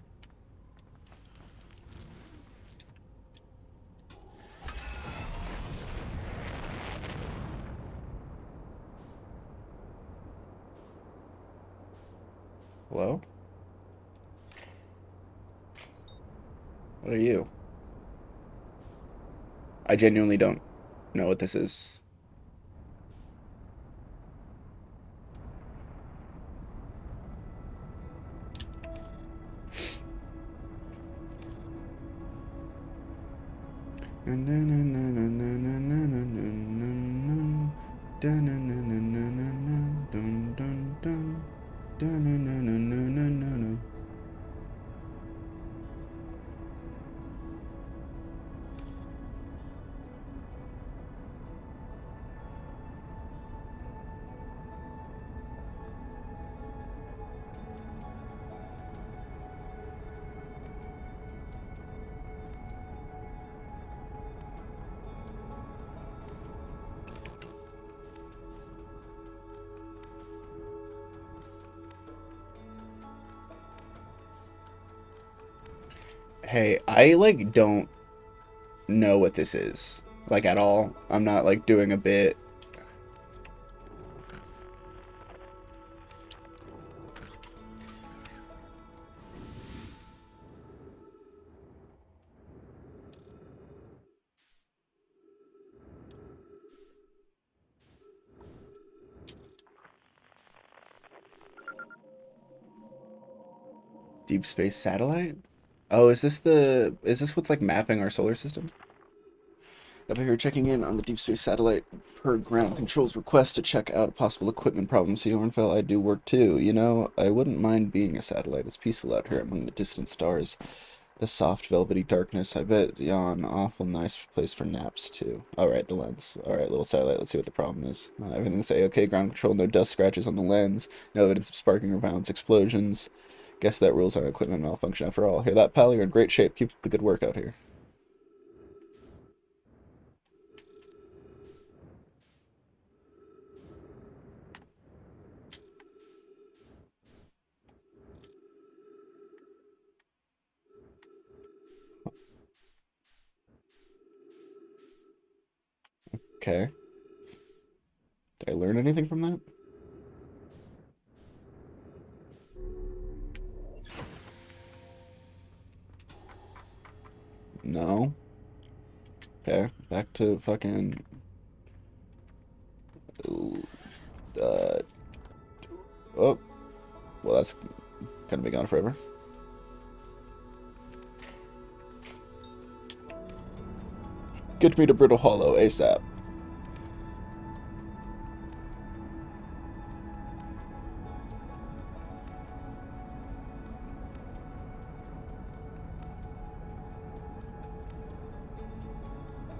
Hello? What are you? I genuinely don't know what this is. Hey, I like don't know what this is, like at all. I'm not like doing a bit. Deep space satellite? Oh, is this what's like mapping our solar system? Up here checking in on the deep space satellite per ground control's request to check out a possible equipment problem. See, Ornfell, I do work too. You know, I wouldn't mind being a satellite. It's peaceful out here among the distant stars. The soft velvety darkness. I bet yon awful nice place for naps too. Alright, the lens. Alright, little satellite, let's see what the problem is. Everything's A-okay, ground control, no dust scratches on the lens, no evidence of sparking or violence explosions. Guess that rules our equipment malfunction after all. Hear that, pal? You're in great shape. Keep the good work out here. Okay. Did I learn anything from that? No. Okay, back to fucking... Uh, oh, well, that's gonna be gone forever. Get me to Brittle Hollow ASAP.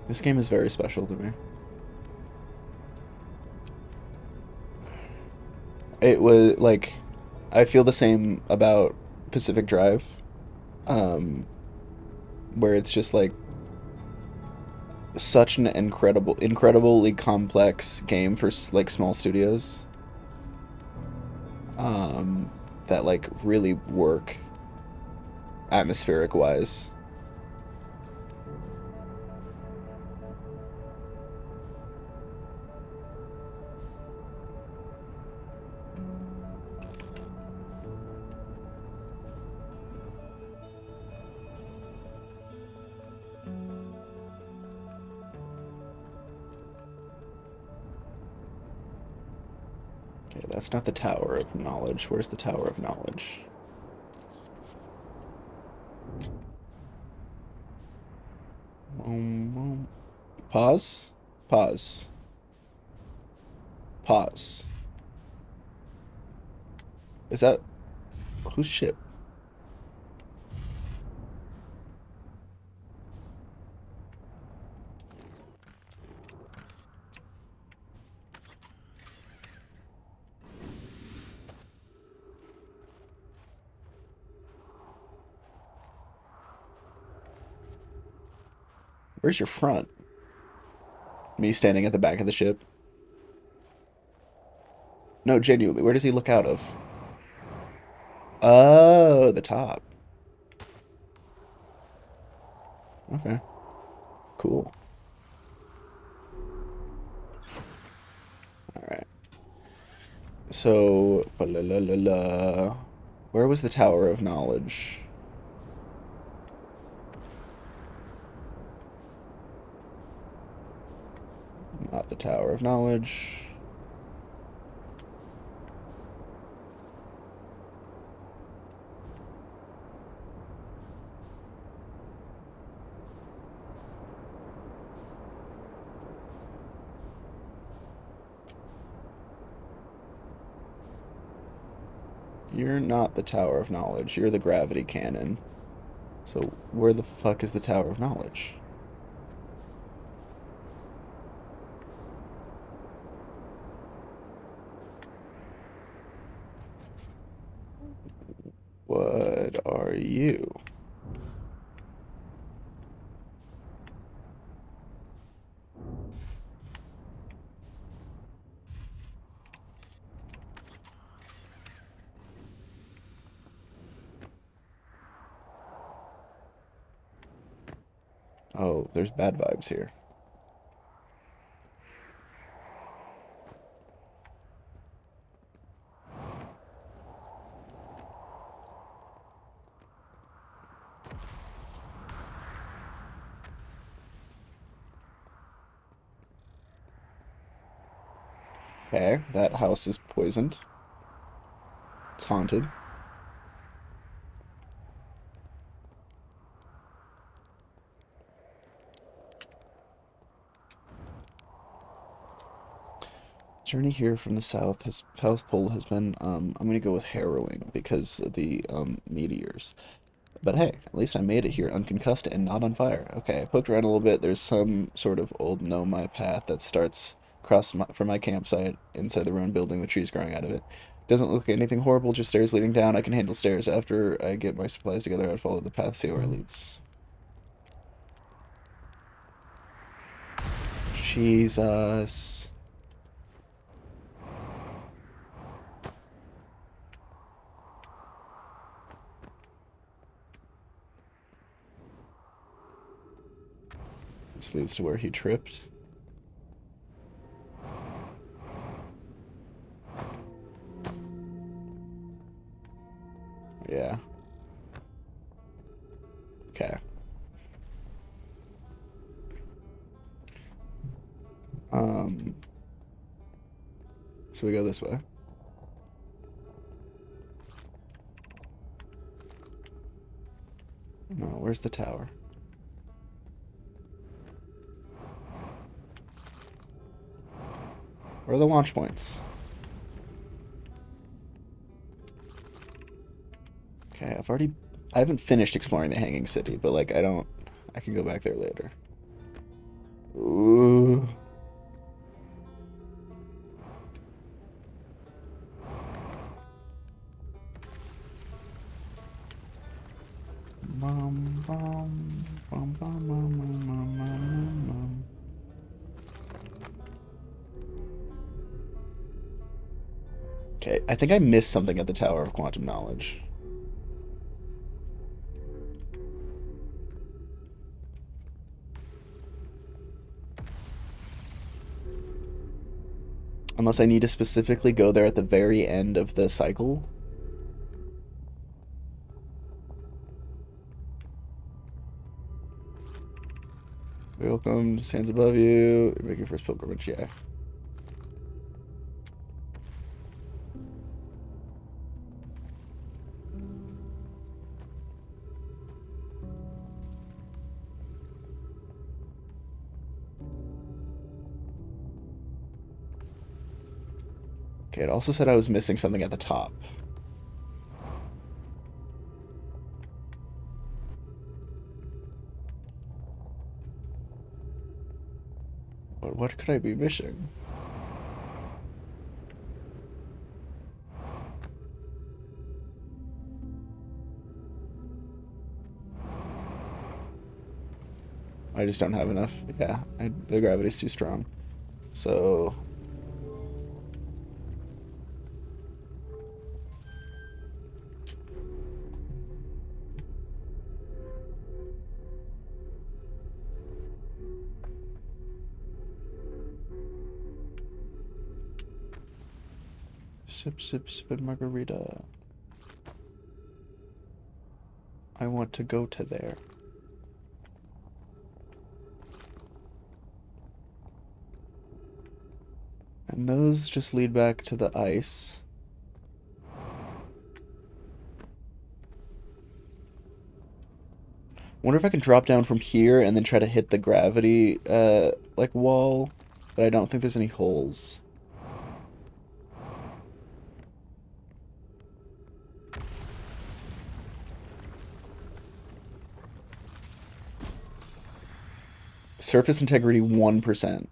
This game is very special to me. It was like, I feel the same about Pacific Drive, um, where it's just like such an incredibly complex game for like small studios, that like really work atmospheric wise. Okay, that's not the Tower of Knowledge. Where's the Tower of Knowledge? Pause. Pause. Pause. Is that whose ship? Where's your front? Me standing at the back of the ship? No, genuinely, where does he look out of? Oh, the top. Okay, cool. All right. So, where was the Tower of Knowledge? Not the Tower of Knowledge. You're not the Tower of Knowledge. You're the gravity cannon. So where the fuck is the Tower of Knowledge? What are you? Oh, there's bad vibes here. Okay, that house is poisoned. It's haunted. Journey here from the South Pole has been, I'm gonna go with harrowing because of the, meteors. But hey, at least I made it here unconcussed and not on fire. Okay, I poked around a little bit. There's some sort of old nomai path that starts across from my campsite inside the ruined building with trees growing out of it. Doesn't look like anything horrible, just stairs leading down. I can handle stairs. After I get my supplies together, I'd follow the path, see where it leads. Jesus. This leads to where he tripped. Yeah. Okay. So we go this way. No, where's the tower? Where are the launch points? Okay, I haven't finished exploring the Hanging City, but like I can go back there later. Ooh. Okay, I think I missed something at the Tower of Quantum Knowledge. Unless I need to specifically go there at the very end of the cycle. Welcome to Sands Above You. Make your first pilgrimage, yeah. Okay, it also said I was missing something at the top. What could I be missing? I just don't have enough. Yeah, the gravity's too strong. So... Sip, sip, sip, margarita. I want to go to there. And those just lead back to the ice. Wonder if I can drop down from here and then try to hit the gravity, like, wall. But I don't think there's any holes. Surface integrity 1%.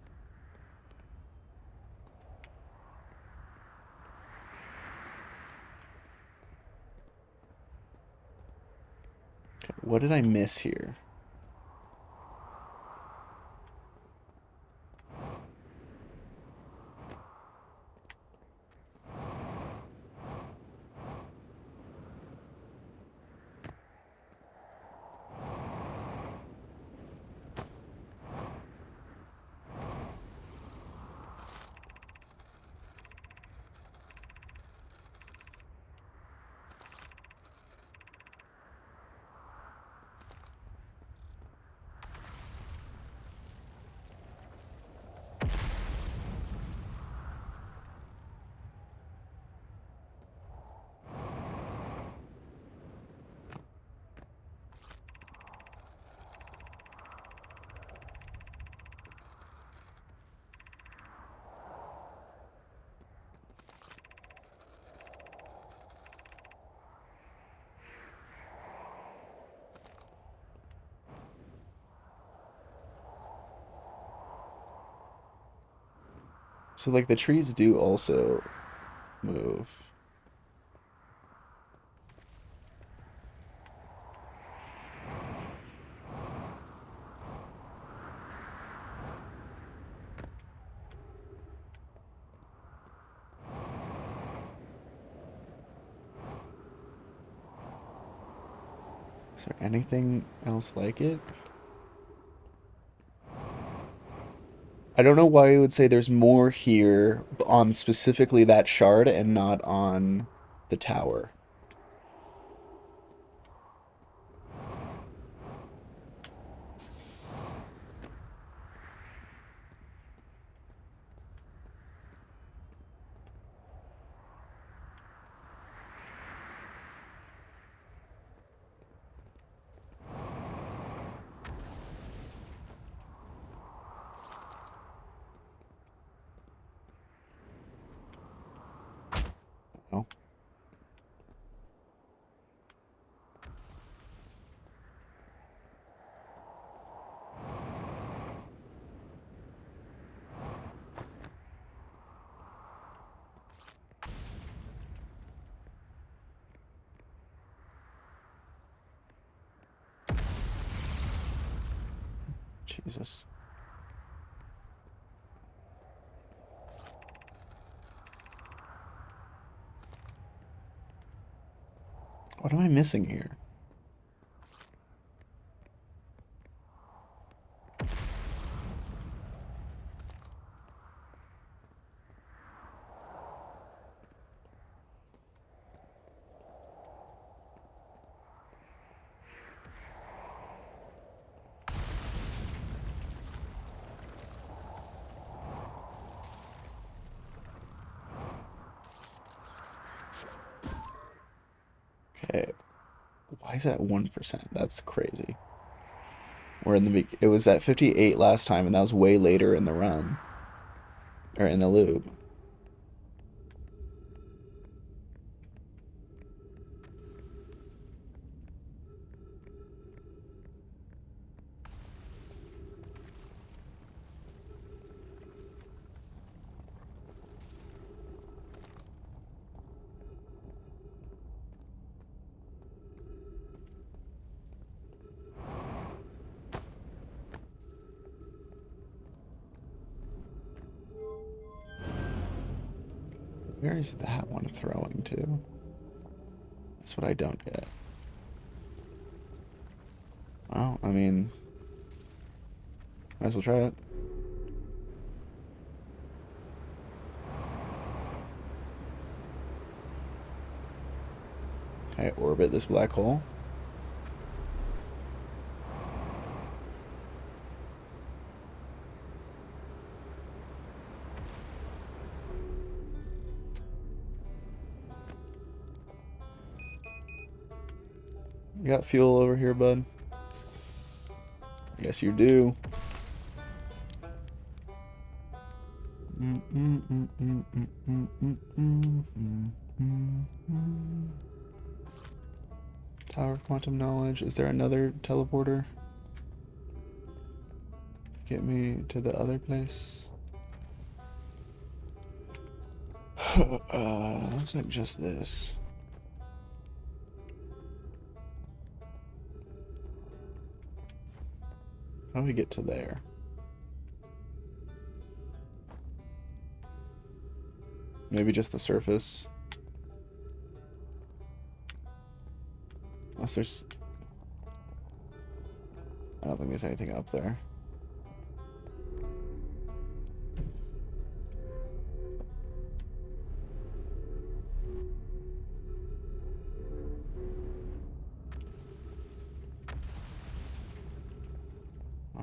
Okay, what did I miss here? So, like, the trees do also move. Is there anything else like it? I don't know why you would say there's more here on specifically that shard and not on the tower. Oh. Jesus. What am I missing here? Okay. Why is it at 1%? That's crazy. We're in the it was at 58 last time, and that was way later in the run. Or in the loop. Where is that one throwing to? That's what I don't get. Well, I mean, might as well try it. Can I orbit this black hole? You got fuel over here, bud? Yes, you do. Tower of quantum knowledge. Is there another teleporter? Get me to the other place. Looks like just this. How do we get to there? Maybe just the surface. Unless there's... I don't think there's anything up there.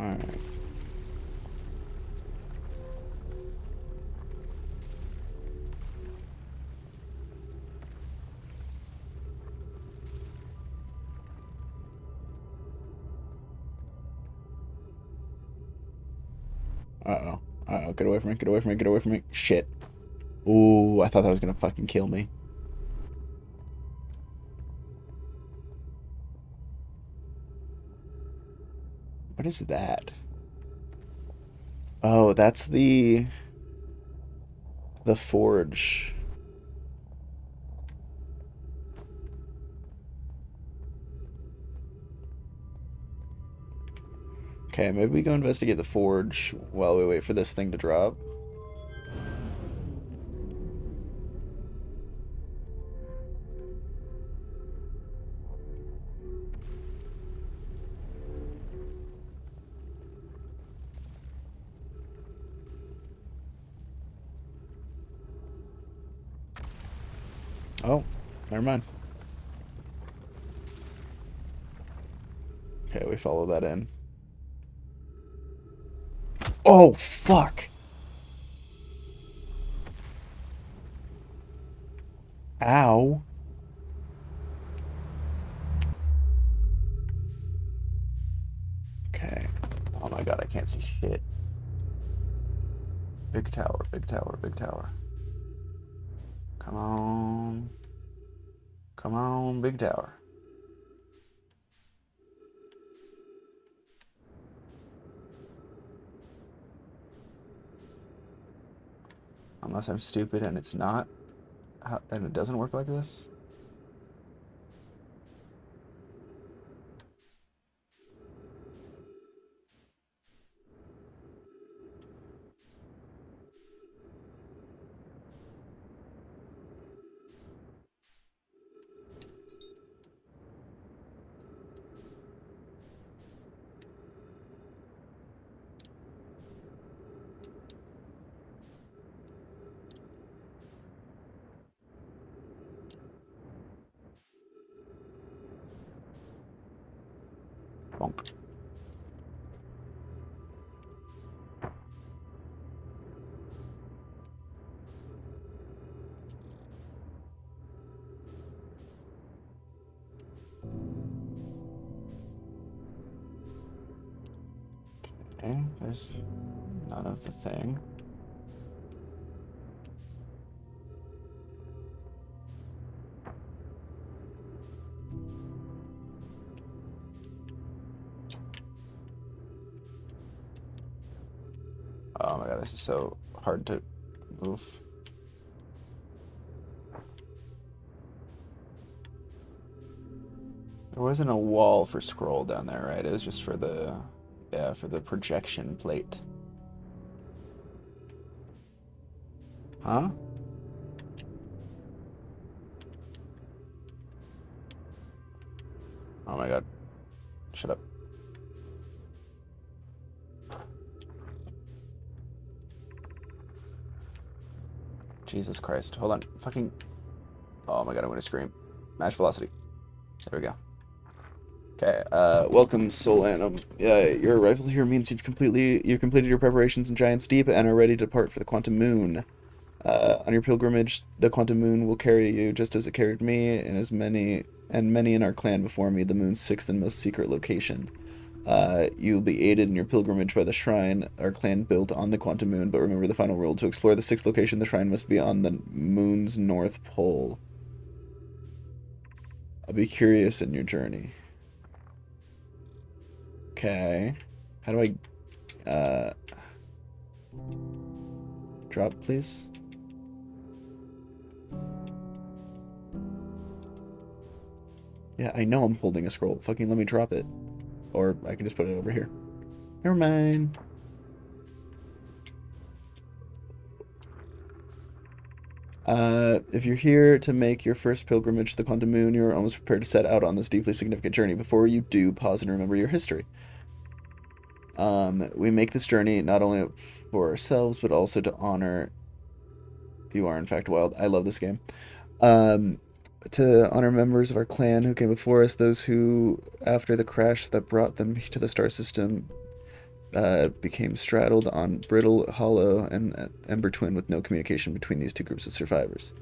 Alright. Uh-oh. Uh-oh. Get away from me. Get away from me. Get away from me. Shit. Ooh, I thought that was gonna fucking kill me. What is that? Oh, that's the forge. Okay, maybe we go investigate the forge while we wait for this thing to drop. Oh, never mind. Okay, we follow that in. Oh, fuck! Ow. Okay. Oh my god, I can't see shit. Big tower, big tower, big tower. Come on. Come on, big tower. Unless I'm stupid and it's not, and it doesn't work like this. Bonk. Okay, there's none of the thing. Oh my god, this is so hard to move. There wasn't a wall for scroll down there, right? It was just for the, yeah, for the projection plate. Huh? Oh my god. Shut up. Jesus Christ. Hold on. Fucking. Oh my god, I'm gonna scream. Match velocity. There we go. Okay, welcome, Soul Anim. Your arrival here means you've completed your preparations in Giant's Deep and are ready to depart for the Quantum Moon. On your pilgrimage, the Quantum Moon will carry you just as it carried me and many in our clan before me, the moon's sixth and most secret location. You'll be aided in your pilgrimage by the shrine our clan built on the Quantum Moon, but remember the final rule. To explore the sixth location, the shrine must be on the moon's north pole. I'll be curious in your journey. Okay. How do I, drop, please? Yeah, I know I'm holding a scroll. Fucking let me drop it. Or I can just put it over here. Never mind. If you're here to make your first pilgrimage to the Quantum Moon, you're almost prepared to set out on this deeply significant journey. Before you do, pause and remember your history. We make this journey not only for ourselves, but also to honor... You are, in fact, wild. I love this game. To honor members of our clan who came before us, those who, after the crash that brought them to the star system, became straddled on brittle, hollow, and ember twin with no communication between these two groups of survivors.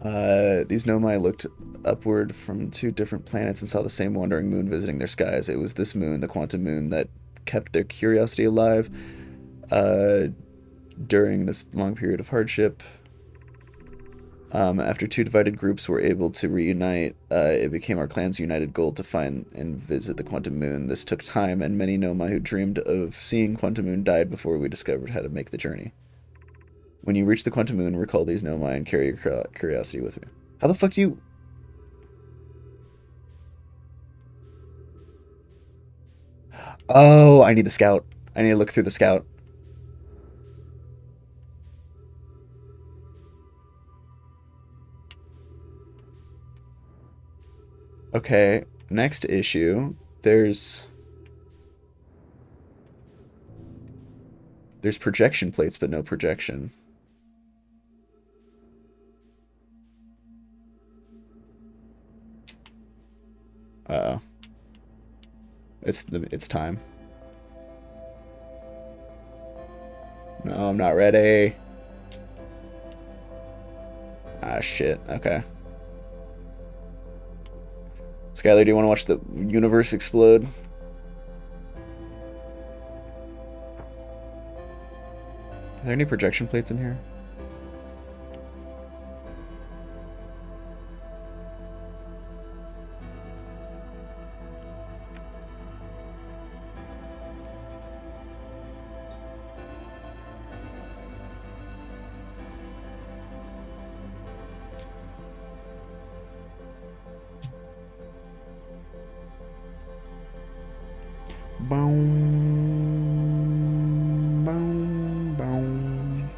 These Nomai looked upward from two different planets and saw the same wandering moon visiting their skies. It was this moon, the Quantum Moon, that kept their curiosity alive during this long period of hardship. After two divided groups were able to reunite, it became our clan's united goal to find and visit the Quantum Moon. This took time, and many Nomai who dreamed of seeing Quantum Moon died before we discovered how to make the journey. When you reach the Quantum Moon, recall these Nomai and carry your curiosity with you. How the fuck do you... Oh, I need the scout. I need to look through the scout. Okay, next issue. There's projection plates, but no projection. Uh-oh. It's time. No, I'm not ready. Ah, shit. Okay. Skylar, do you want to watch the universe explode? Are there any projection plates in here? Boom, boom, boom.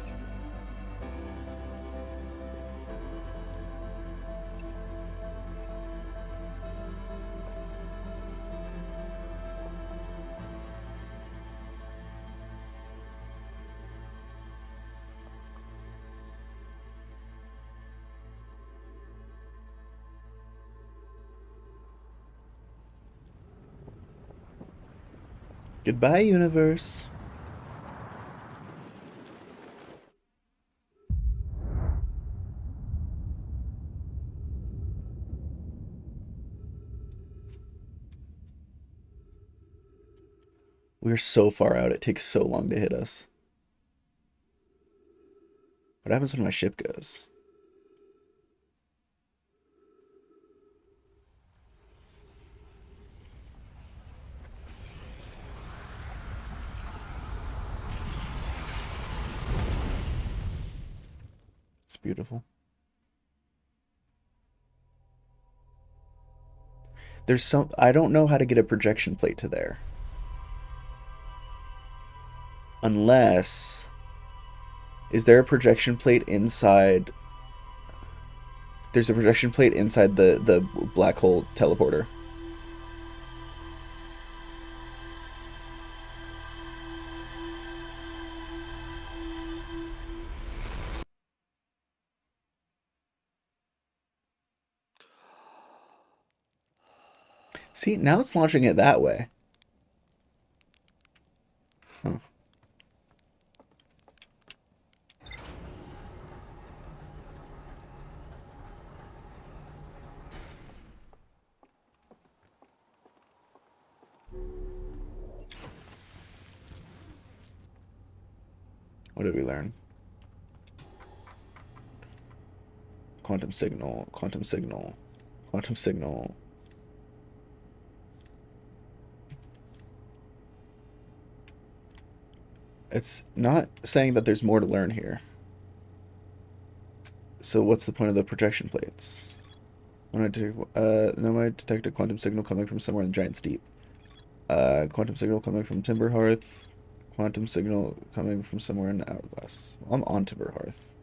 Goodbye, universe. We're so far out, it takes so long to hit us. What happens when my ship goes? It's beautiful. There's some... I don't know how to get a projection plate to there. Unless... Is there a projection plate inside... There's a projection plate inside the black hole teleporter. See, now it's launching it that way. Huh. What did we learn? Quantum signal, quantum signal, quantum signal. It's not saying that there's more to learn here. So what's the point of the projection plates? When I detect a quantum signal coming from somewhere in the giant steep. Quantum signal coming from Timber Hearth. Quantum signal coming from somewhere in the Hourglass. Well, I'm on Timber Hearth.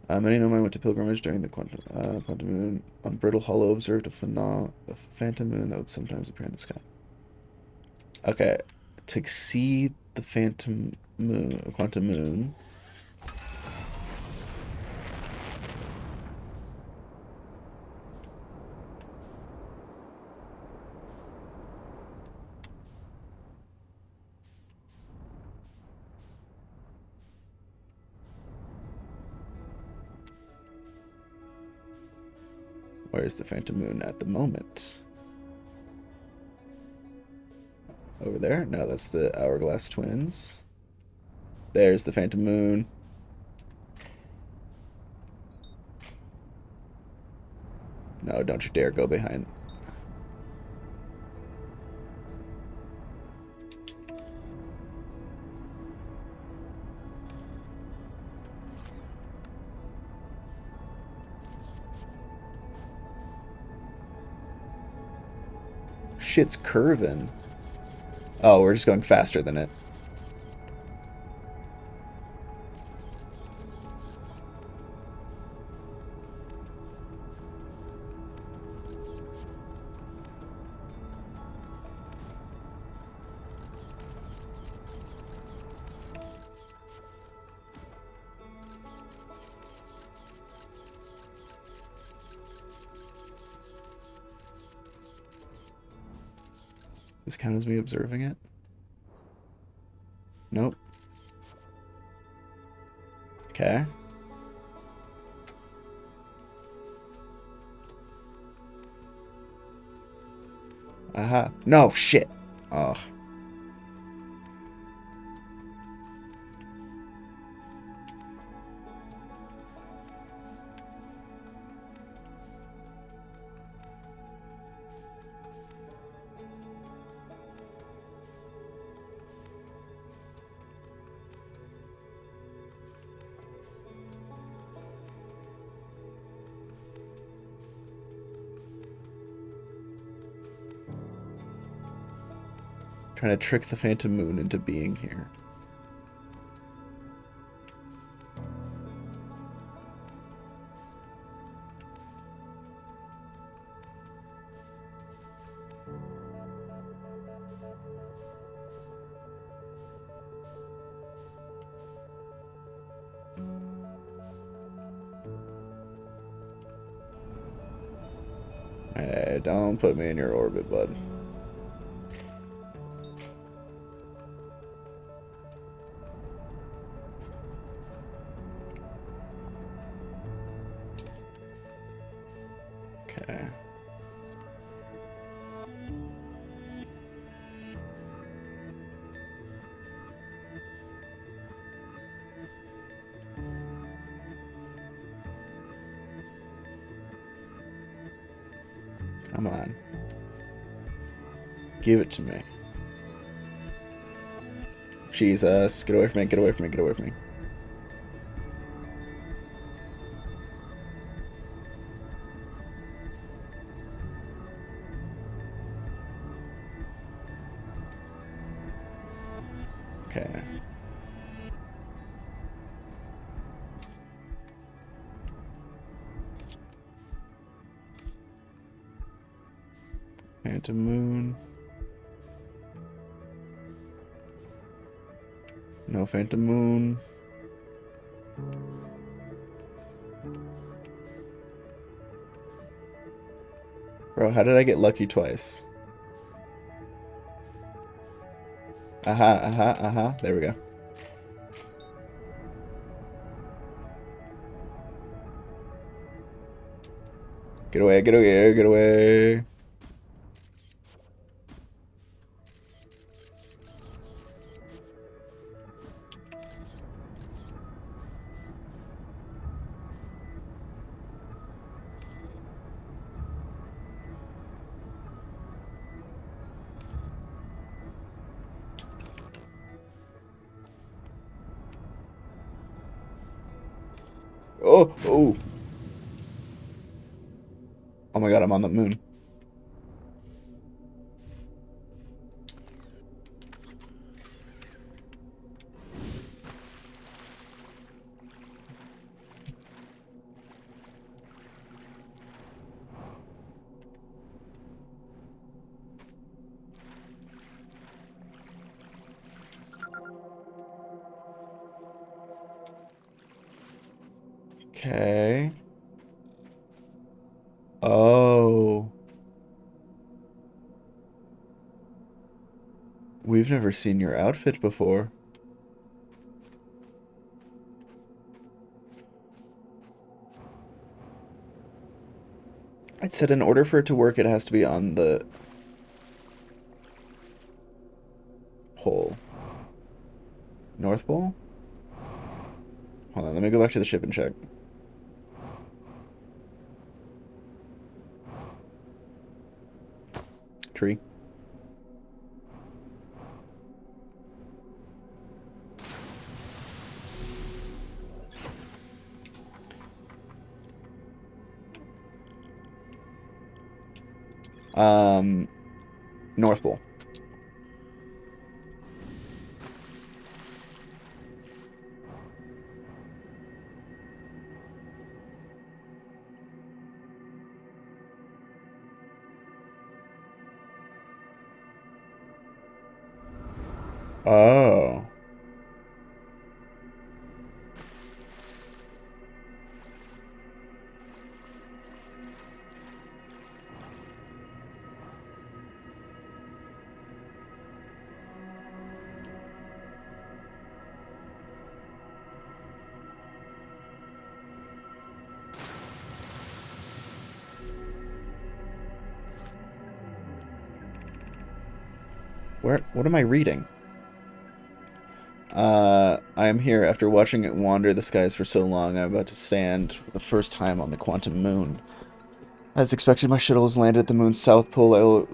Many know I went to pilgrimage during the quantum moon. On Brittle Hollow, observed a phantom moon that would sometimes appear in the sky. Okay, to see the phantom moon, quantum moon. Where's the phantom moon at the moment? Over there? No, that's the Hourglass Twins. There's the phantom moon. No, don't you dare go behind. Shit's curving. Oh, we're just going faster than it. Does this count as me observing it? Nope. Okay. Aha. No, shit. Ugh. Trying to trick the Phantom Moon into being here. Hey, don't put me in your orbit, bud. Okay. Come on. Give it to me. Jesus. Get away from me, get away from me, get away from me. Okay. Phantom Moon. No Phantom Moon. Bro, how did I get lucky twice? Aha, aha, aha. There we go. Get away, get away, get away. Oh, oh. Oh my god, I'm on the moon. Okay. Oh. We've never seen your outfit before. It said in order for it to work, it has to be on the pole. North Pole? Hold on, let me go back to the ship and check. Tree. North Pole. Oh. What am I reading? I am here after watching it wander the skies for so long. I'm about to stand for the first time on the quantum moon. As expected, my shuttle has landed at the moon's south pole. I will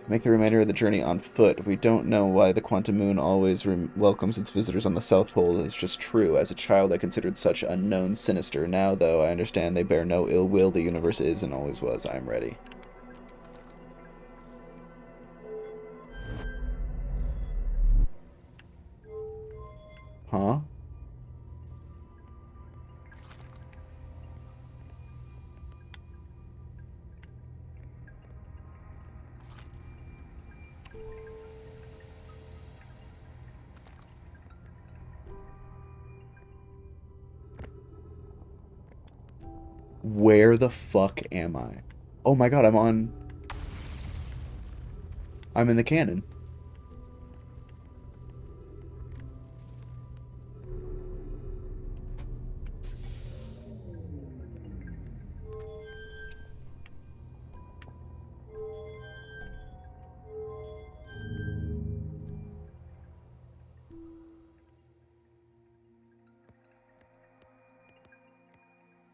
make the remainder of the journey on foot. We don't know why the quantum moon always welcomes its visitors on the south pole. It's just true. As a child, I considered such unknown sinister. Now, though, I understand they bear no ill will. The universe is and always was. I am ready. Huh? Where the fuck am I? Oh my god, I'm in the cannon.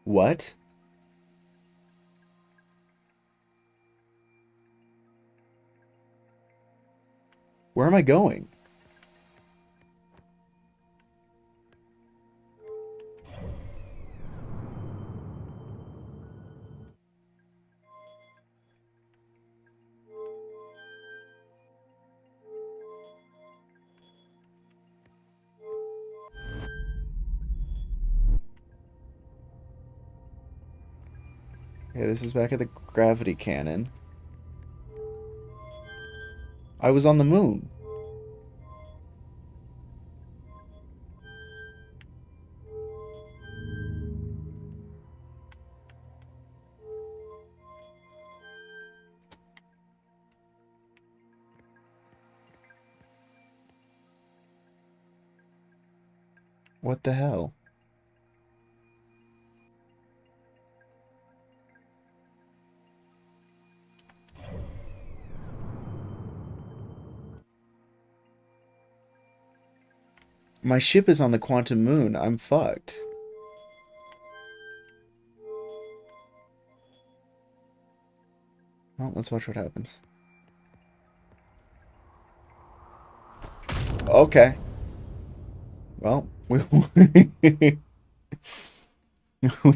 What? Where am I going? Okay, this is back at the gravity cannon. I was on the moon. What the hell? My ship is on the quantum moon. I'm fucked. Well, let's watch what happens. Okay. Well, we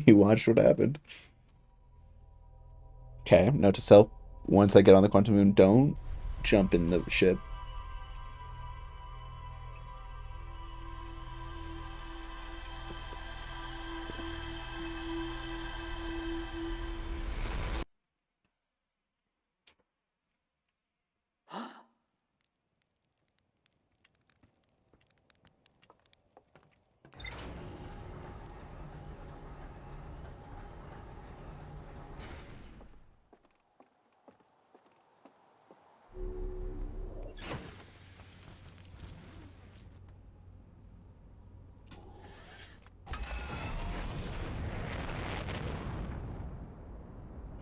we watched what happened. Okay, note to self: once I get on the quantum moon, don't jump in the ship.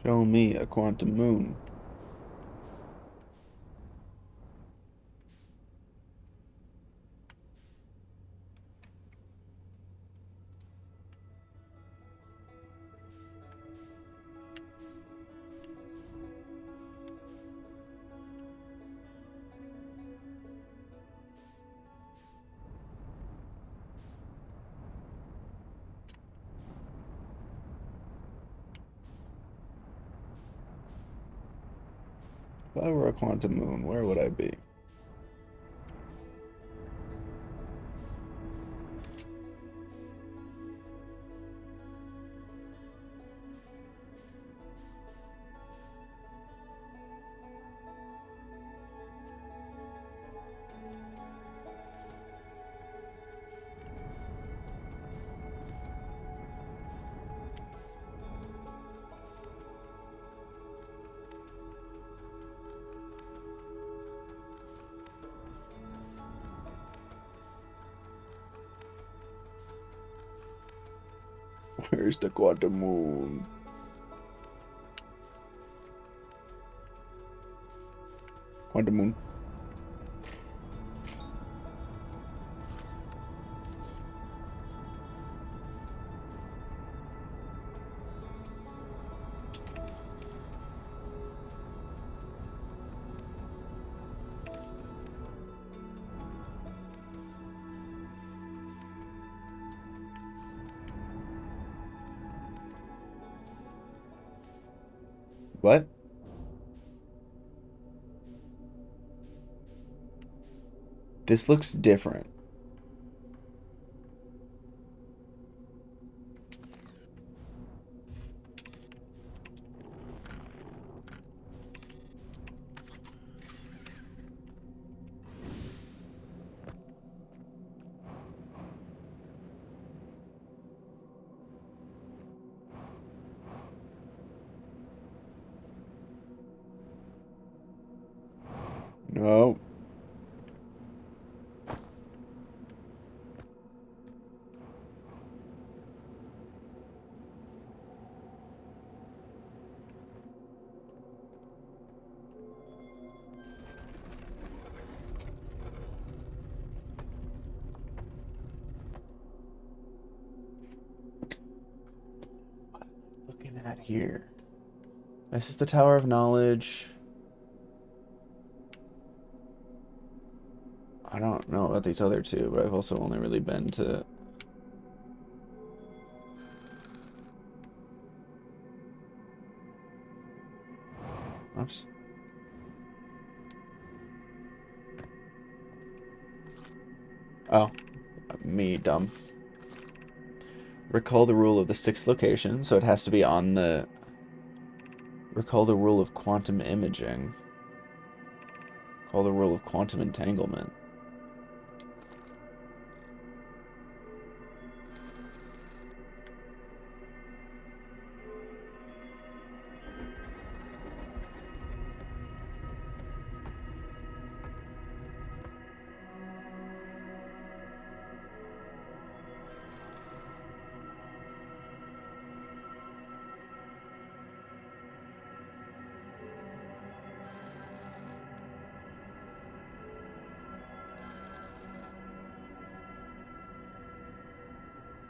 Show me a quantum moon. If I were a quantum moon, where would I be? Where's the quantum moon? Quantum moon. What? This looks different. No. Looking at here. This is the Tower of Knowledge. I don't know about these other two, but I've also only really been to... Oops. Oh, me, dumb. Recall the rule of the sixth location, so it has to be on the... Recall the rule of quantum imaging. Recall the rule of quantum entanglement.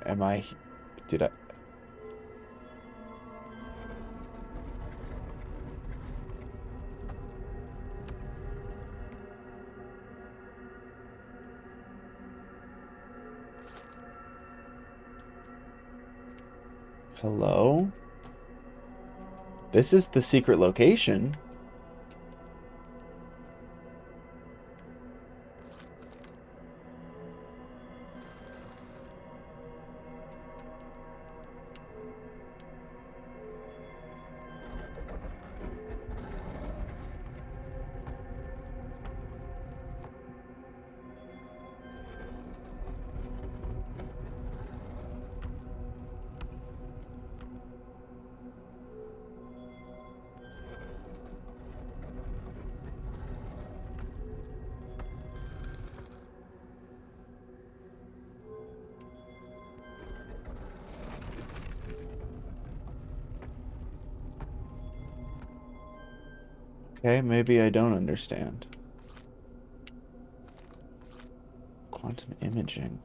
Am I... Did I... Hello? This is the secret location. Okay, maybe I don't understand. Quantum imaging.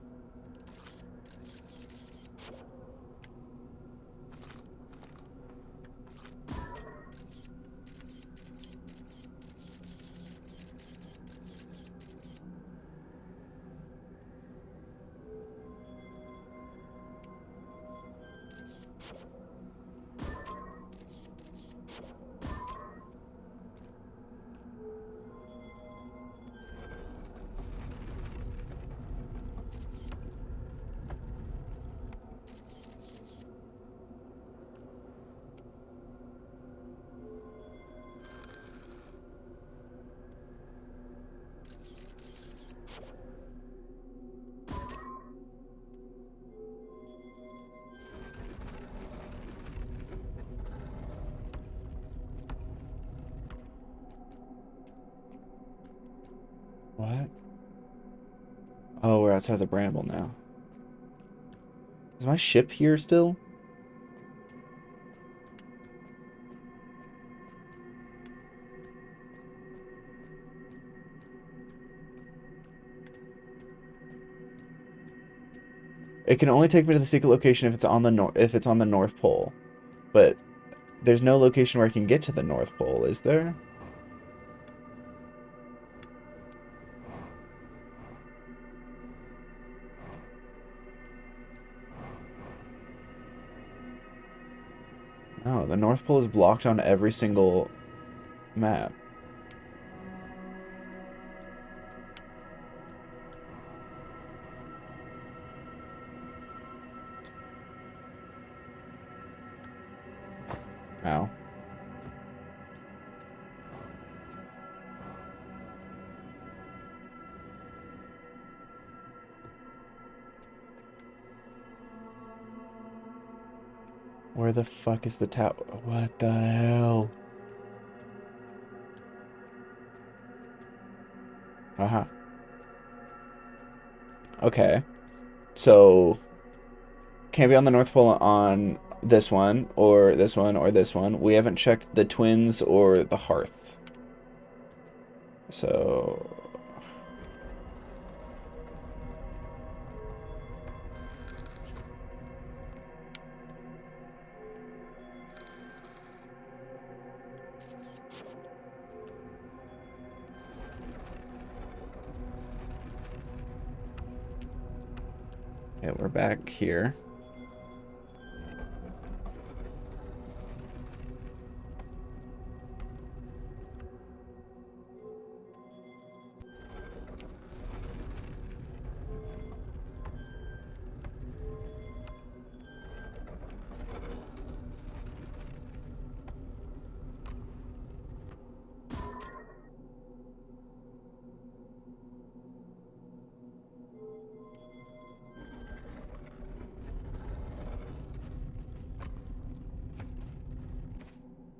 What? Oh, we're outside the bramble now. Is my ship here still? It can only take me to the secret location if it's on the North Pole. But there's no location where I can get to the North Pole, is there? Oh, the North Pole is blocked on every single map. Ow. Where the fuck is the tower? What the hell? Uh-huh. Okay. So, can't be on the North Pole on this one, or this one, or this one. We haven't checked the Twins or the Hearth. So... yeah, we're back here.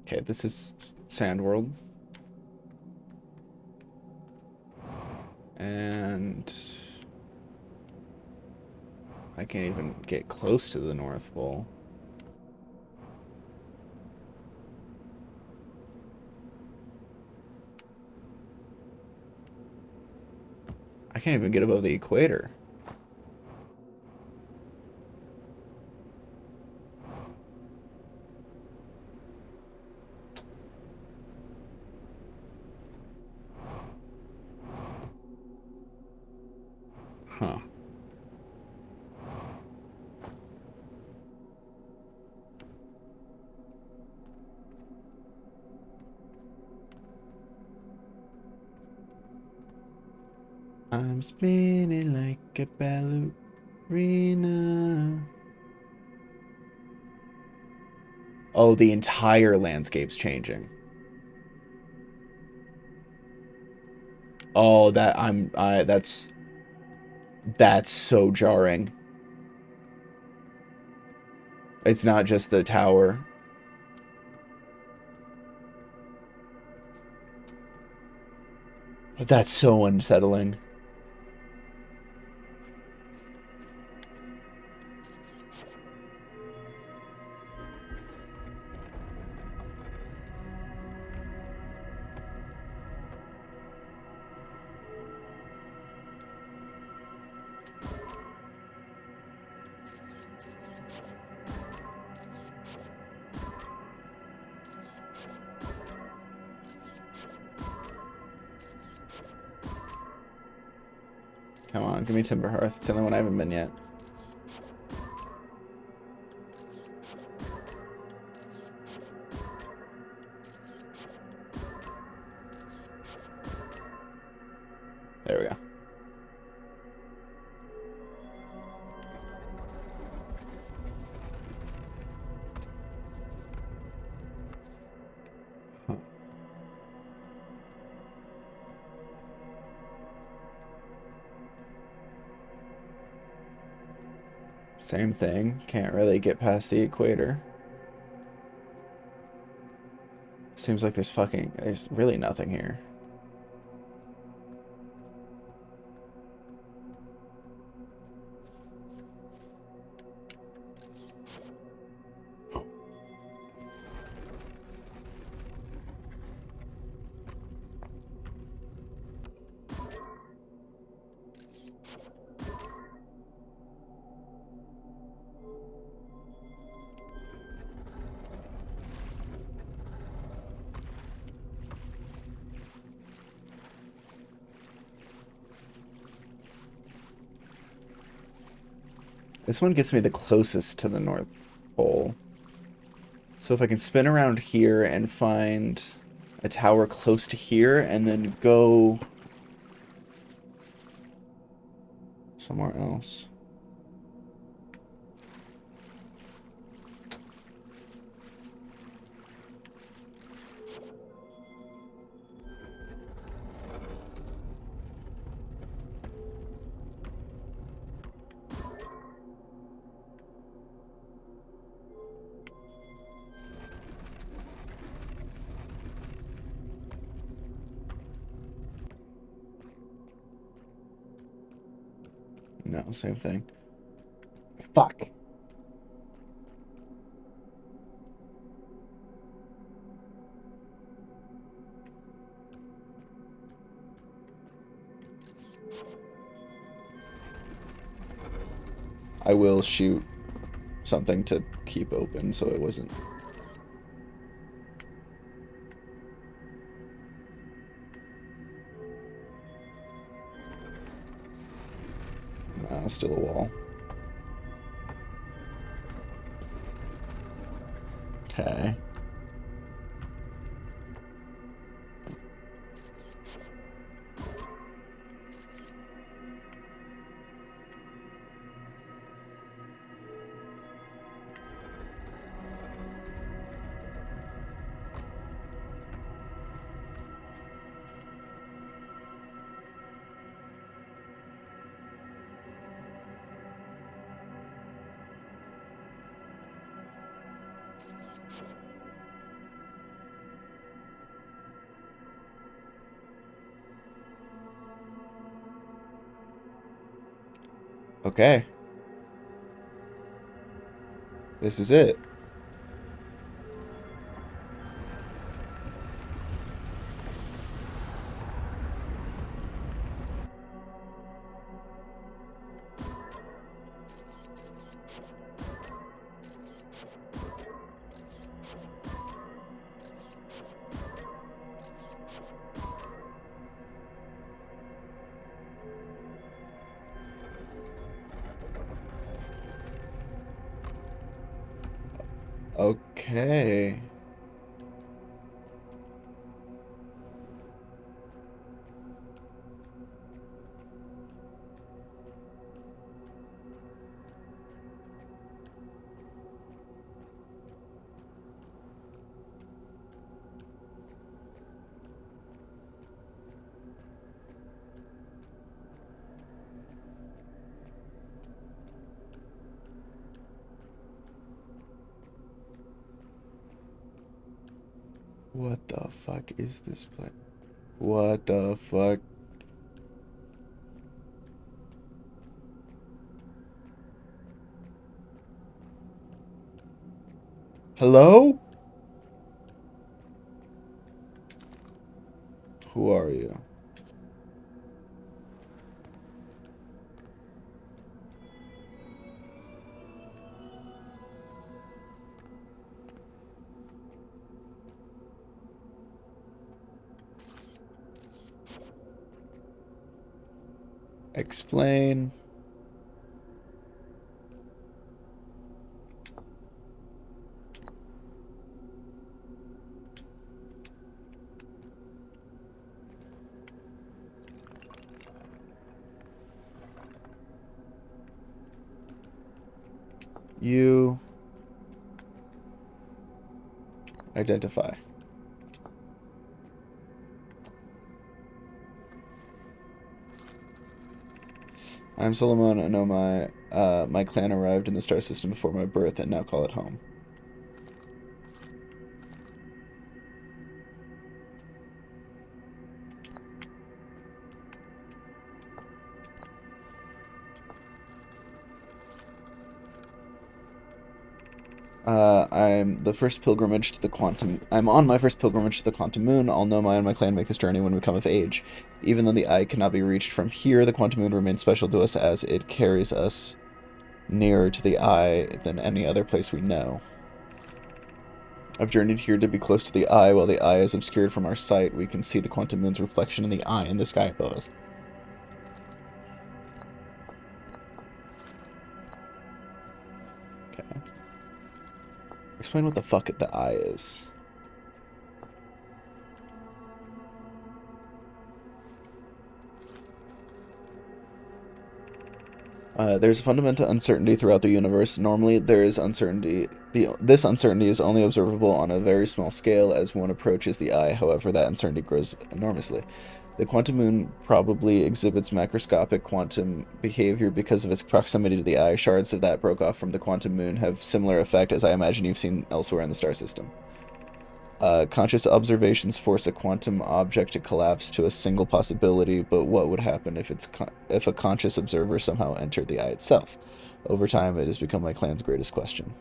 Okay, this is Sand World. And... I can't even get close to the North Pole. I can't even get above the equator. Huh. I'm spinning like a ballerina. Oh, the entire landscape's changing. Oh, that's so jarring. It's not just the tower. That's so unsettling. Come on, give me Timber Hearth. It's the only one I haven't been yet. There we go. Huh. Same thing. Can't really get past the equator. Seems like there's really nothing here. This one gets me the closest to the North Pole. So if I can spin around here and find a tower close to here and then go somewhere else. No, same thing. Fuck. I will shoot something to keep open so it wasn't... No, still a wall. Okay. Okay. This is it. Okay. What the fuck is this place? What the fuck? Hello? Who are you? Explain. You identify. I'm Solomon. I know my clan arrived in the star system before my birth and now call it home. I'm the first pilgrimage to the quantum. I'm on my first pilgrimage to the quantum moon. All Nomai and my clan make this journey when we come of age. Even though the eye cannot be reached from here, the quantum moon remains special to us as it carries us nearer to the eye than any other place we know. I've journeyed here to be close to the eye. While the eye is obscured from our sight, we can see the quantum moon's reflection in the eye and the sky above us. Okay. Explain what the fuck the eye is. There's fundamental uncertainty throughout the universe. Normally, there is uncertainty. This uncertainty is only observable on a very small scale as one approaches the eye. However, that uncertainty grows enormously. The quantum moon probably exhibits macroscopic quantum behavior because of its proximity to the eye. Shards of that broke off from the quantum moon have similar effect as I imagine you've seen elsewhere in the star system. Conscious observations force a quantum object to collapse to a single possibility, but what would happen if a conscious observer somehow entered the eye itself? Over time, it has become my clan's greatest question.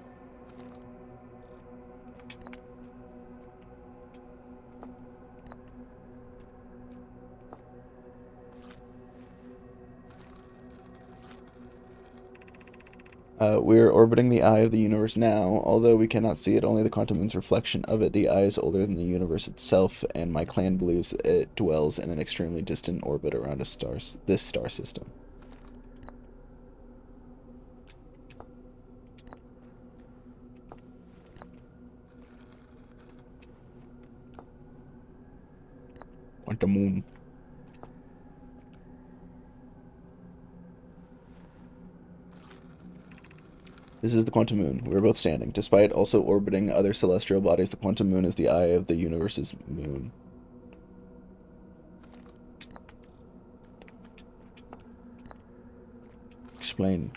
We are orbiting the eye of the universe now. Although we cannot see it, only the quantum moon's reflection of it. The eye is older than the universe itself, and my clan believes it dwells in an extremely distant orbit around this star system. Quantum moon. This is the quantum moon. We are both standing. Despite also orbiting other celestial bodies, the quantum moon is the eye of the universe's moon. Explain.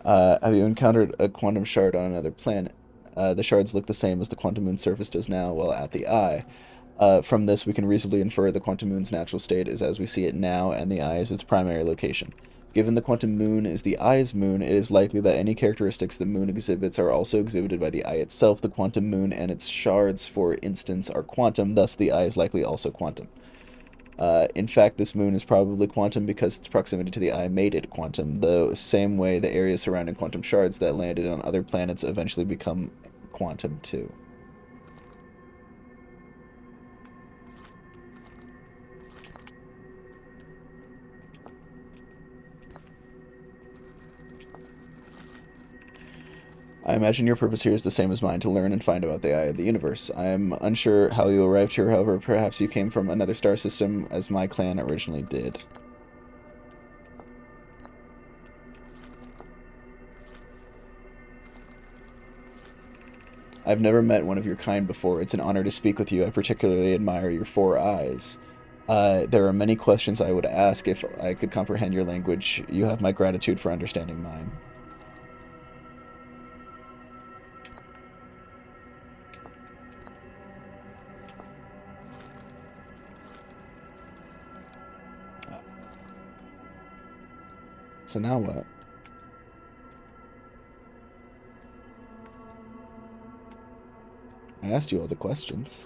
Have you encountered a quantum shard on another planet? The shards look the same as the quantum moon's surface does now while at the eye. From this, we can reasonably infer the quantum moon's natural state is as we see it now, and the eye is its primary location. Given the quantum moon is the eye's moon, it is likely that any characteristics the moon exhibits are also exhibited by the eye itself. The quantum moon and its shards, for instance, are quantum, thus the eye is likely also quantum. In fact, this moon is probably quantum because its proximity to the eye made it quantum, the same way the areas surrounding quantum shards that landed on other planets eventually become quantum too. I imagine your purpose here is the same as mine, to learn and find about the eye of the universe. I am unsure how you arrived here, however, perhaps you came from another star system, as my clan originally did. I've never met one of your kind before. It's an honor to speak with you. I particularly admire your 4 eyes. There are many questions I would ask if I could comprehend your language. You have my gratitude for understanding mine. So now what? I asked you all the questions.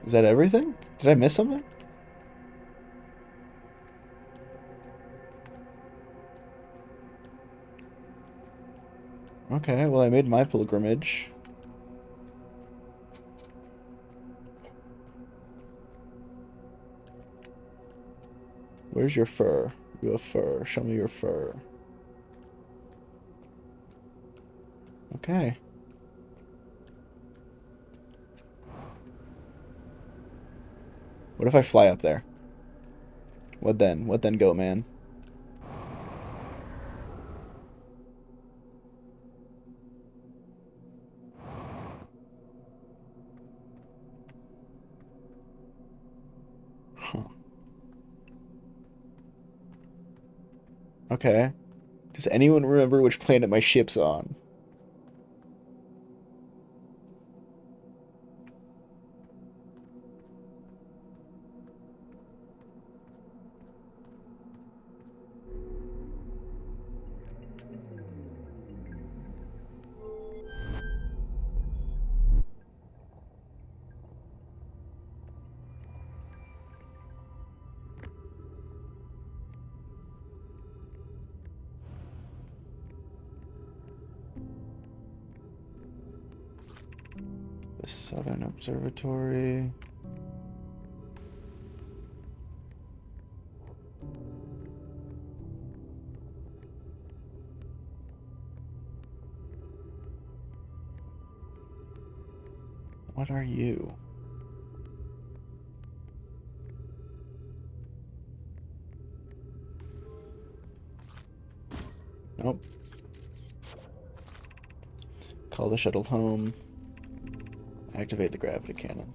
Is that everything? Did I miss something? Okay, well I made my pilgrimage. Where's your fur? You have fur. Show me your fur. Okay. What if I fly up there? What then? What then, goat man? Huh. Okay. Does anyone remember which planet my ship's on? The Southern Observatory. What are you? Nope. Call the shuttle home. Activate the gravity cannon.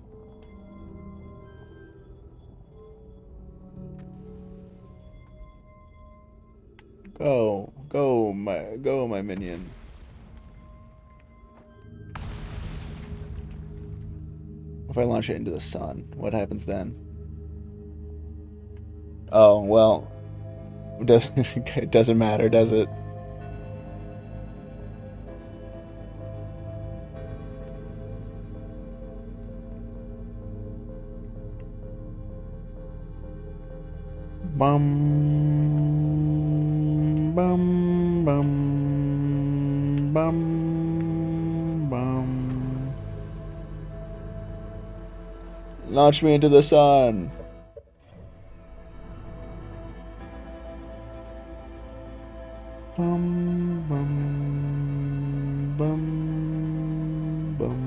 Go, my minion. If I launch it into the sun, what happens then? Oh, well, it doesn't matter, does it? Bum, bum, bum, bum, bum. Launch me into the sun. Bum, bum, bum, bum.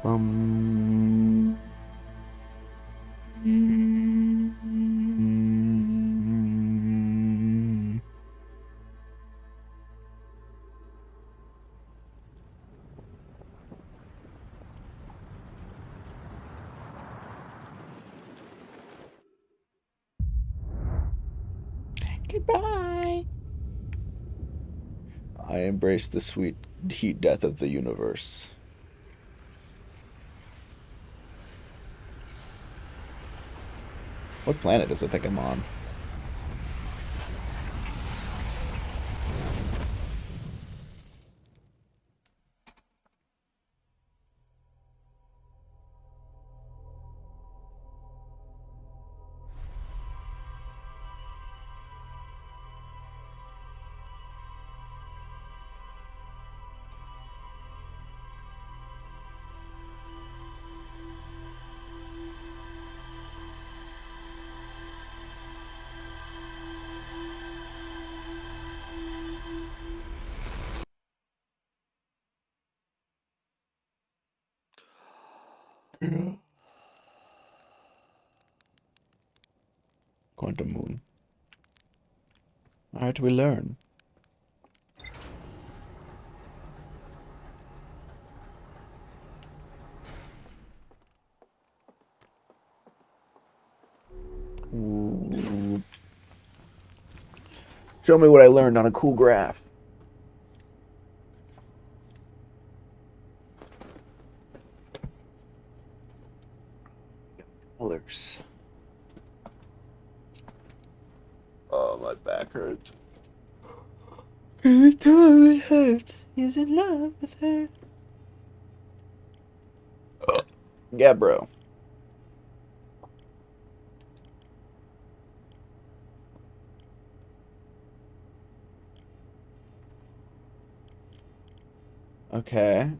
Bum. Goodbye. I embrace the sweet heat death of the universe. What planet does it think I'm on? Yeah. Quantum moon. Alright, we learn. Ooh. Show me what I learned on a cool graph. Colors. Oh, my back hurts. It totally hurts. He's in love with her. Yeah, bro. Okay.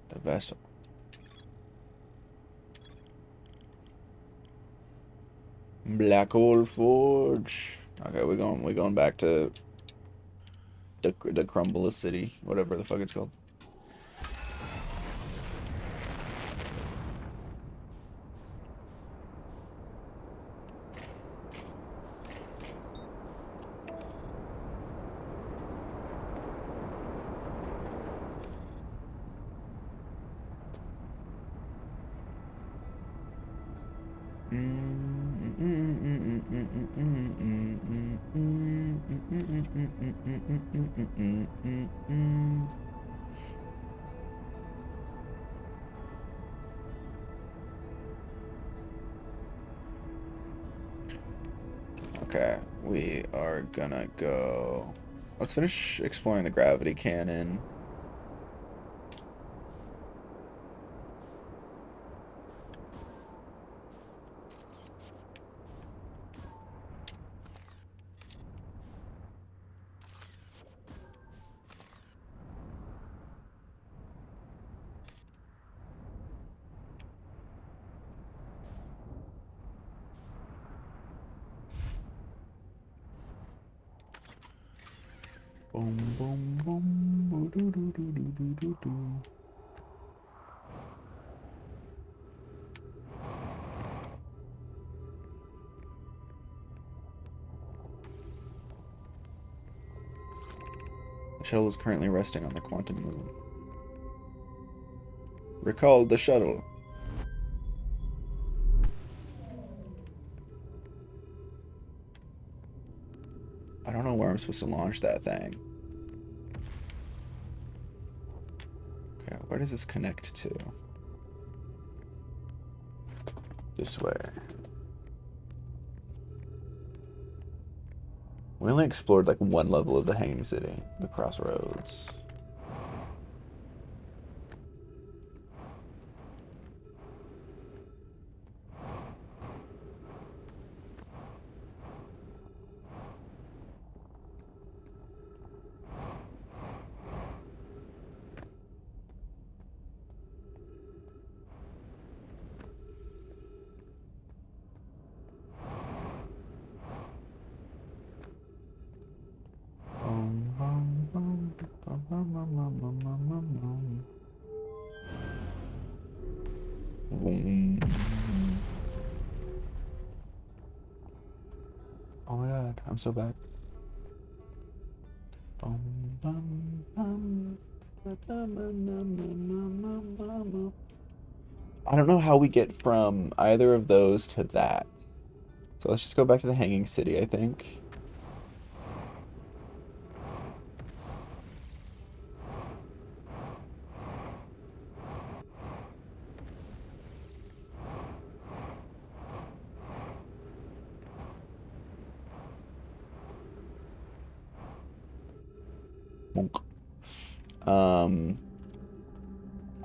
The vessel. Black hole forge. Okay, we're going back to the Crumble City, whatever the fuck it's called. Okay, we are gonna go... Let's finish exploring the gravity cannon. Boom, boom, boom, doo doo doo doo doo doo doo. The shuttle is currently resting on the quantum moon. Recall the shuttle. I don't know where I'm supposed to launch that thing. Okay, where does this connect to? This way. We only explored like one level of the Hanging City, the Crossroads. Oh my god, I'm so bad. I don't know how we get from either of those to that. So let's just go back to the Hanging City, I think. Um,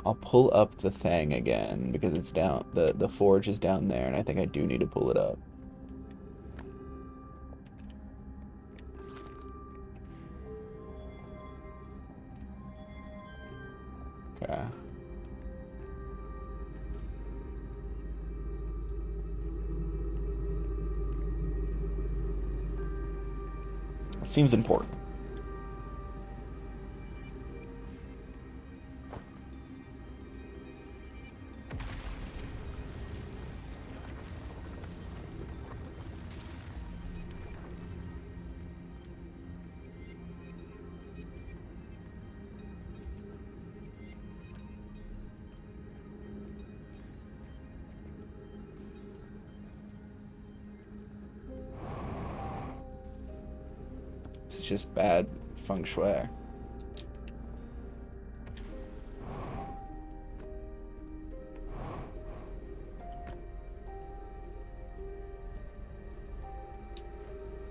I'll pull up the thing again because it's down. The forge is down there, and I think I do need to pull it up. Okay. It seems important. It's just bad feng shui.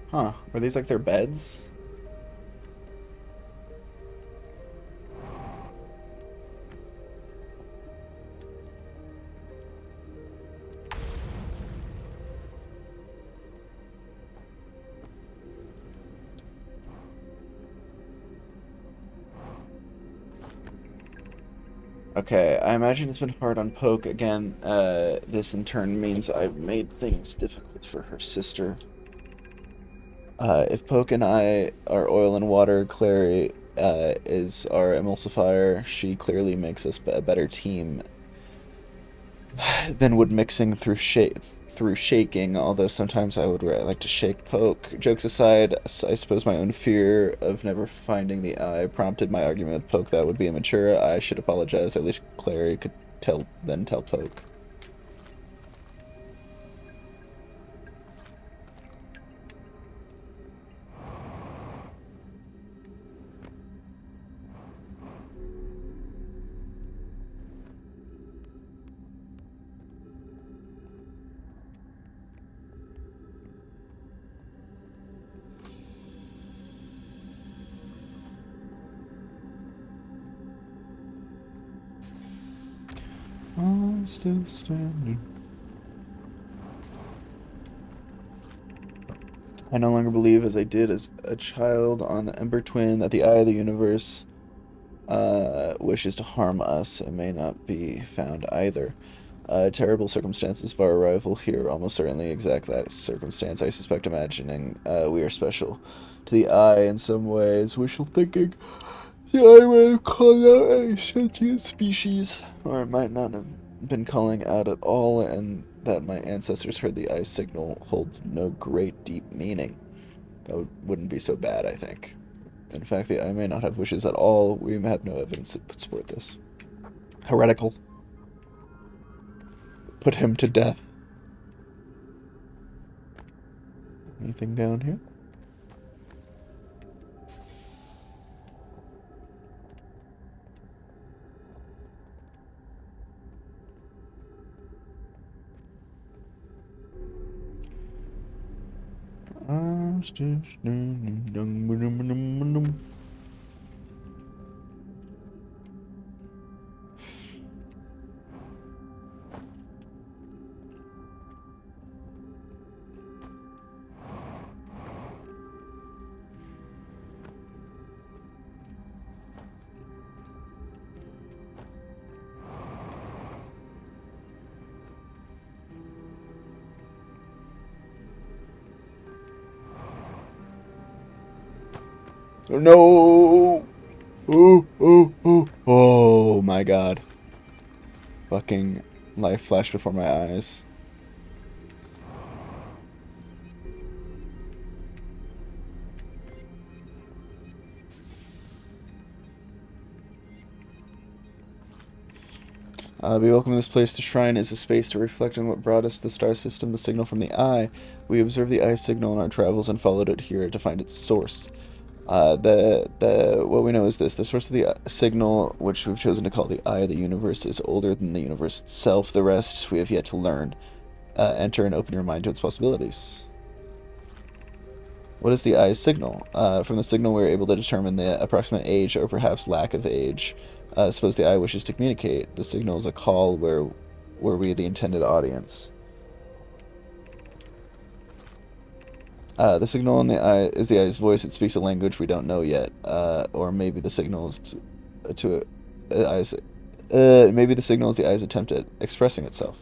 Huh. Are these like their beds? Okay, I imagine it's been hard on Poke. Again, this in turn means I've made things difficult for her sister. If Poke and I are oil and water, Clary is our emulsifier. She clearly makes us a better team than would mixing through shaking, although sometimes I would like to shake Poke. Jokes aside, I suppose my own fear of never finding the eye prompted my argument with Poke that would be immature. I should apologize. At least Clary could tell Poke. I'm still standing. I no longer believe, as I did as a child on the Ember Twin, that the eye of the universe wishes to harm us. It may not be found either. Terrible circumstances of our arrival here almost certainly exact that circumstance. I suspect imagining we are special to the eye in some ways. Wishful thinking. The eye might have called out a sentient species, or it might not have been calling out at all, and that my ancestors heard the eye signal holds no great deep meaning. That wouldn't be so bad, I think. In fact, the eye may not have wishes at all. We have no evidence that would support this. Heretical. Put him to death. Anything down here? No! Oh my god. Fucking life flashed before my eyes. Be welcome to this place. The shrine is a space to reflect on what brought us to the star system, the signal from the eye. We observed the eye signal in our travels and followed it here to find its source. What we know is this: the source of the signal, which we've chosen to call the eye of the universe, is older than the universe itself. The rest we have yet to learn. Enter and open your mind to its possibilities. What is the eye's signal? From the signal, we are able to determine the approximate age or perhaps lack of age. Suppose the eye wishes to communicate. The signal is a call where we the intended audience. The signal in the eye is the eye's voice. It speaks a language we don't know yet. Or maybe the signal is maybe the signal is the eye's attempt at expressing itself.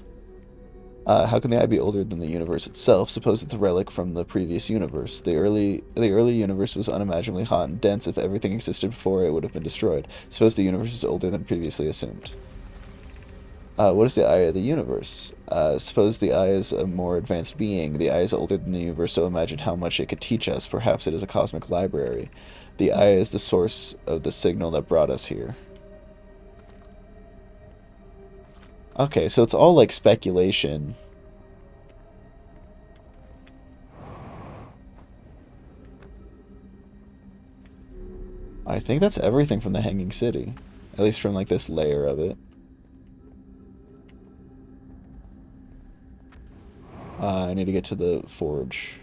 How can the eye be older than the universe itself? Suppose it's a relic from the previous universe. The early universe was unimaginably hot and dense. If everything existed before, it would have been destroyed. Suppose the universe is older than previously assumed. What is the eye of the universe? Suppose the eye is a more advanced being. The eye is older than the universe, so imagine how much it could teach us. Perhaps it is a cosmic library. The eye is the source of the signal that brought us here. Okay, so it's all like speculation. I think that's everything from the Hanging City. At least from like this layer of it. I need to get to the forge.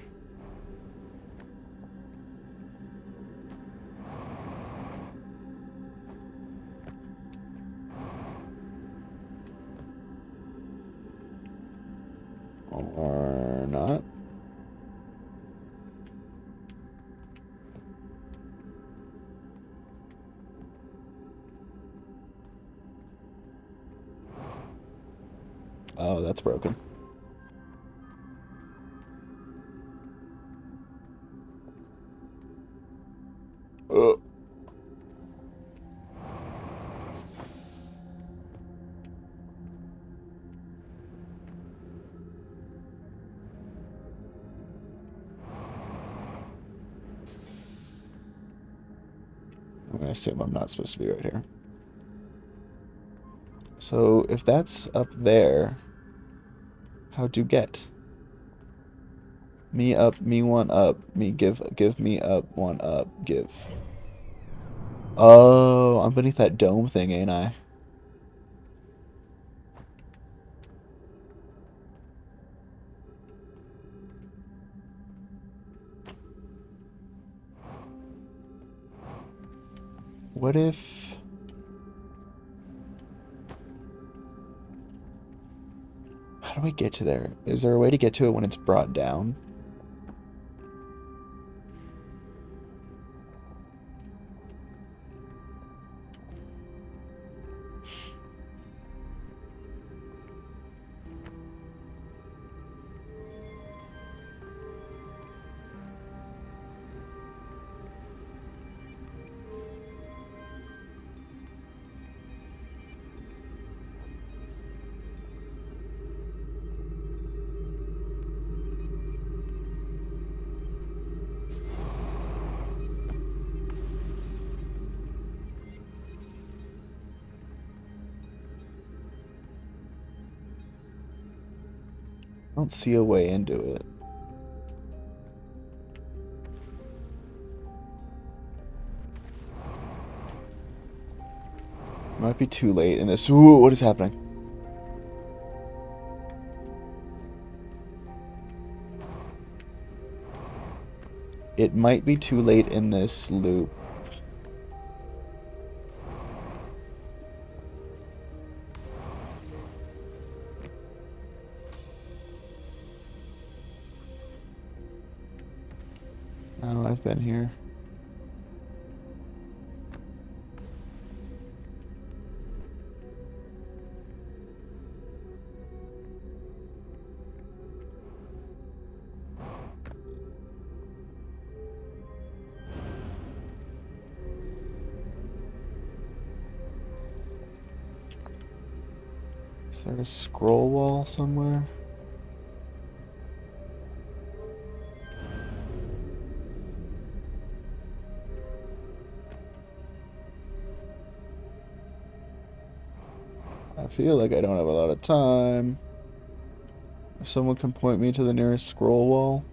Or not. Oh, that's broken. I'm gonna assume I'm not supposed to be right here. So if that's up there, how'd you get? Me up, me one up, me give me up, one up, give. Oh, I'm beneath that dome thing, ain't I? What if... How do I get to there? Is there a way to get to it when it's brought down? I don't see a way into it. Might be too late in this. Ooh, what is happening? It might be too late in this loop. Oh, I've been here. Is there a scroll wall somewhere? I feel like I don't have a lot of time. If someone can point me to the nearest scroll wall,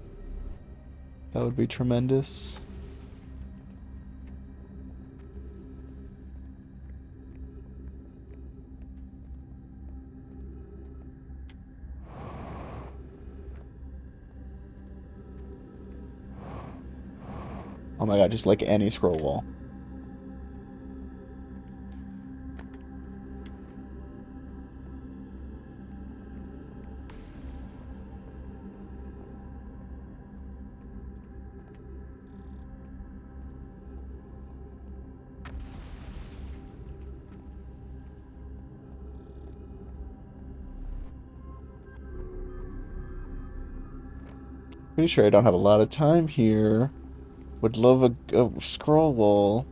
that would be tremendous. Oh my god, just like any scroll wall. Pretty sure I don't have a lot of time here. Would love a scroll wall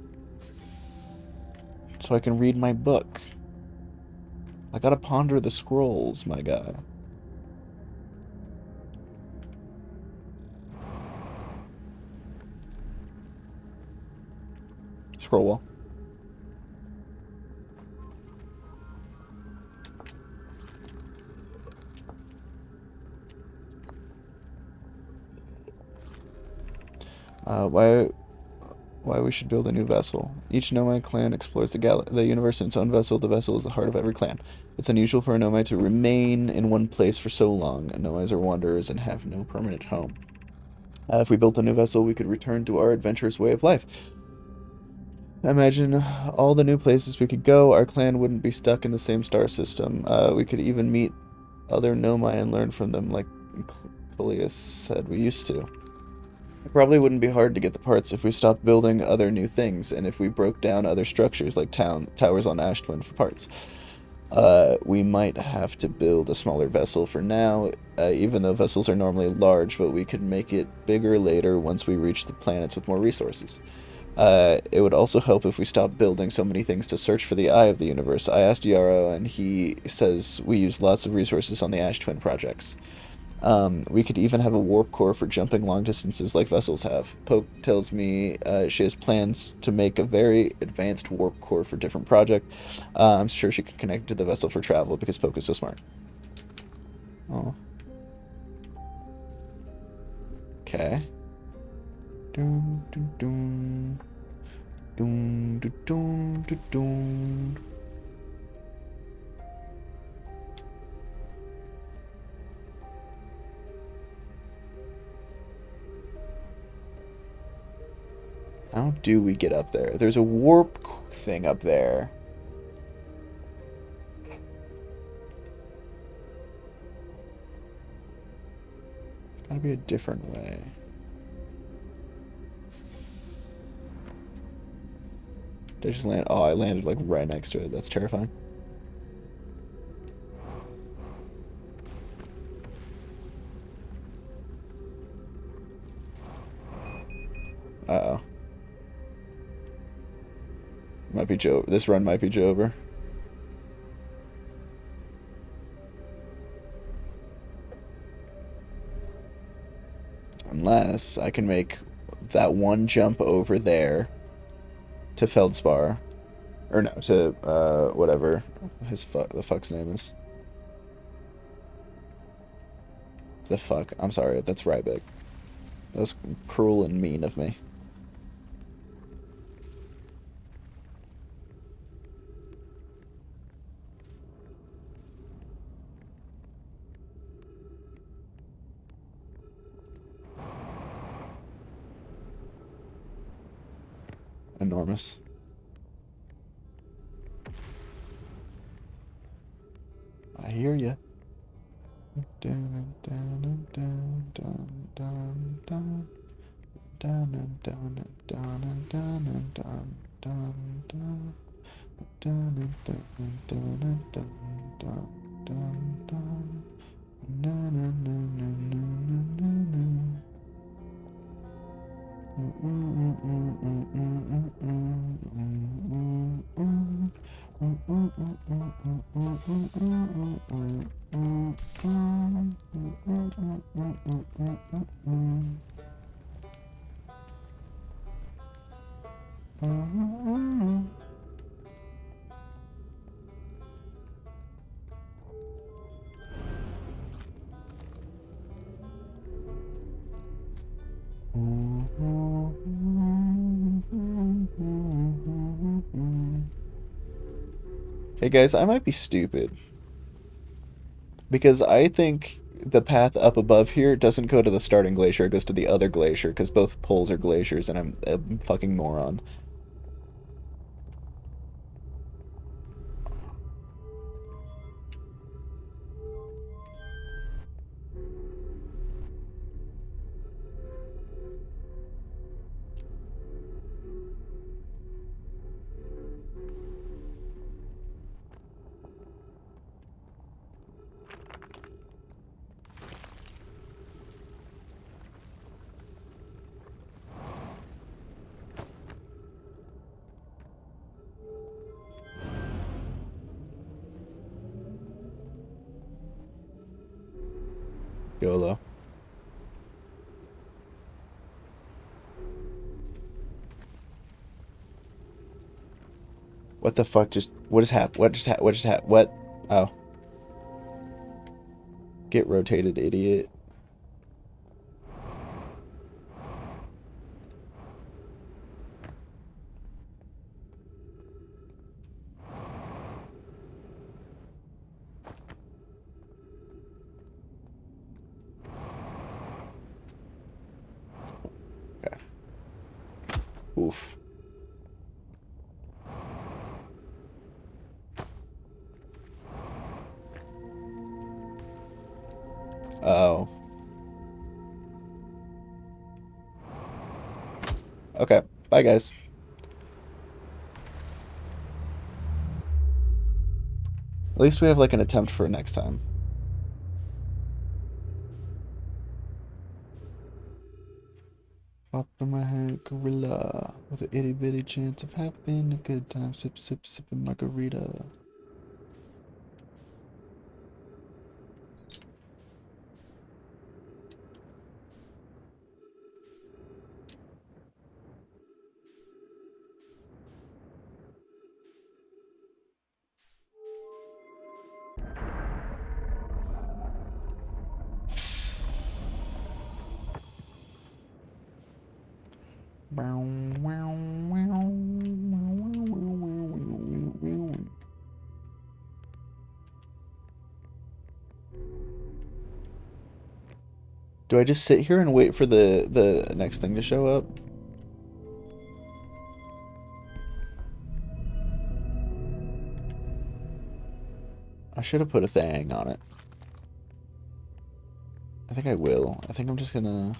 so I can read my book. I gotta ponder the scrolls, my guy. Scroll wall. Why we should build a new vessel. Each Nomad clan explores the universe in its own vessel. The vessel is the heart of every clan. It's unusual for a Nomad to remain in one place for so long. Nomads are wanderers and have no permanent home. If we built a new vessel, we could return to our adventurous way of life. Imagine all the new places we could go. Our clan wouldn't be stuck in the same star system. We could even meet other Nomai and learn from them, like Coleus said we used to. It probably wouldn't be hard to get the parts if we stopped building other new things, and if we broke down other structures like towers on Ash Twin for parts. We might have to build a smaller vessel for now, even though vessels are normally large, but we could make it bigger later once we reach the planets with more resources. It would also help if we stopped building so many things to search for the eye of the universe. I asked Yarrow, and he says we use lots of resources on the Ash Twin projects. We could even have a warp core for jumping long distances like vessels have. Poke tells me she has plans to make a very advanced warp core for different project. I'm sure she can connect to the vessel for travel because Poke is so smart. Oh. Okay. Dun, dun, dun. Dun, dun, dun, dun, dun. How do we get up there? There's a warp thing up there. Gotta be a different way. Did I just land? Oh, I landed like right next to it. That's terrifying. Uh-oh. Might be Joe. This run might be Jover. Unless I can make that one jump over there to Feldspar. Or no, to, whatever the fuck's name is. The fuck. I'm sorry, that's Ryback. That was cruel and mean of me. Enormous. I hear ya. Hey guys, I might be stupid. Because I think the path up above here doesn't go to the starting glacier, it goes to the other glacier, because both poles are glaciers, and I'm a fucking moron. YOLO. What the fuck just... What just happened? What just happened? What? Oh. Get rotated, idiot. Okay. Oof. Oh. Okay. Bye, guys. At least we have, like, an attempt for next time. Pop in my head, gorilla. With an itty bitty chance of having a good time. Sip, sip, sipping margarita. Do I just sit here and wait for the next thing to show up? I should have put a thing on it. I think I will. I think I'm just gonna...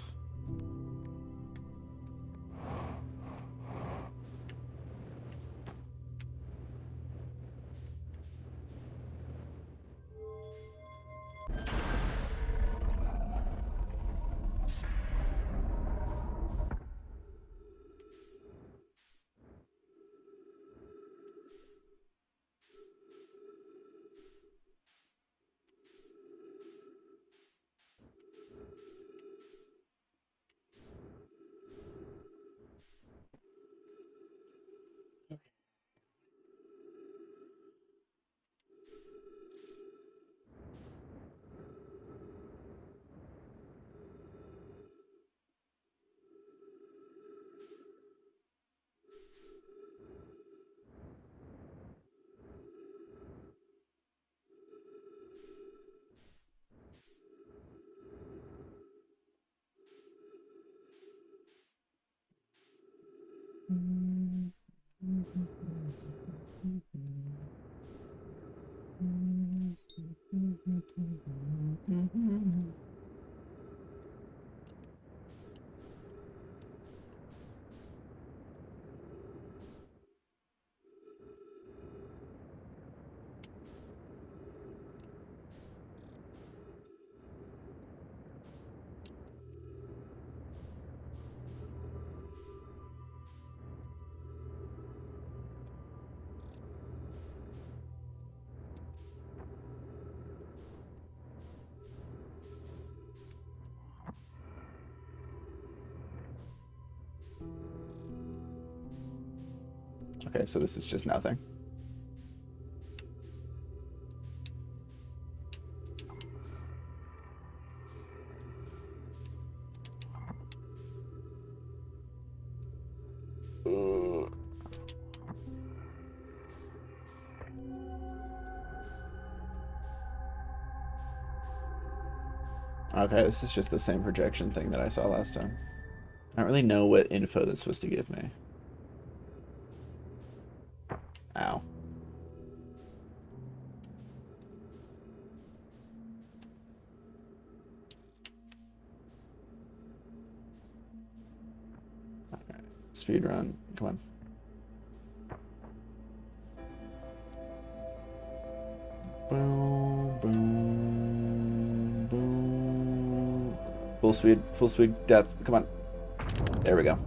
Okay, so this is just nothing. Okay, this is just the same projection thing that I saw last time. I don't really know what info that's supposed to give me. Ow. Okay. Speed run. Come on. Boom, boom, boom. Full speed, death. Come on. There we go.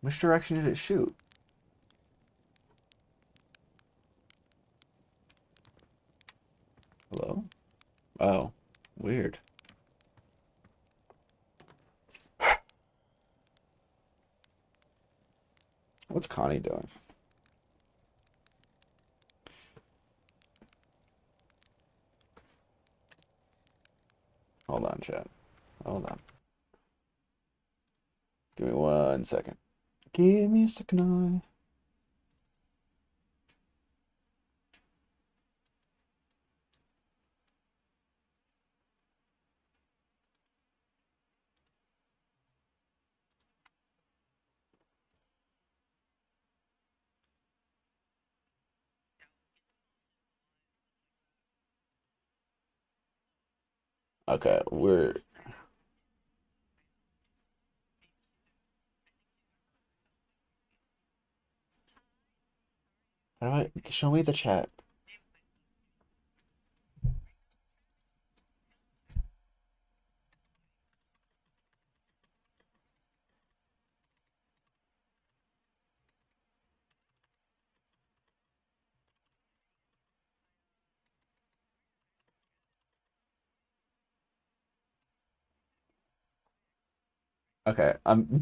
Which direction did it shoot? Hello? Oh, weird. What's Connie doing? Hold on, chat. Hold on. Give me 1 second. Give me a second. Okay, we're... How do I... Show me the chat. Okay, I'm...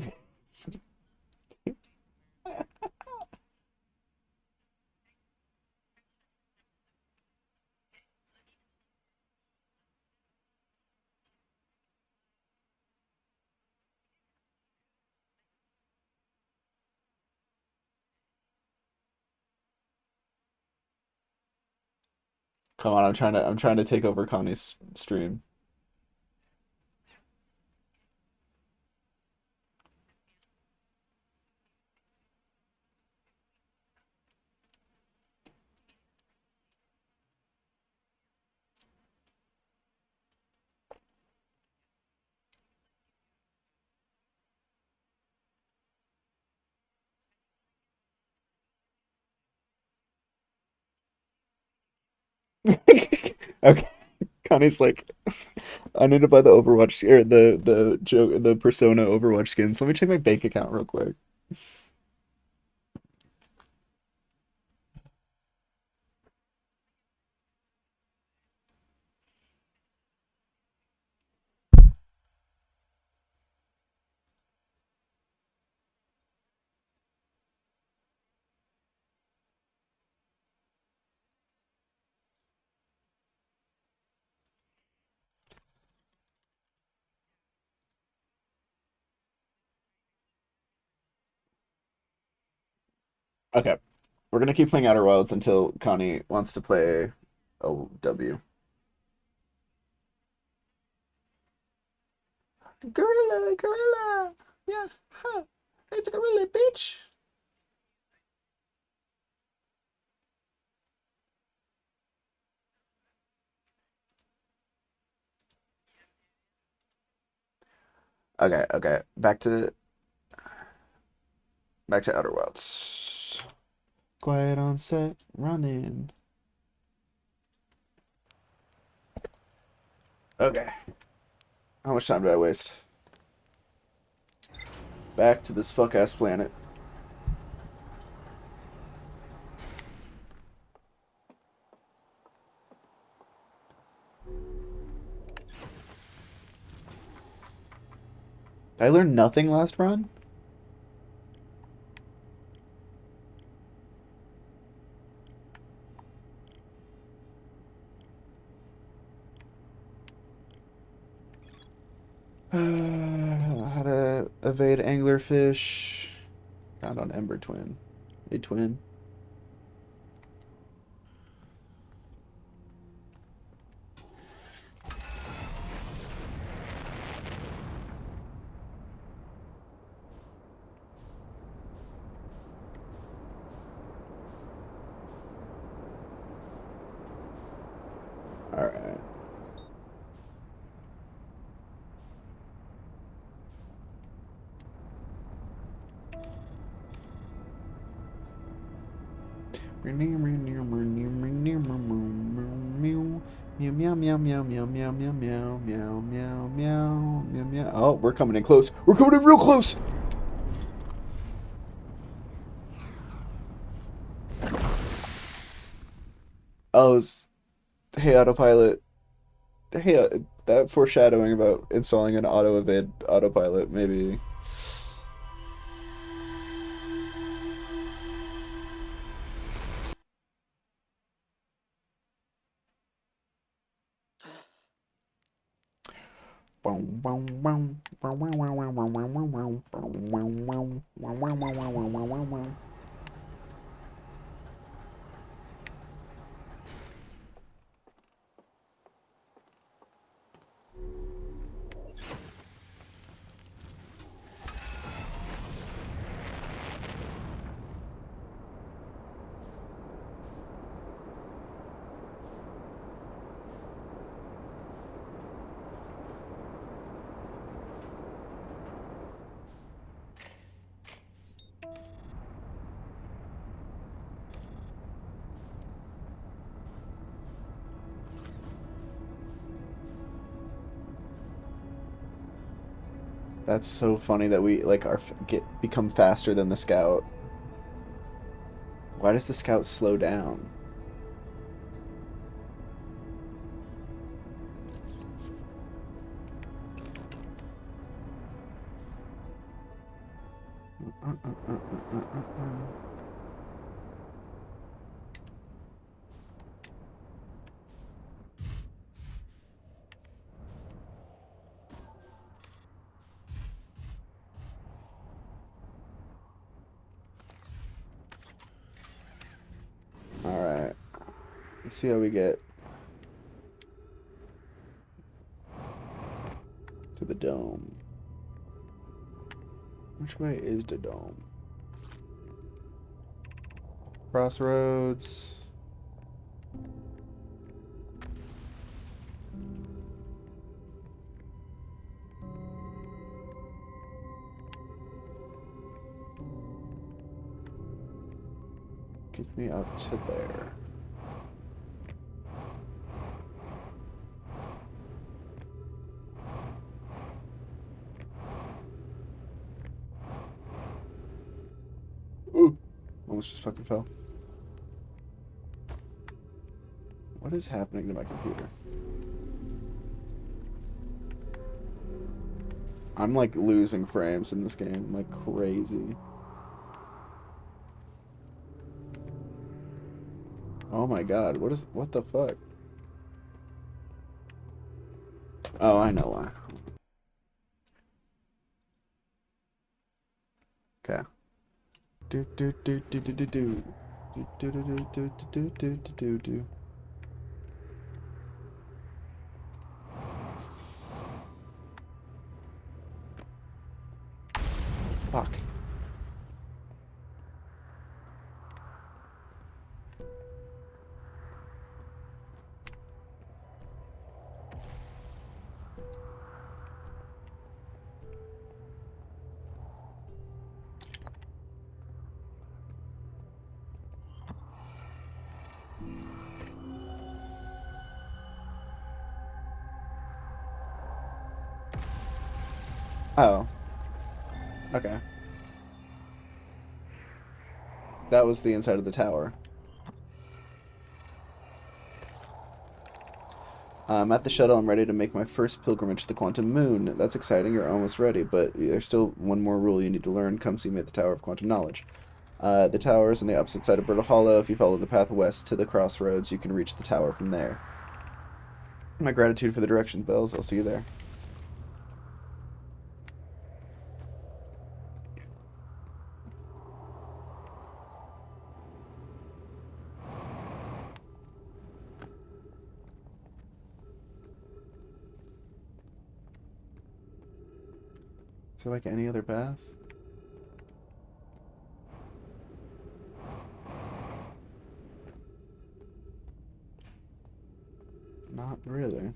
Come on, I'm trying to take over Connie's stream. Okay, Connie's like, I need to buy the Overwatch or the Persona Overwatch skins. Let me check my bank account real quick. Okay, we're gonna keep playing Outer Wilds until Connie wants to play OW. Gorilla, gorilla, yeah, huh. It's a gorilla, bitch. Okay, okay, back to Outer Wilds. Quiet on set, running. Okay, how much time did I waste? Back to this fuck ass planet. I learned nothing last run. How to evade anglerfish. Found on Ember Twin. A twin. Alright. Meow meow meow meow meow meow meow meow meow meow meow meow meow. Oh, we're coming in close. We're coming in real close. Oh, hey autopilot. Hey, that foreshadowing about installing an auto evade autopilot maybe. That's so funny that we like are get become faster than the scout. Why does the scout slow down? All right. Let's see how we get. dome? Which way is the dome? Crossroads. Get me up to there. Ooh! Almost just fucking fell. What is happening to my computer? I'm like losing frames in this game like crazy. Oh my god, what the fuck? Oh, I know why. Okay. Do do do do do do do. Do do do do do do do do do do. Fuck. Oh. Okay. That was the inside of the tower. I'm at the shuttle. I'm ready to make my first pilgrimage to the quantum moon. That's exciting. You're almost ready, but there's still one more rule you need to learn. Come see me at the Tower of Quantum Knowledge. The tower is on the opposite side of Brittle Hollow. If you follow the path west to the crossroads, you can reach the tower from there. My gratitude for the directions, Bells. I'll see you there. Is there like any other path? Not really.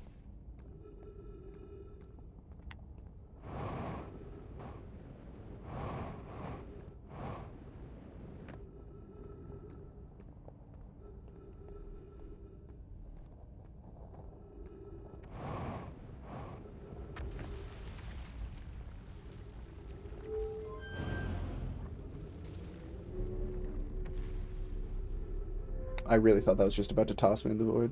I really thought that was just about to toss me in the void.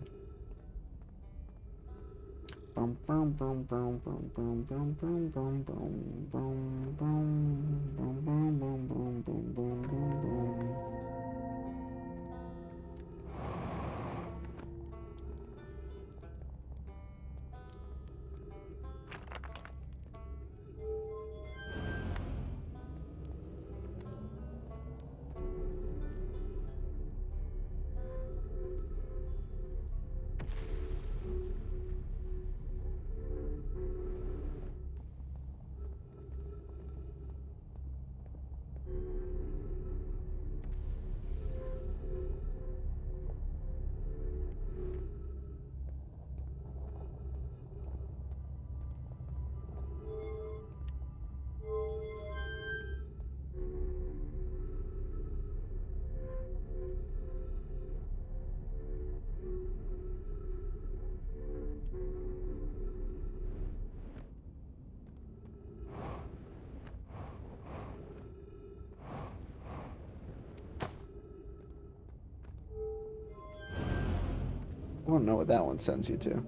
I don't know what that one sends you to.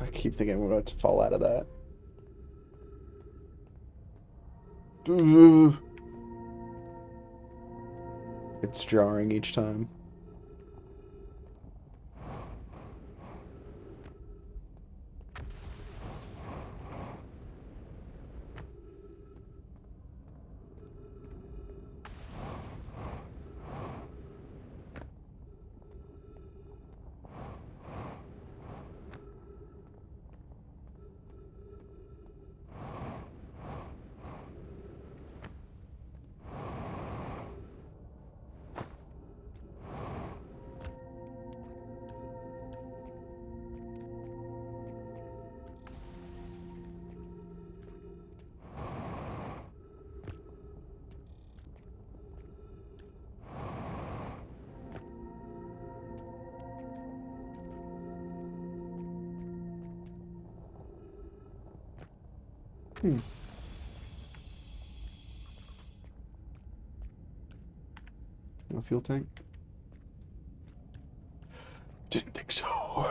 I keep thinking I'm about to fall out of that. It's jarring each time. Hmm. No fuel tank? Didn't think so.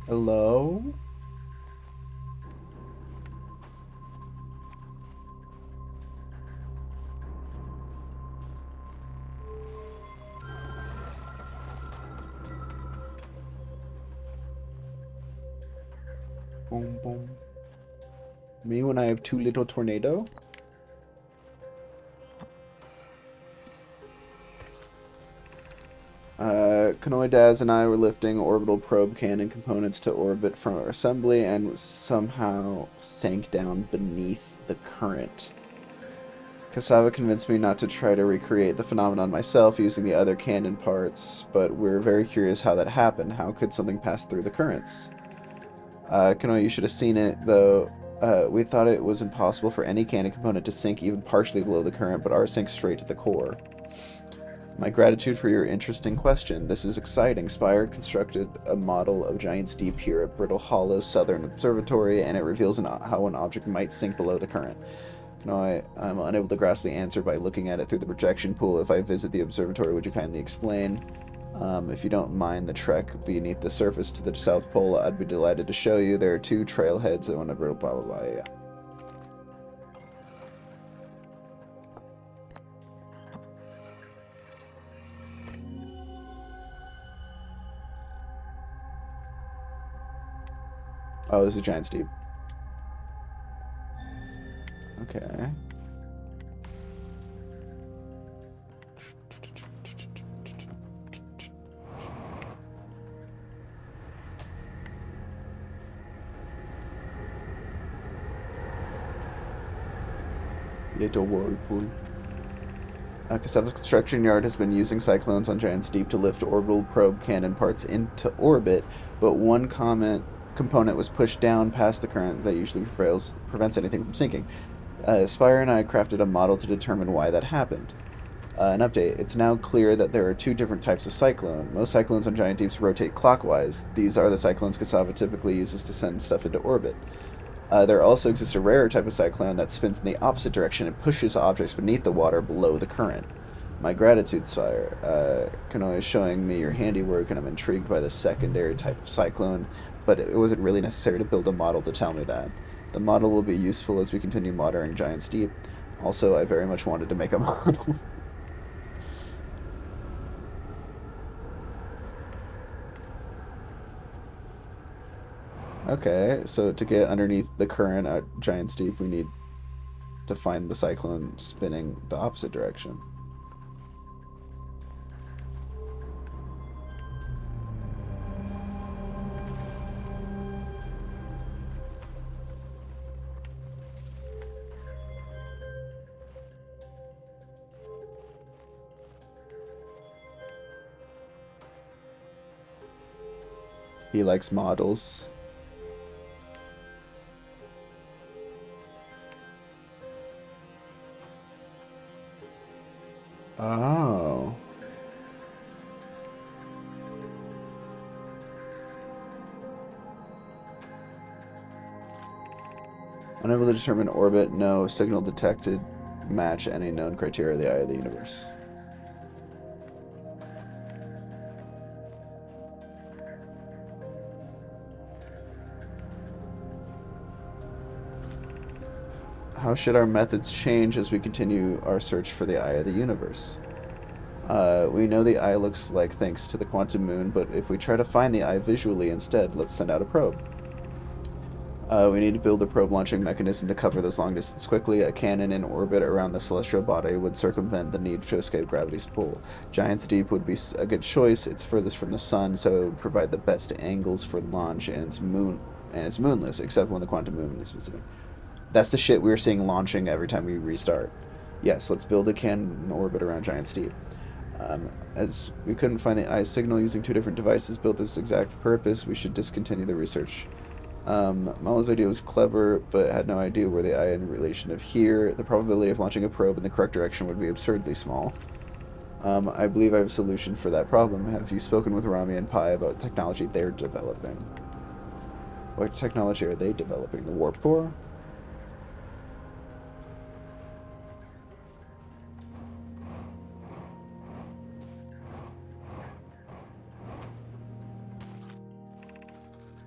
Hello? Boom, boom. Me when I have too little tornado? Kanoi Daz and I were lifting orbital probe cannon components to orbit from our assembly and somehow sank down beneath the current. Cassava convinced me not to try to recreate the phenomenon myself using the other cannon parts, but we're very curious how that happened. How could something pass through the currents? Kanoi, you should have seen it, though. We thought it was impossible for any cannon component to sink even partially below the current, but ours sank straight to the core. My gratitude for your interesting question. This is exciting. Spire constructed a model of Giant's Deep here at Brittle Hollow's Southern Observatory, and it reveals how an object might sink below the current. No, I'm unable to grasp the answer by looking at it through the projection pool. If I visit the observatory, would you kindly explain? If you don't mind the trek beneath the surface to the South Pole, I'd be delighted to show you. There are 2 trailheads that want to blah blah blah. Yeah. Oh, this is Giant's Deep. Okay. Little whirlpool. Cassava's construction yard has been using cyclones on Giant's Deep to lift orbital probe cannon parts into orbit, but one component was pushed down past the current that usually prevents anything from sinking. Spire and I crafted a model to determine why that happened. An update. It's now clear that there are 2 different types of cyclone. Most cyclones on Giant Deeps rotate clockwise. These are the cyclones Cassava typically uses to send stuff into orbit. There also exists a rarer type of cyclone that spins in the opposite direction and pushes objects beneath the water below the current. My gratitude, Spire. Kanoi is showing me your handiwork, and I'm intrigued by the secondary type of cyclone, but it wasn't really necessary to build a model to tell me that. The model will be useful as we continue modeling Giant's Deep. Also, I very much wanted to make a model. Okay, so to get underneath the current at Giant's Deep, we need to find the cyclone spinning the opposite direction. He likes models. Oh. Unable to determine orbit, no signal detected match any known criteria of the eye of the universe. How should our methods change as we continue our search for the eye of the universe? We know the eye looks like thanks to the quantum moon, but if we try to find the eye visually instead, let's send out a probe. We need to build a probe launching mechanism to cover those long distances quickly. A cannon in orbit around the celestial body would circumvent the need to escape gravity's pull. Giant's Deep would be a good choice. It's furthest from the sun, so it would provide the best angles for launch, and its moon and it's moonless except when the quantum moon is visiting. That's the shit we're seeing launching every time we restart. Yes, let's build a cannon in orbit around Giant Steep. As we couldn't find the eye signal using two different devices built this exact purpose, we should discontinue the research. Malo's idea was clever, but had no idea where the eye in relation of here. The probability of launching a probe in the correct direction would be absurdly small. I believe I have a solution for that problem. Have you spoken with Rami and Pi about technology they're developing? What technology are they developing? The warp core?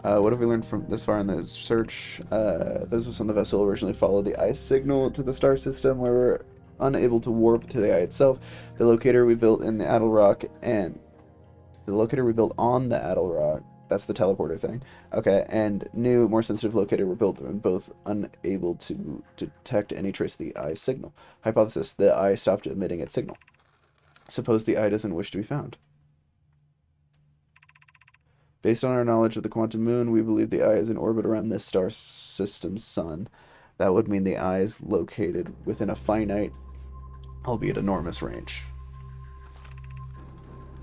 What have we learned from this far in the search? Those of us on the vessel originally followed the eye signal to the star system, where we're unable to warp to the eye itself. The locator we built in the Addle Rock and the locator we built on the Addle Rock, that's the teleporter thing. Okay, and new, more sensitive locator were built and both unable to detect any trace of the eye signal. Hypothesis: the eye stopped emitting its signal. Suppose the eye doesn't wish to be found. Based on our knowledge of the quantum moon, we believe the eye is in orbit around this star system's sun. That would mean the eye is located within a finite, albeit enormous, range.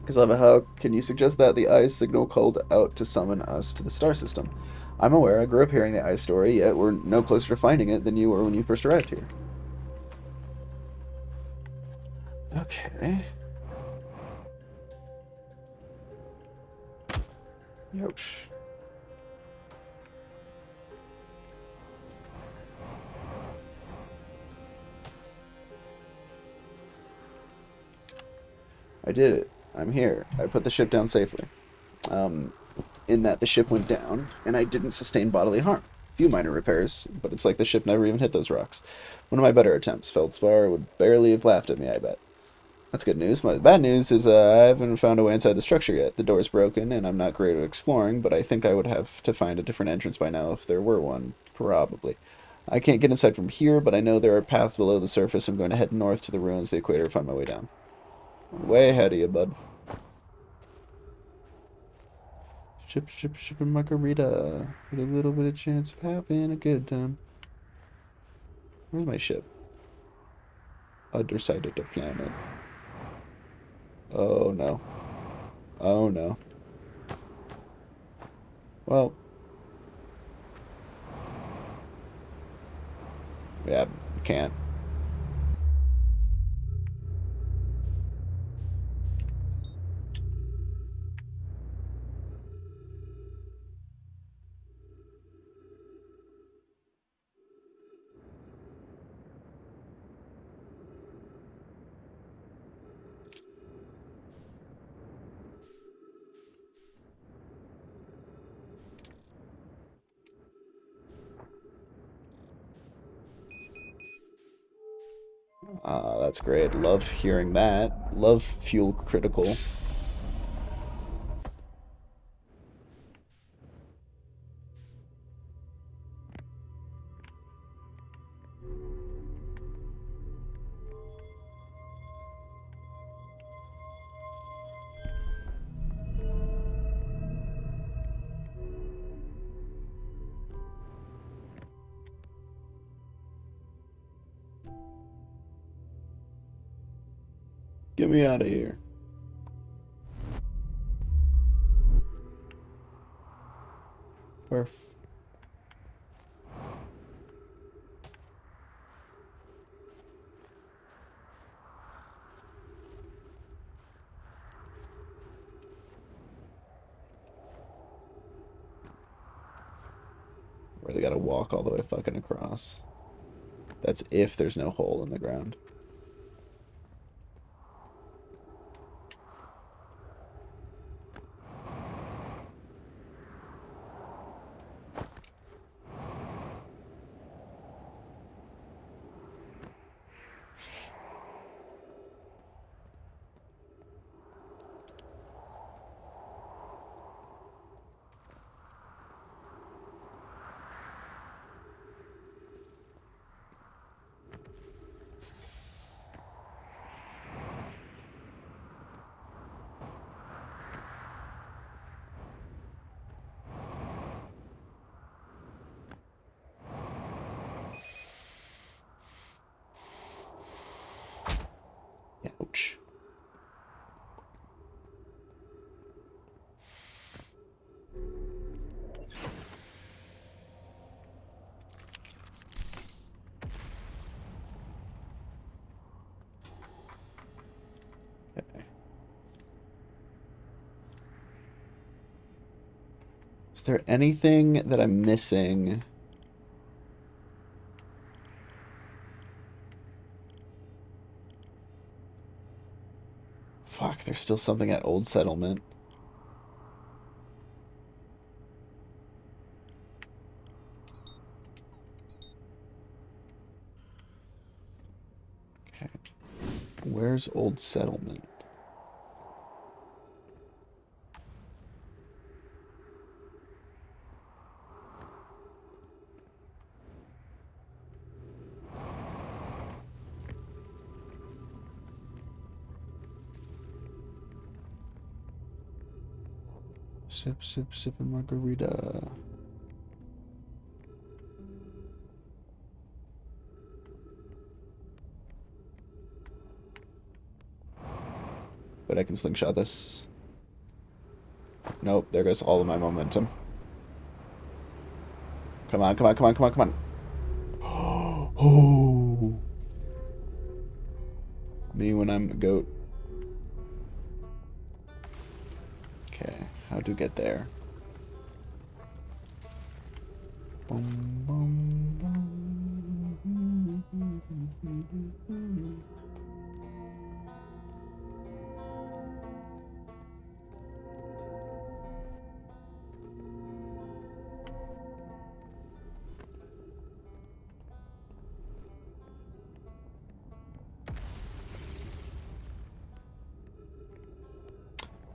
Kazava, how can you suggest that the eye's signal called out to summon us to the star system? I'm aware, I grew up hearing the eye story, yet we're no closer to finding it than you were when you first arrived here. Okay. Youch. I did it. I'm here. I put the ship down safely. In that the ship went down, and I didn't sustain bodily harm. A few minor repairs, but it's like the ship never even hit those rocks. One of my better attempts. Feldspar would barely have laughed at me, I bet. That's good news. My bad news is I haven't found a way inside the structure yet. The door's broken, and I'm not great at exploring, but I think I would have to find a different entrance by now if there were one. Probably. I can't get inside from here, but I know there are paths below the surface. I'm going to head north to the ruins of the equator to find my way down. Way ahead of you, bud. Ship, margarita. With a little bit of chance of having a good time. Where's my ship? Other side of the planet. Oh no. Oh no. Well. Yeah, can't. That's great. Love hearing that. Love fuel critical. Get me out of here. Perf. Where they gotta walk all the way fucking across. That's if there's no hole in the ground. Is there anything that I'm missing? Fuck, there's still something at Old Settlement. Okay. Where's Old Settlement? Sip, sip, sip a margarita. But I can slingshot this. Nope, there goes all of my momentum. Come on, come on, come on, come on, come on. Oh. Me when I'm a goat. Okay, how to get there? Boom, boom, boom.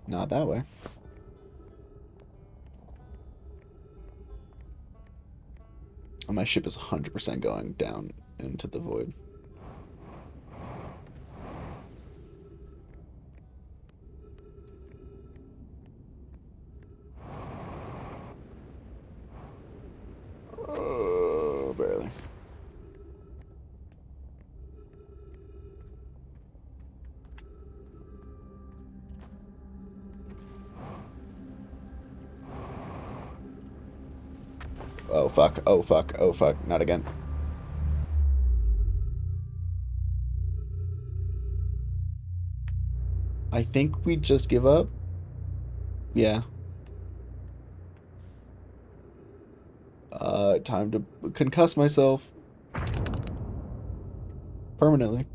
Not that way. Oh, my ship is 100% going down into the void. Oh, barely. Oh, fuck. Oh, fuck. Oh, fuck. Not again. I think we just give up. Yeah. Time to concuss myself. Permanently.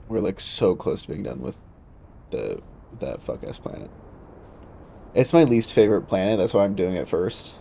We're like so close to being done with that fuck ass planet. It's my least favorite planet, that's why I'm doing it first.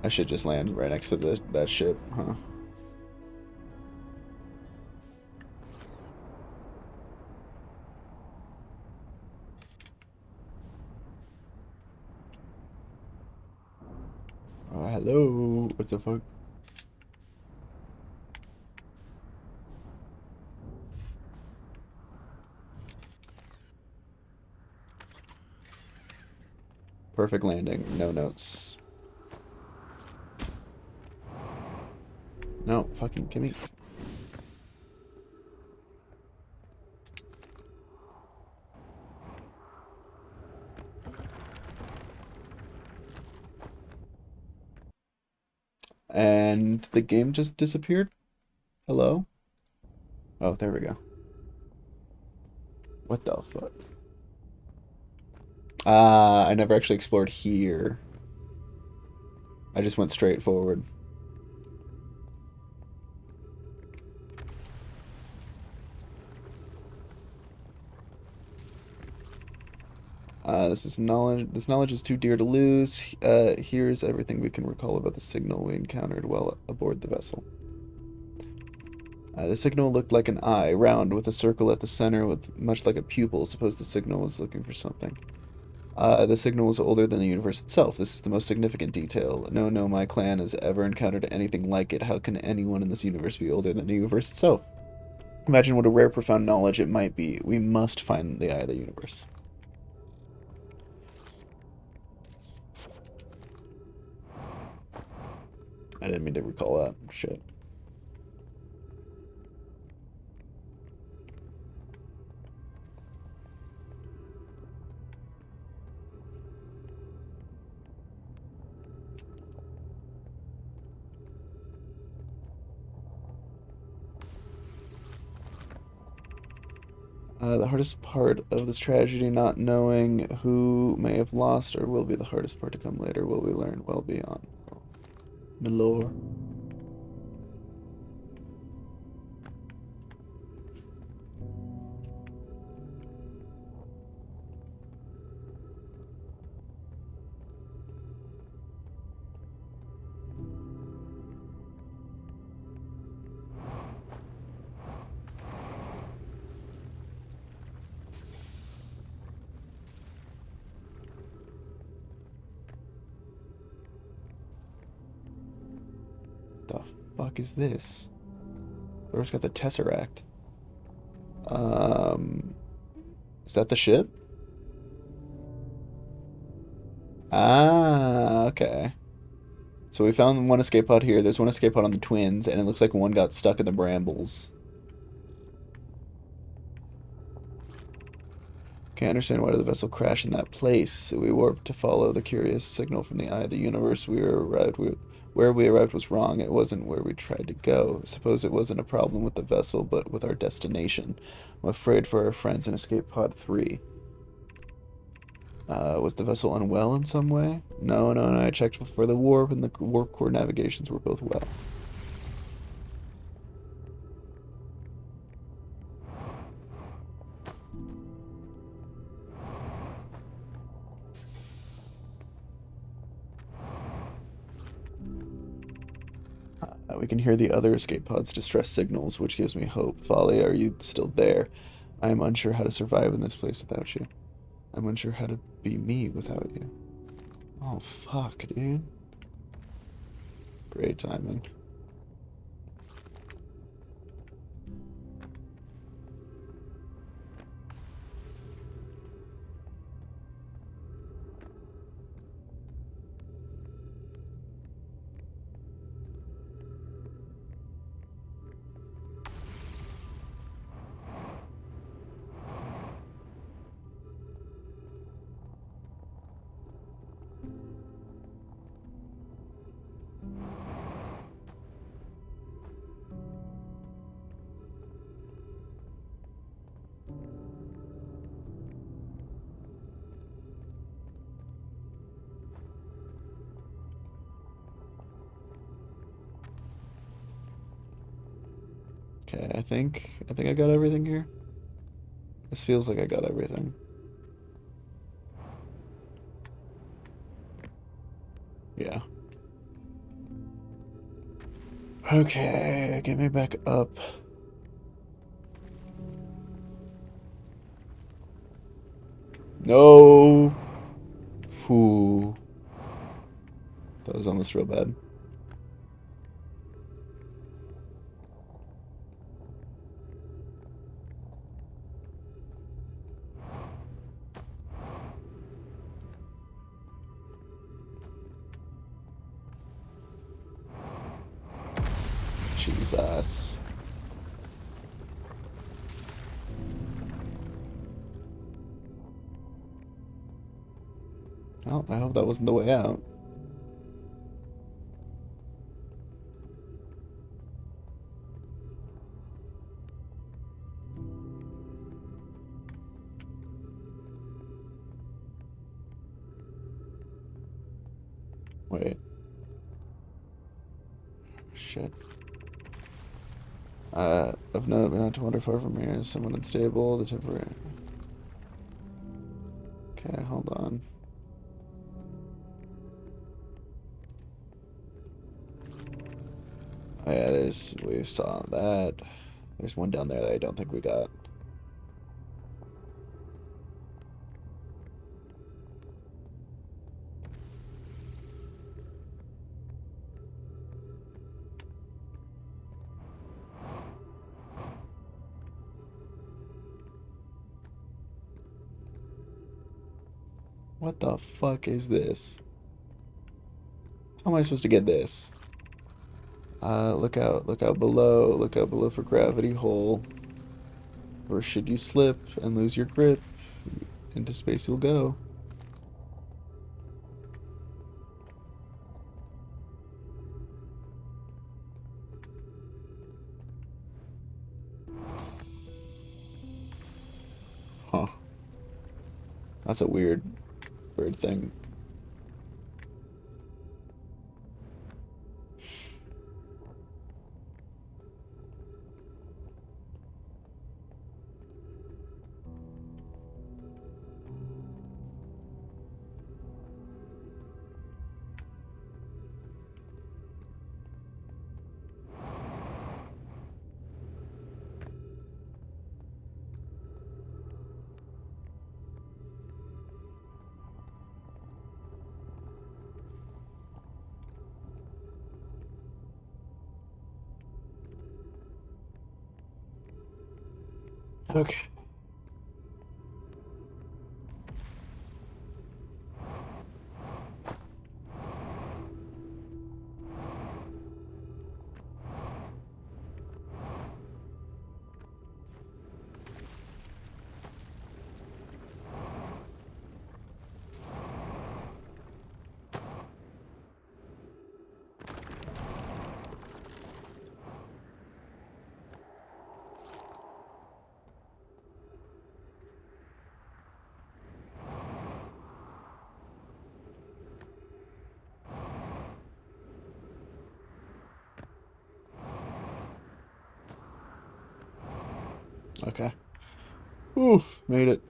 I should just land right next to that ship, huh? Hello. What the fuck? Perfect landing. No notes. No, fucking give me. And the game just disappeared. Hello? Oh, there we go. What the fuck? Ah, I never actually explored here. I just went straight forward. This is knowledge. This knowledge is too dear to lose. Here's everything we can recall about the signal we encountered while aboard the vessel. The signal looked like an eye, round, with a circle at the center, with much like a pupil. Suppose the signal was looking for something. The signal was older than the universe itself. This is the most significant detail. No, my clan has ever encountered anything like it. How can anyone in this universe be older than the universe itself? Imagine what a rare, profound knowledge it might be. We must find the eye of the universe. I didn't mean to recall that. Shit. The hardest part of this tragedy, not knowing who may have lost or will be the hardest part to come later, will we learn well beyond. Milor. The fuck is this? Whoever's got the Tesseract? Is that the ship? Ah, okay. So we found one escape pod here. There's one escape pod on the Twins, and it looks like one got stuck in the brambles. Can't understand why did the vessel crash in that place. We warped to follow the curious signal from the eye of the universe. Where we arrived was wrong. It wasn't where we tried to go. Suppose it wasn't a problem with the vessel, but with our destination. I'm afraid for our friends in Escape Pod 3. Was the vessel unwell in some way? No. I checked before the warp, and the warp core navigations were both well. We can hear the other escape pod's distress signals, which gives me hope. Folly, are you still there? I am unsure how to survive in this place without you. I'm unsure how to be me without you. Oh, fuck, dude. Great timing. Okay, I think I got everything here. This feels like I got everything. Yeah. Okay, get me back up. No. Phew. That was almost real bad. Jesus. Oh, I hope that wasn't the way out. Wait. Shit. I've not been out to wander far from here. Is someone unstable? The temporary. Okay, hold on. Oh yeah, we saw that. There's one down there that I don't think we got. What the fuck is this? How am I supposed to get this? Look out below for gravity hole. Or should you slip and lose your grip, into space you'll go. Huh. That's a weird thing. Okay. Okay. Oof, made it.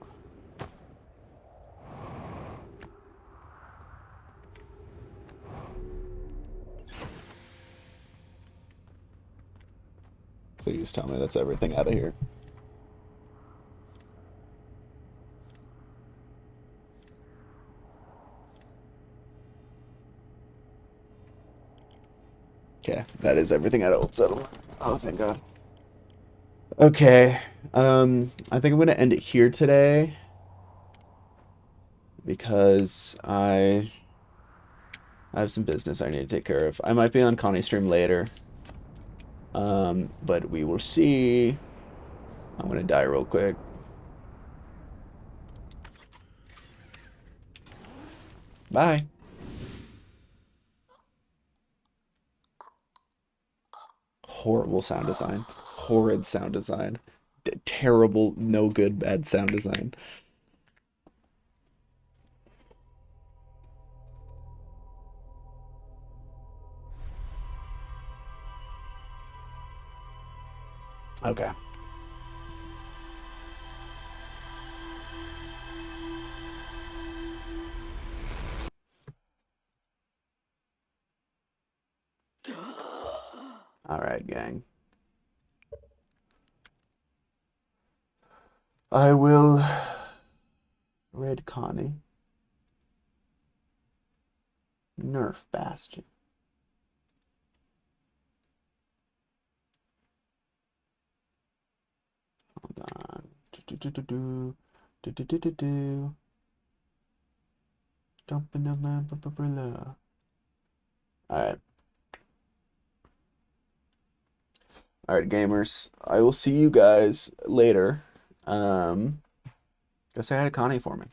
Please tell me that's everything out of here. Okay, that is everything out of Old Settlement. Oh, thank God. Okay, I think I'm gonna end it here today because I have some business I need to take care of. I might be on Connie's stream later, but we will see. I'm gonna die real quick. Bye. Horrible sound design. Horrid sound design. Terrible, no good, bad sound design. Okay. All right, gang. I will raid Connie. Nerf Bastion. Hold on. Do. Dumping the lamp of umbrella. Alright. Alright, gamers. I will see you guys later. Go say hi to Connie for me.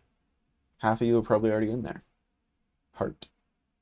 Half of you are probably already in there. Heart.